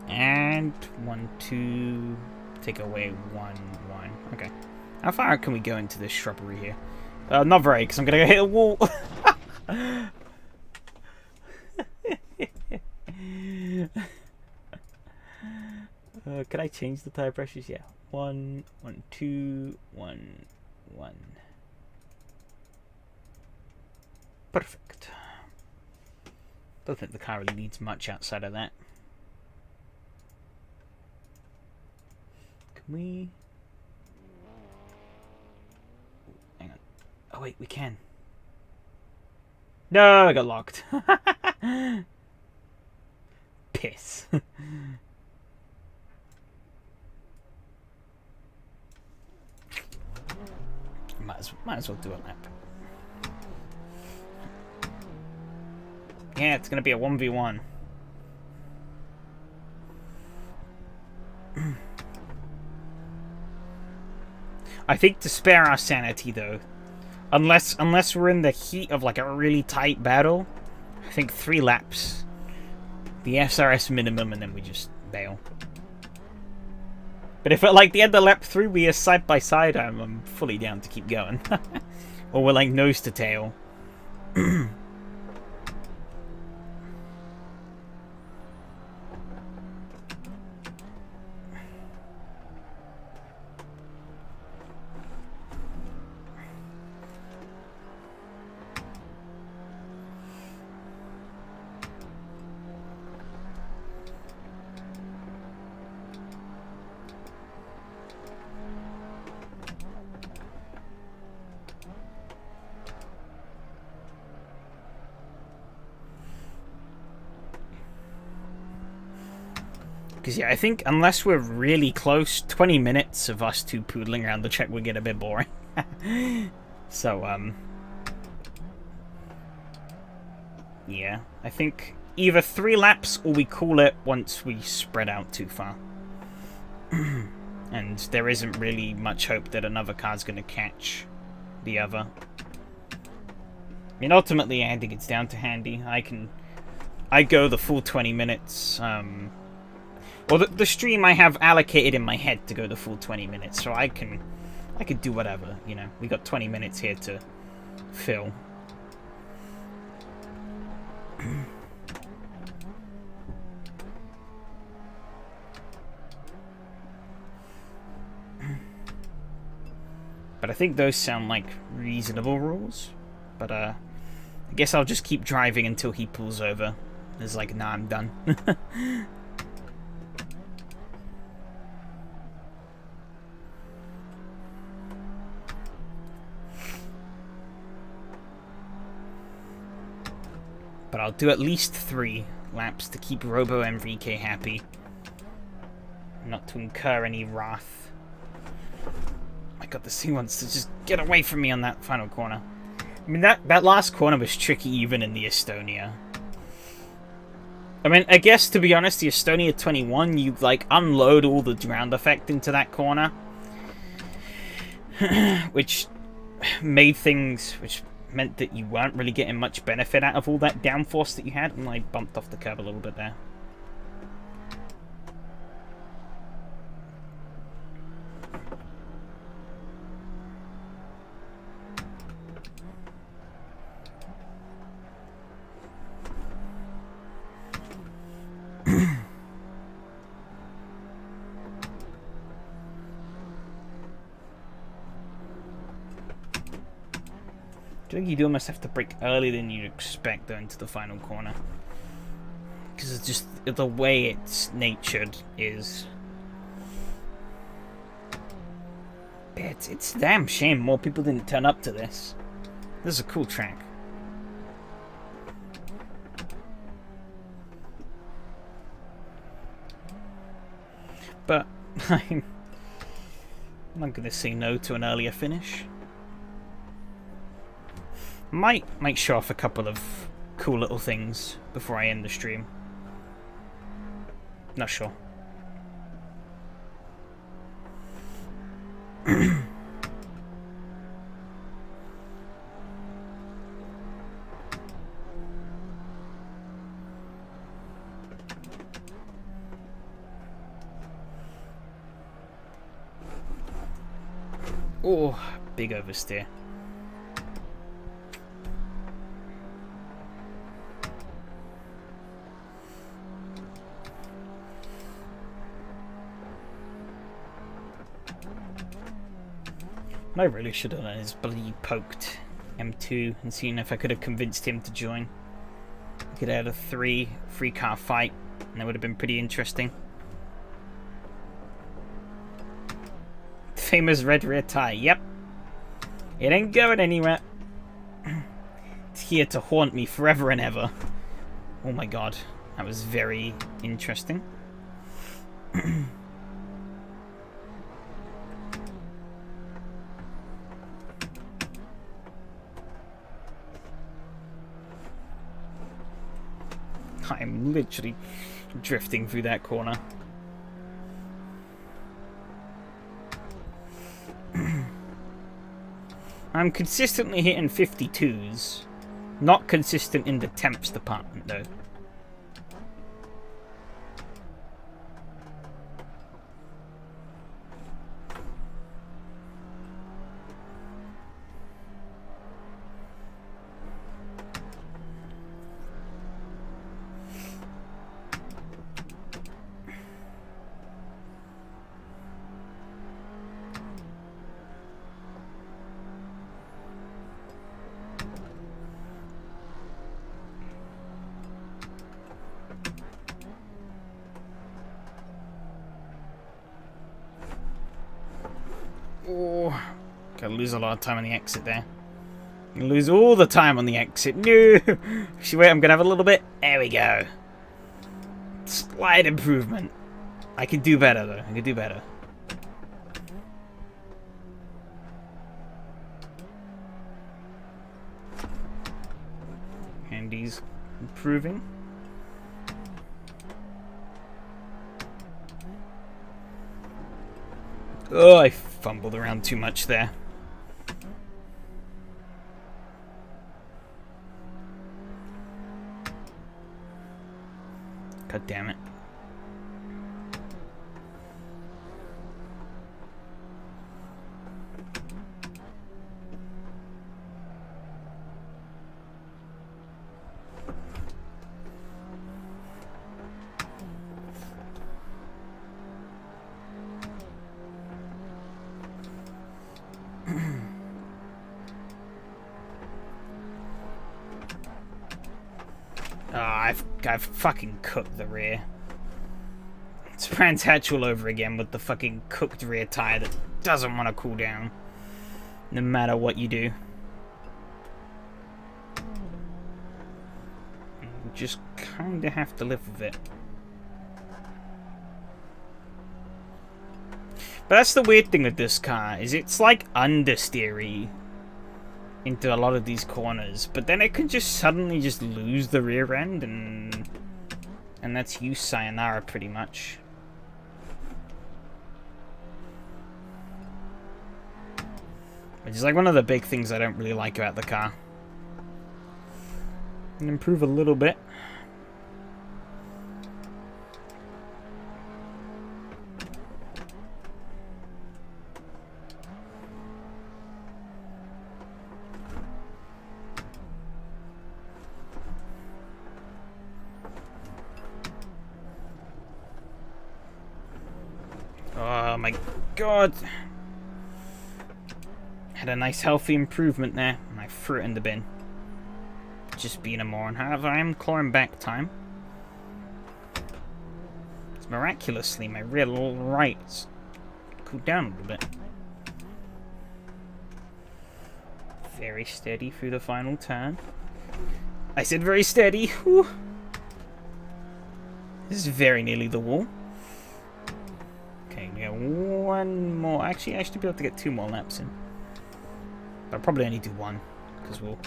And 1, 2, take away 1, 1. Okay. How far can we go into this shrubbery here? Not very, because I'm going to hit a wall. Can I change the tire pressures? Yeah. 1, 1, 2, 1, 1. Perfect. Don't think the car really needs much outside of that. We... Hang on. Oh wait, we can. No, I got locked. Piss. Might as well do a lap. Yeah, it's gonna be a 1v1. I think to spare our sanity, though, unless we're in the heat of like a really tight battle, I think 3 laps, the SRS minimum, and then we just bail. But if at like the end of lap 3 we are side by side, I'm fully down to keep going. Or we're like nose to tail. Because, yeah, I think unless we're really close, 20 minutes of us two poodling around the track would get a bit boring. So, Yeah, I think either 3 laps or we call it once we spread out too far. And there isn't really much hope that another car's going to catch the other. I mean, ultimately, I think it's down to Handy. I go the full 20 minutes. Well, the stream I have allocated in my head to go the full 20 minutes, so I could do whatever, you know. We got 20 minutes here to fill. But I think those sound like reasonable rules. But I guess I'll just keep driving until he pulls over. It's like, nah, I'm done. But I'll do at least 3 laps to keep Robo Enrique happy. Not to incur any wrath. My god, this thing wants to just get away from me on that final corner. I mean, that last corner was tricky even in the Estonia. I mean, I guess, to be honest, the Estonia 21, you, like, unload all the ground effect into that corner. Which made things... which meant that you weren't really getting much benefit out of all that downforce that you had. And I bumped off the curb a little bit there. I think you do almost have to brake earlier than you'd expect though into the final corner. Because it's just the way it's natured is... It's a damn shame more people didn't turn up to this. This is a cool track. But I'm not going to say no to an earlier finish. Might show off a couple of cool little things before I end the stream. Not sure. Oh, big oversteer. I really should have done his bloody poked M2 and seen if I could have convinced him to join. We could have had a 3-car fight, and that would have been pretty interesting. Famous red rear tie. Yep. It ain't going anywhere. It's here to haunt me forever and ever. Oh my god. That was very interesting. I'm literally drifting through that corner. I'm consistently hitting 52s. Not consistent in the temps department, though. Oh, gotta lose a lot of time on the exit there. I'm gonna lose all the time on the exit. No! Actually, wait, I'm gonna have a little bit. There we go. Slight improvement. I can do better, though. I can do better. Andy's improving. Oh, I fumbled around too much there. God damn it. I've fucking cooked the rear. It's Brands Hatch all over again with the fucking cooked rear tire that doesn't want to cool down, no matter what you do. You just kinda have to live with it. But that's the weird thing with this car, is it's like understeery into a lot of these corners, but then it can just suddenly just lose the rear end, and that's you sayonara pretty much. Which is like one of the big things I don't really like about the car. And improve a little bit. Oh my god. Had a nice healthy improvement there, and I threw it in the bin. Just being a moron. However, I am clawing back time. It's miraculously my rear right's cooled down a little bit. Very steady through the final turn. I said very steady. Whew. This is very nearly the wall. Okay, we got one more. Actually, I should be able to get 2 more laps in. I'll probably only do 1, because we'll...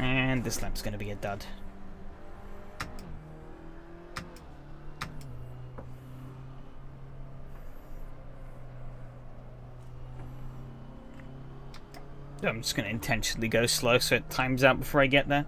And this lap's going to be a dud. I'm just going to intentionally go slow so it times out before I get there.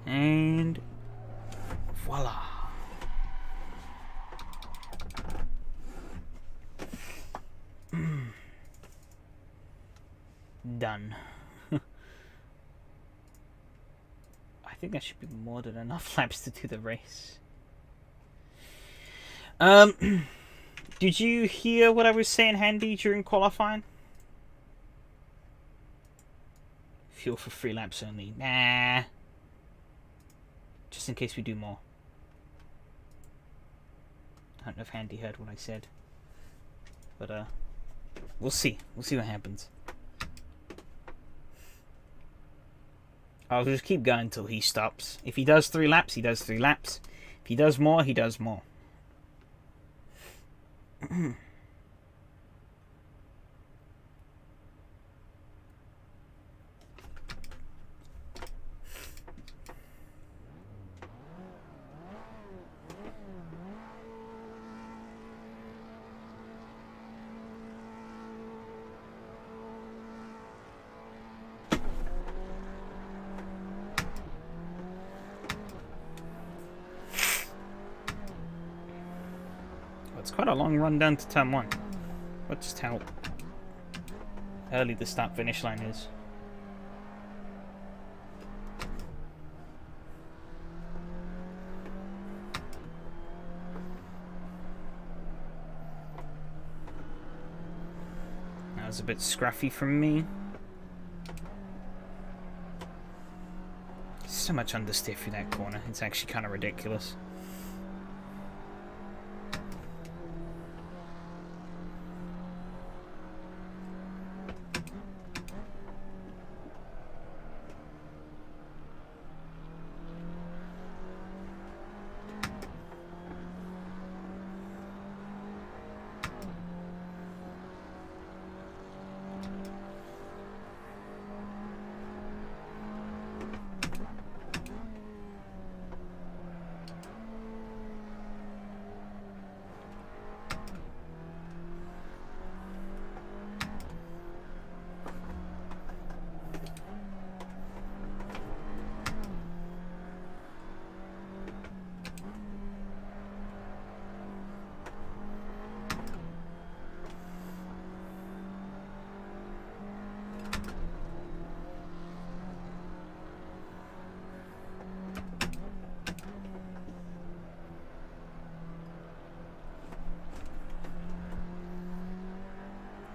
And voila. Done. I think that should be more than enough laps to do the race. Did you hear what I was saying, Handy, during qualifying? Fuel for 3 laps only. Nah. Just in case we do more. I don't know if Handy heard what I said. But, we'll see. We'll see what happens. I'll just keep going until he stops. If he does 3 laps, he does 3 laps. If he does more, he does more. It's quite a long run down to turn 1. But just how early the start-finish line is. That was a bit scruffy from me. So much understeer through that corner. It's actually kind of ridiculous.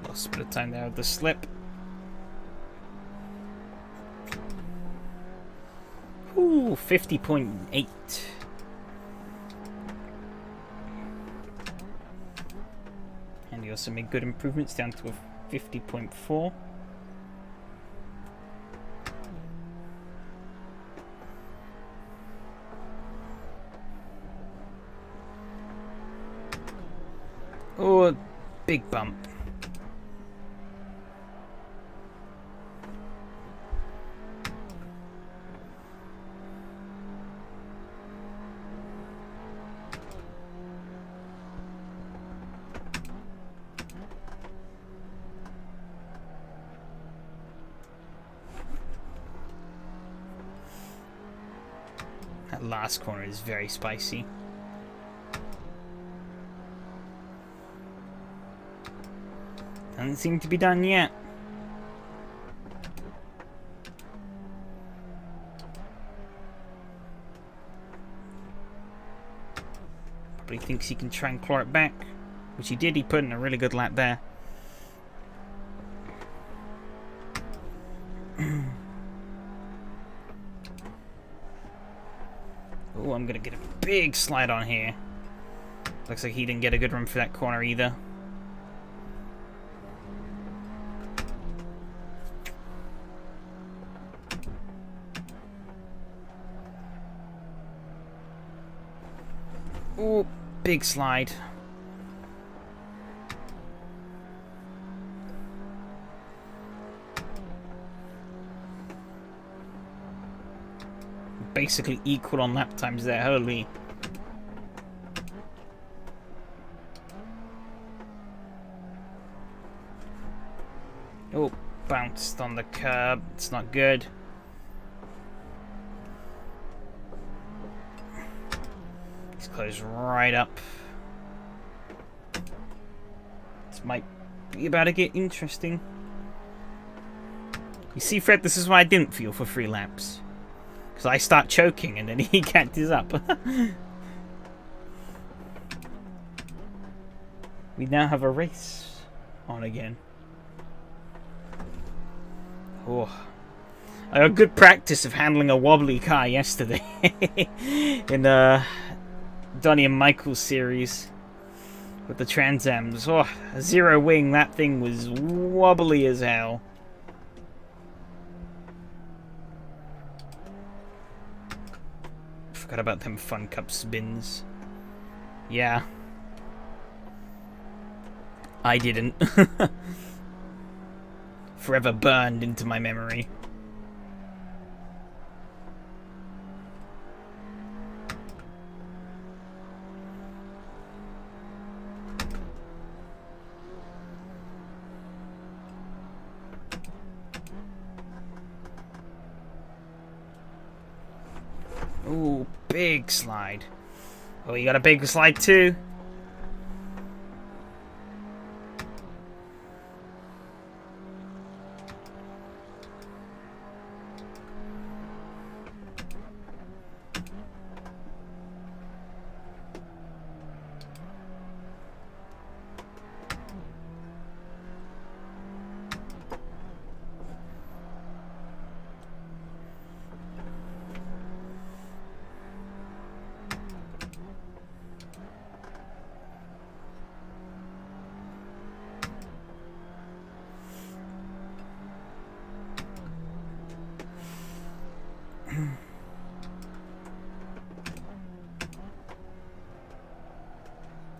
Lost a bit of time there with the slip. Ooh, 50.8. And he also made good improvements down to a 50.4. Oh, big bump. That last corner is very spicy. Doesn't seem to be done yet. But he thinks he can try and claw it back, which he did. He put in a really good lap there. Oh, I'm gonna get a big slide on here. Looks like he didn't get a good run for that corner either. Oh, big slide. Basically equal on lap times there, holy. Oh, bounced on the curb. It's not good. He's closed right up. This might be about to get interesting. You see, Fred, this is why I didn't feel for 3 laps. Because I start choking and then he catches up. We now have a race on again. Oh, I got good practice of handling a wobbly car yesterday in Donnie and Michael's series with the Trans Ams. Oh, a 0 wing, that thing was wobbly as hell. Forgot about them Fun Cup spins. Yeah. I didn't. Forever burned into my memory. Ooh, big slide. Oh, you got a big slide too?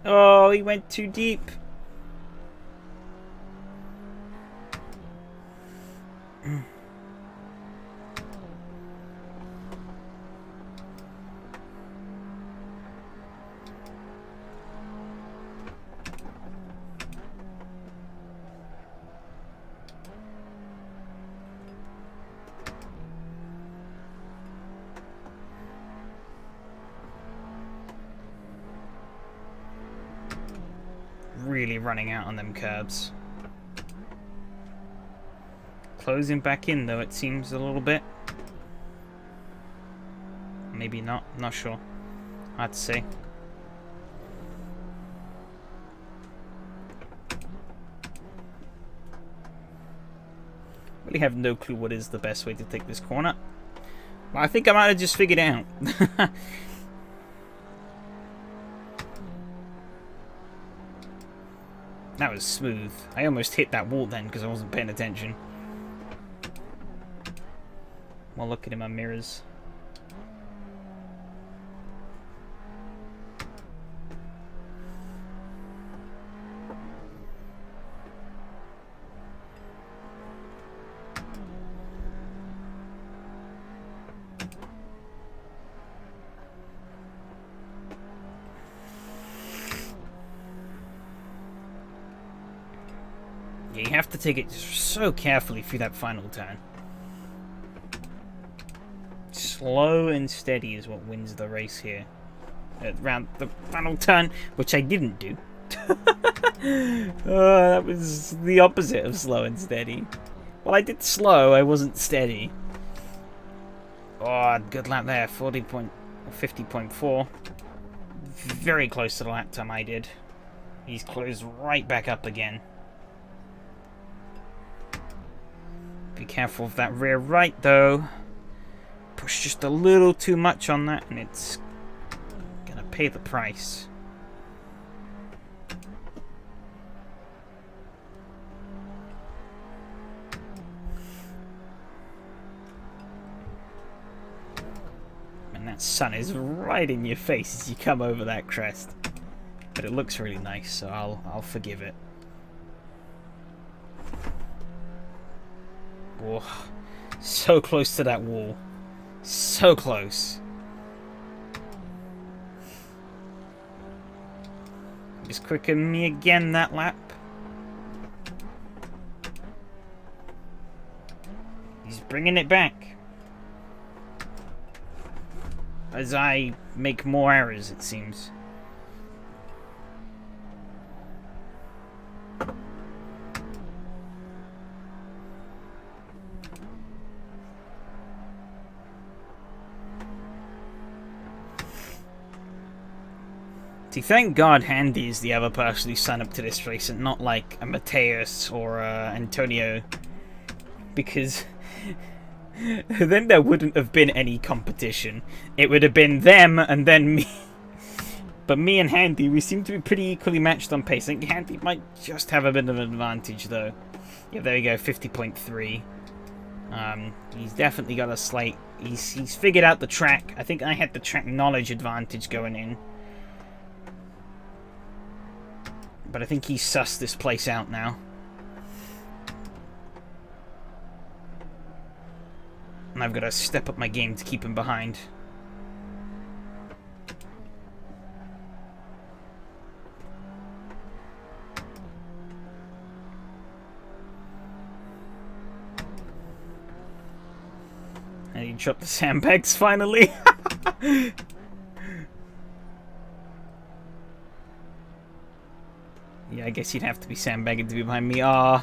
Oh, he went too deep. Really running out on them curbs. Closing back in though, it seems a little bit. Maybe not, not sure. Hard to say. Really have no clue what is the best way to take this corner. But I think I might have just figured it out. That was smooth. I almost hit that wall then because I wasn't paying attention. While looking in my mirrors. Yeah, you have to take it so carefully through that final turn. Slow and steady is what wins the race here. Around the final turn, which I didn't do. That was the opposite of slow and steady. Well, I did slow, I wasn't steady. Oh, good lap there, 50.4. Very close to the lap time I did. He's closed right back up again. Be careful of that rear right though. Push just a little too much on that and it's gonna pay the price. And that sun is right in your face as you come over that crest. But it looks really nice, so I'll forgive it. Whoa, so close to that wall. So close. Just quicker than me again that lap. He's bringing it back. As I make more errors, it seems. See, thank God Handy is the other person who signed up to this race and not like a Mateus or Antonio. Because then there wouldn't have been any competition. It would have been them and then me. But me and Handy, we seem to be pretty equally matched on pace. I think Handy might just have a bit of an advantage though. Yeah, there we go, 50.3. He's definitely got a slight... He's figured out the track. I think I had the track knowledge advantage going in. But I think he's sussed this place out now. And I've got to step up my game to keep him behind. And he dropped the sandbags finally. Yeah, I guess you'd have to be sandbagging to be behind me. I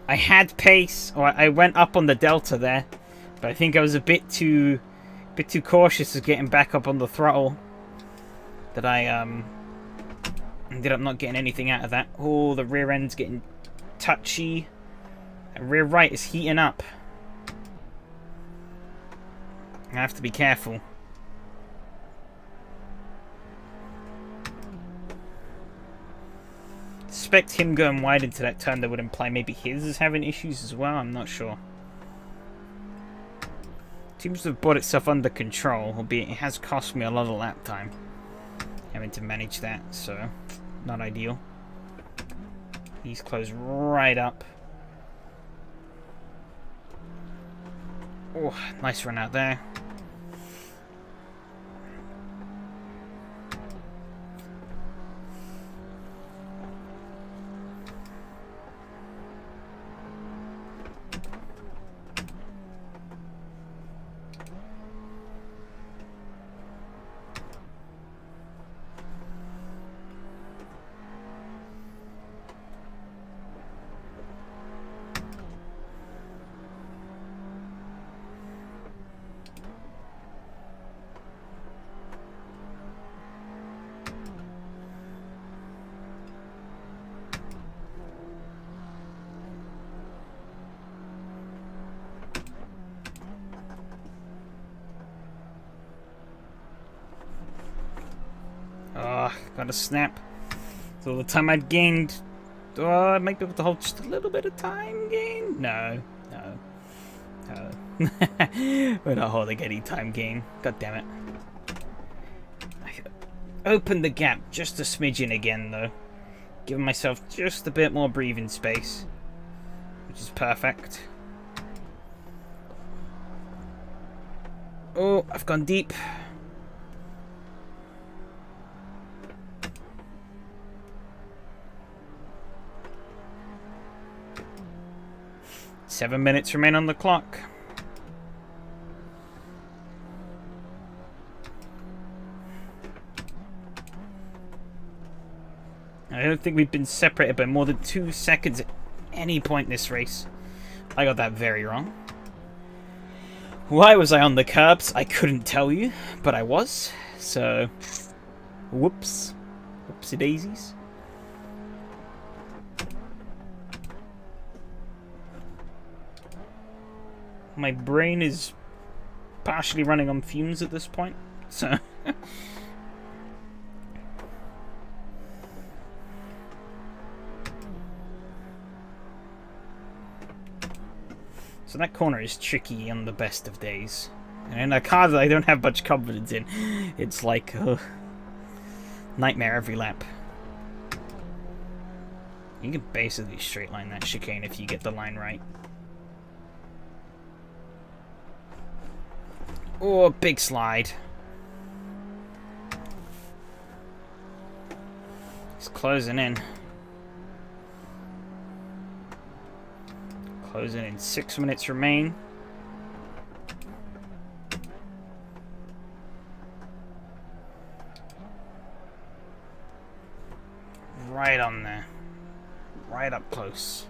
had pace, or I went up on the delta there, but I think I was a bit too cautious of getting back up on the throttle. That I ended up not getting anything out of that. Oh, the rear end's getting touchy. The rear right is heating up. I have to be careful. Expect him going wide into that turn. That would imply maybe his is having issues as well. I'm not sure. Seems to have brought itself under control, albeit it has cost me a lot of lap time. having to manage that, so not ideal. He's closed right up. Oh, nice run out there. Oh, got a snap. So the time I'd gained... Oh, I might be able to hold just a little bit of time gain? No. We're not holding any time gain. God damn it. I opened the gap just a smidgen again, though. Giving myself just a bit more breathing space. Which is perfect. Oh, I've gone deep. Seven minutes remain on the clock. I don't think we've been separated by more than 2 seconds at any point in this race. I got that very wrong. Why was I on the curbs? I couldn't tell you, but I was. So, whoops. Whoopsie daisies. My brain is partially running on fumes at this point, so... So that corner is tricky on the best of days. And a car that I don't have much confidence in, it's like, nightmare every lap. You can basically straight line that chicane if you get the line right. Oh, big slide. It's closing in. Closing in. 6 minutes remain. Right on there. Right up close.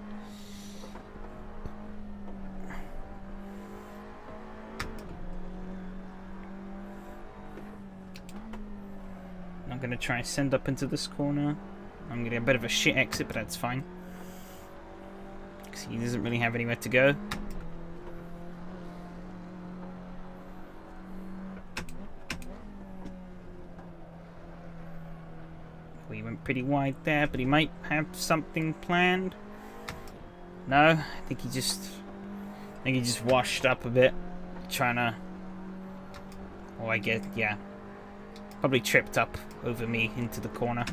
I'm going to try and send up into this corner. I'm getting a bit of a shit exit, but that's fine. Because he doesn't really have anywhere to go. We went pretty wide there, but he might have something planned. No, I think he just washed up a bit, trying to... Oh, I get, yeah. Probably tripped up over me into the corner.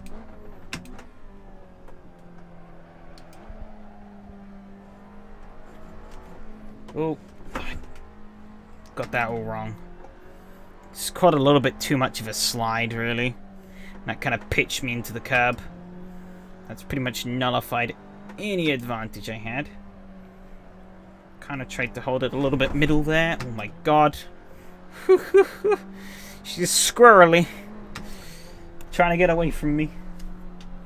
Oh, got that all wrong. Just caught a little bit too much of a slide, really. And that kind of pitched me into the curb. That's pretty much nullified any advantage I had. Kind of tried to hold it a little bit middle there. Oh my god. She's squirrely. Trying to get away from me.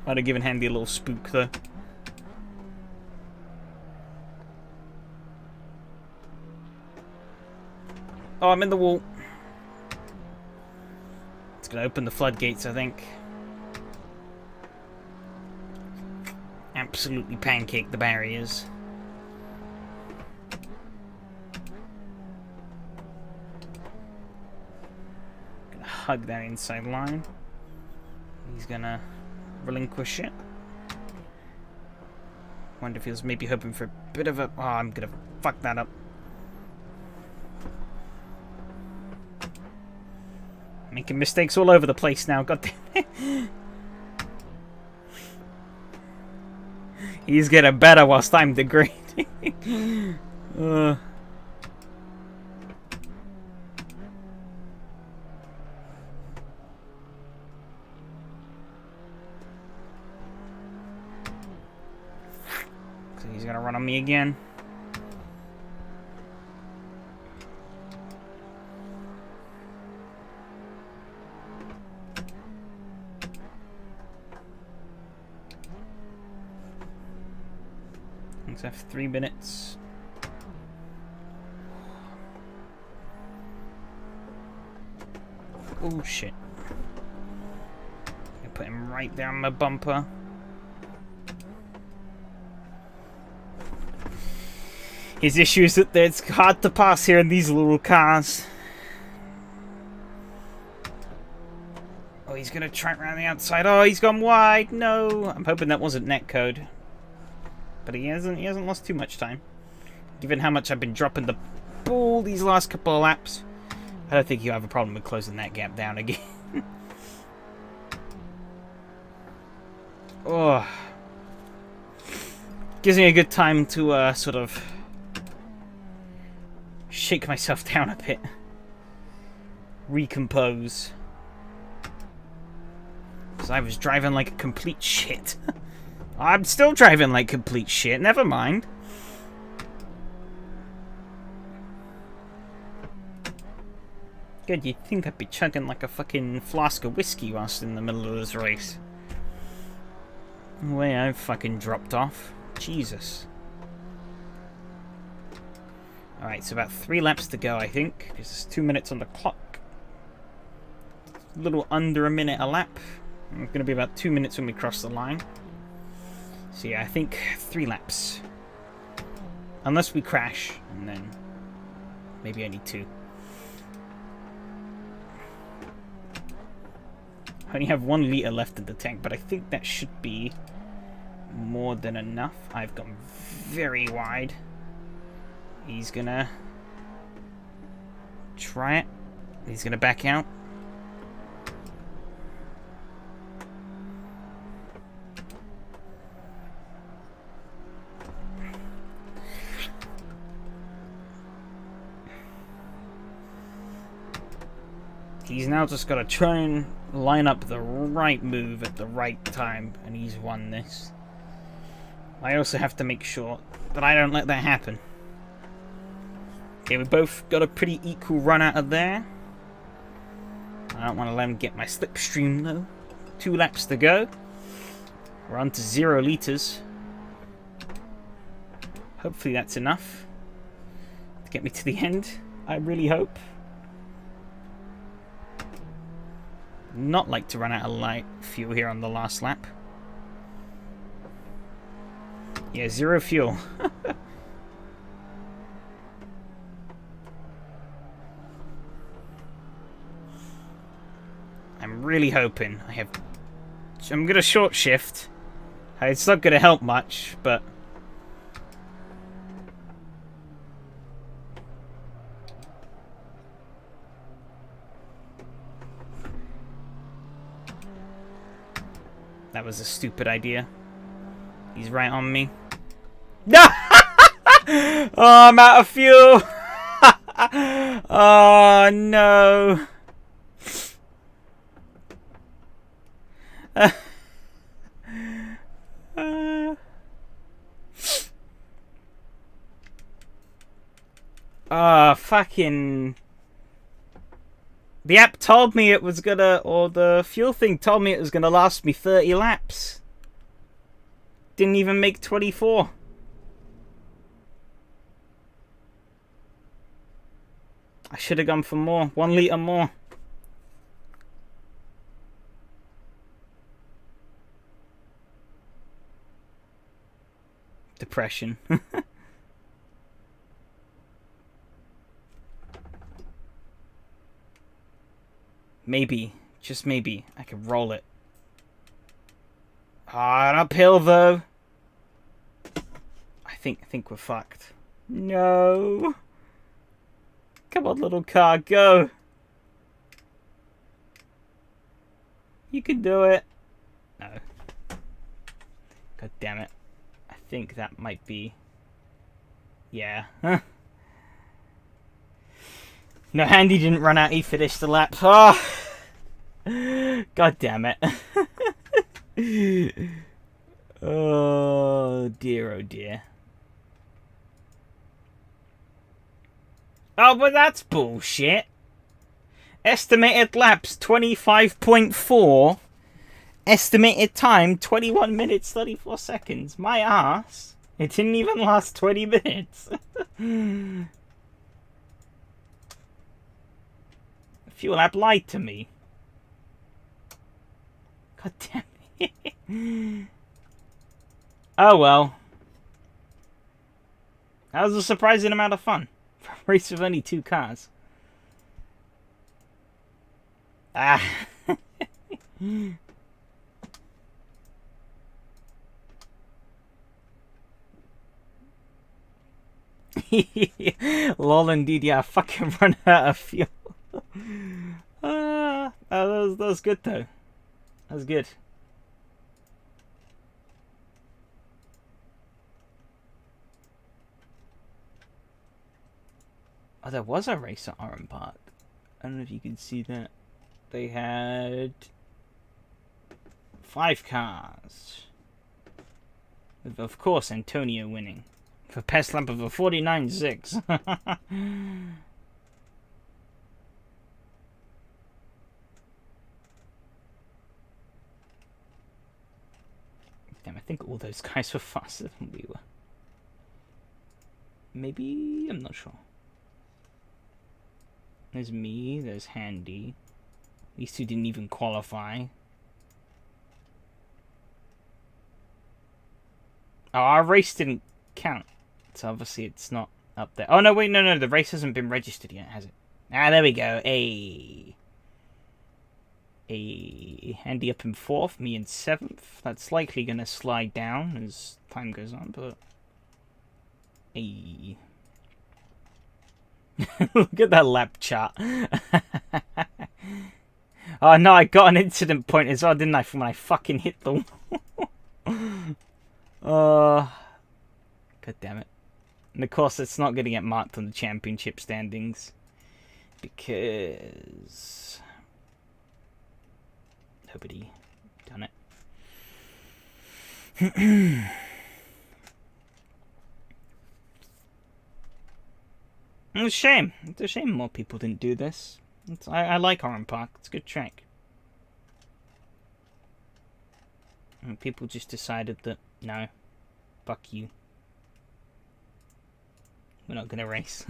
I'd have given Handy a little spook, though. Oh, I'm in the wall. It's going to open the floodgates, I think. Absolutely pancake the barriers. Gonna hug that inside line. He's gonna relinquish it. Wonder if he was maybe hoping for a bit of a... Oh, I'm gonna fuck that up. Making mistakes all over the place now, god damn it. He's getting better whilst I'm degrading. So he's gonna run on me again. Let's have 3 minutes. Oh shit. I put him right down my bumper. His issue is that it's hard to pass here in these little cars. Oh, he's gonna track around the outside. Oh, he's gone wide. No, I'm hoping that wasn't netcode. But he hasn't lost too much time. Given how much I've been dropping the ball these last couple of laps, I don't think he'll have a problem with closing that gap down again. Oh, gives me a good time to sort of shake myself down a bit, recompose. Because I was driving like a complete shit. I'm still driving like complete shit, never mind. Good, you'd think I'd be chugging like a fucking flask of whiskey whilst in the middle of this race. The way I've fucking dropped off. Jesus. Alright, so about 3 laps to go, I think. Because there's 2 minutes on the clock. A little under a minute a lap. It's going to be about 2 minutes when we cross the line. So yeah, I think 3 laps. Unless we crash, and then maybe only 2. I only have 1 litre left in the tank, but I think that should be more than enough. I've gone very wide. He's gonna try it. He's gonna back out. He's now just got to try and line up the right move at the right time, and he's won this. I also have to make sure that I don't let that happen. Okay, we both got a pretty equal run out of there. I don't want to let him get my slipstream though. 2 laps to go. We're on to 0 litres. Hopefully that's enough to get me to the end. I really hope. Not like to run out of light fuel here on the last lap. Yeah, 0 fuel. I'm really hoping I have... I'm going to short shift. It's not going to help much, but... That was a stupid idea. He's right on me. No! Oh, I'm out of fuel! Oh, no. Fucking... The app told me it was gonna, or the fuel thing told me it was gonna last me 30 laps. Didn't even make 24. I should have gone for more. 1 litre more. Depression. Maybe, just maybe, I could roll it. Hard uphill though. I think we're fucked. No. Come on, little car, go. You can do it. No. God damn it. I think that might be... Yeah. No, Handy didn't run out. He finished the lap. Oh! God damn it. Oh dear, oh dear. Oh, but that's bullshit. Estimated laps 25.4. Estimated time 21 minutes 34 seconds. My ass. It didn't even last 20 minutes. Fuel app lied to me. God damn it. Oh well. That was a surprising amount of fun. For a race with only 2 cars. Ah. Lol, indeed, yeah, I fucking run out of fuel. That was good though. That was good. Oh, there was a race at Oran Park. I don't know if you can see that. They had 5 cars. With, of course, Antonio winning. For best lap of a 49.6. Damn, I think all those guys were faster than we were. Maybe? I'm not sure. There's me, there's Handy. These 2 didn't even qualify. Oh, our race didn't count. So obviously it's not up there. Oh, no, wait, no, the race hasn't been registered yet, has it? Ah, there we go. Hey. Handy up in 4th, me in 7th. That's likely going to slide down as time goes on, but... Hey. Look at that lap chart. Oh no, I got an incident point as well, didn't I, from when I fucking hit them. God damn it. And of course it's not going to get marked on the championship standings. Because... nobody done it. It's a shame. It's a shame more people didn't do this. I like Oran Park. It's a good track. And people just decided that, no, fuck you. We're not going to race.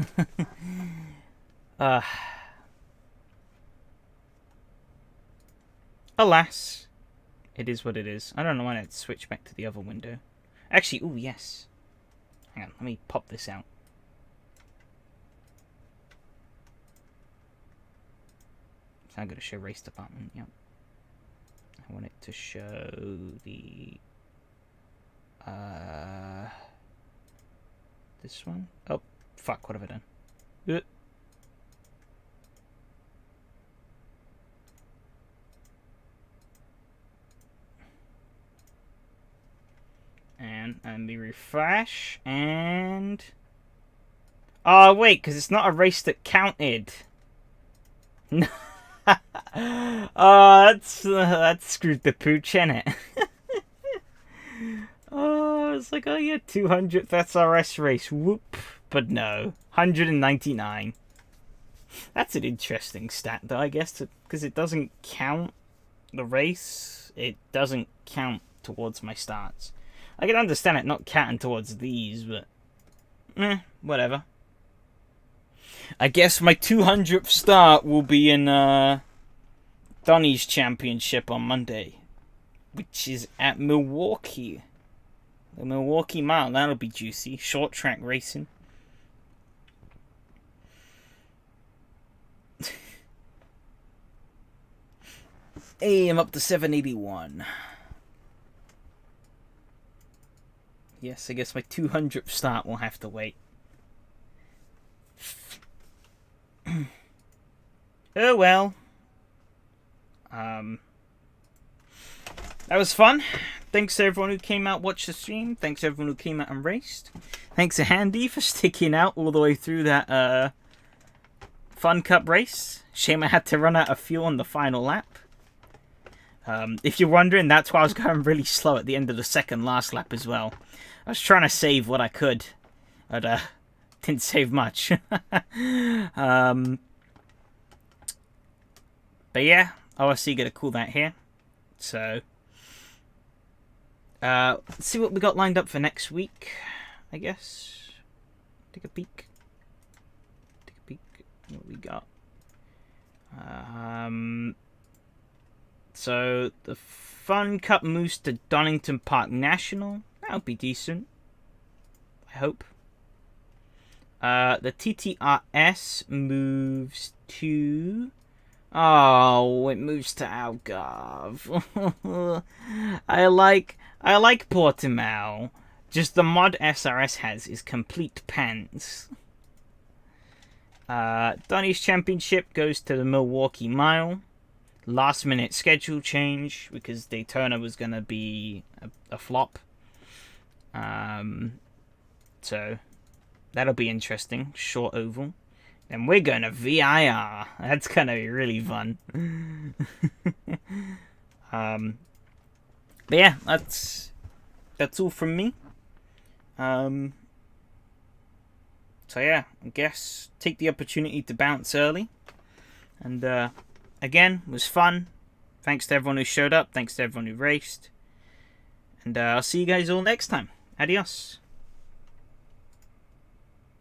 Alas, it is what it is. I don't know why I'd switch back to the other window. Actually, ooh, yes. Hang on, let me pop this out. So I'm going to show Race Department, yep. I want it to show the... this one? Oh, fuck, what have I done? And let me refresh, and... Oh, wait, because it's not a race that counted. Oh, that screwed the pooch, innit? Oh, it's like, oh yeah, 200th SRS race, whoop. But no, 199. That's an interesting stat, though, I guess, because it doesn't count the race. It doesn't count towards my starts. I can understand it not counting towards these, but... whatever. I guess my 200th start will be in Donny's Championship on Monday, which is at Milwaukee. The Milwaukee Mile, that'll be juicy. Short track racing. Hey, I'm up to 781. Yes, I guess my 200th start will have to wait. Oh well. that was fun. Thanks to everyone who came out, watched the stream. Thanks to everyone who came out and raced. Thanks to Handy for sticking out all the way through that Fun Cup race. Shame I had to run out of fuel on the final lap. If you're wondering, that's why I was going really slow at the end of the second last lap as well. I was trying to save what I could, but didn't save much. But yeah, obviously gonna call that here. So let's see what we got lined up for next week, I guess. Take a peek. Take a peek. What we got. So the Fun Cup moves to Donington Park National. That'll be decent, I hope. The TTRS moves to... Oh, it moves to Algarve. I like Portimao. Just the mod SRS has is complete pants. Donny's Championship goes to the Milwaukee Mile. Last minute schedule change because Daytona was going to be a flop. So that'll be interesting. Short oval. And we're going to VIR. That's going to be really fun. But yeah, that's all from me. So yeah, I guess take the opportunity to bounce early. And again, it was fun. Thanks to everyone who showed up. Thanks to everyone who raced. And I'll see you guys all next time. Adios.